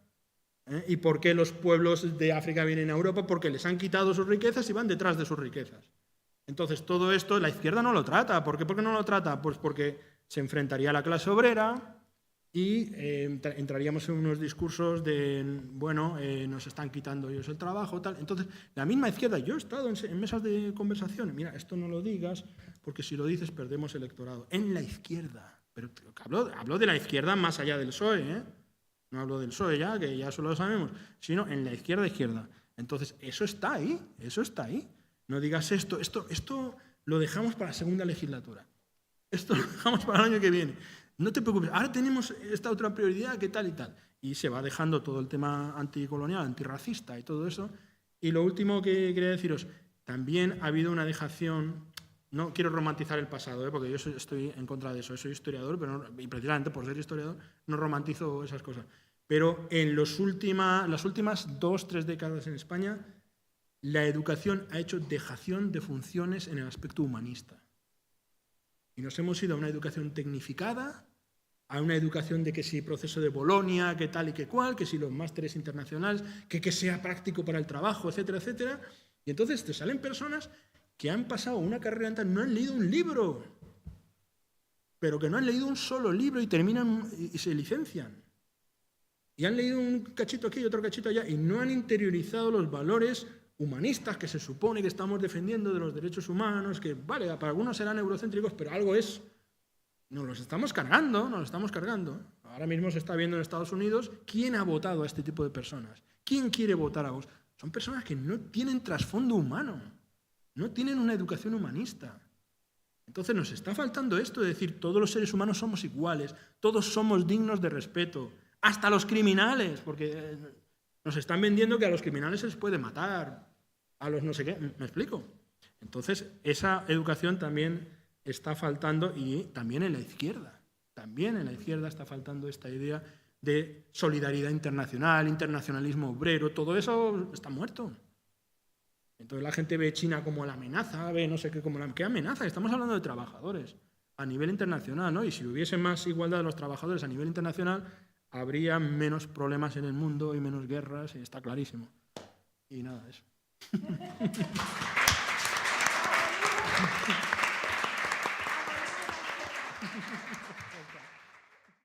¿Y por qué los pueblos de África vienen a Europa? Porque les han quitado sus riquezas y van detrás de sus riquezas. Entonces, todo esto la izquierda no lo trata. ¿Por qué? ¿Por qué no lo trata? Pues porque se enfrentaría a la clase obrera y entraríamos en unos discursos de, bueno, nos están quitando ellos el trabajo, tal. Entonces, la misma izquierda, yo he estado en mesas de conversación, mira, esto no lo digas, porque si lo dices perdemos electorado. En la izquierda. Pero hablo de la izquierda más allá del PSOE, ¿eh? No hablo del PSOE ya, que ya eso lo sabemos, sino en la izquierda. Entonces, eso está ahí. No digas esto lo dejamos para la segunda legislatura. Esto lo dejamos para el año que viene. No te preocupes, ahora tenemos esta otra prioridad, ¿qué tal y tal? Y se va dejando todo el tema anticolonial, antirracista y todo eso. Y lo último que quería deciros, también ha habido una dejación, no quiero romantizar el pasado, porque yo estoy en contra de eso, soy historiador, pero y precisamente por ser historiador no romantizo esas cosas. Pero en las últimas 2-3 décadas en España, la educación ha hecho dejación de funciones en el aspecto humanista. Y nos hemos ido a una educación tecnificada, a una educación de que si proceso de Bolonia, que tal y que cual, que si los másteres internacionales, que sea práctico para el trabajo, etcétera, etcétera. Y entonces te salen personas que han pasado una carrera entera, no han leído un libro, pero que no han leído un solo libro y terminan y se licencian. Y han leído un cachito aquí y otro cachito allá y no han interiorizado los valores humanistas que se supone que estamos defendiendo de los derechos humanos, que, vale, para algunos serán eurocéntricos, pero algo es. Nos los estamos cargando. Ahora mismo se está viendo en Estados Unidos quién ha votado a este tipo de personas. ¿Quién quiere votar a vos? Son personas que no tienen trasfondo humano, no tienen una educación humanista. Entonces nos está faltando esto de decir todos los seres humanos somos iguales, todos somos dignos de respeto, hasta los criminales, porque nos están vendiendo que a los criminales se les puede matar, a los no sé qué, ¿me explico? Entonces esa educación también está faltando y también en la izquierda. También en la izquierda está faltando esta idea de solidaridad internacional, internacionalismo obrero, todo eso está muerto. Entonces la gente ve China como la amenaza, ve no sé qué como la... ¿Qué amenaza? Estamos hablando de trabajadores a nivel internacional, ¿no? Y si hubiese más igualdad de los trabajadores a nivel internacional, habría menos problemas en el mundo y menos guerras, y está clarísimo. Y nada, eso.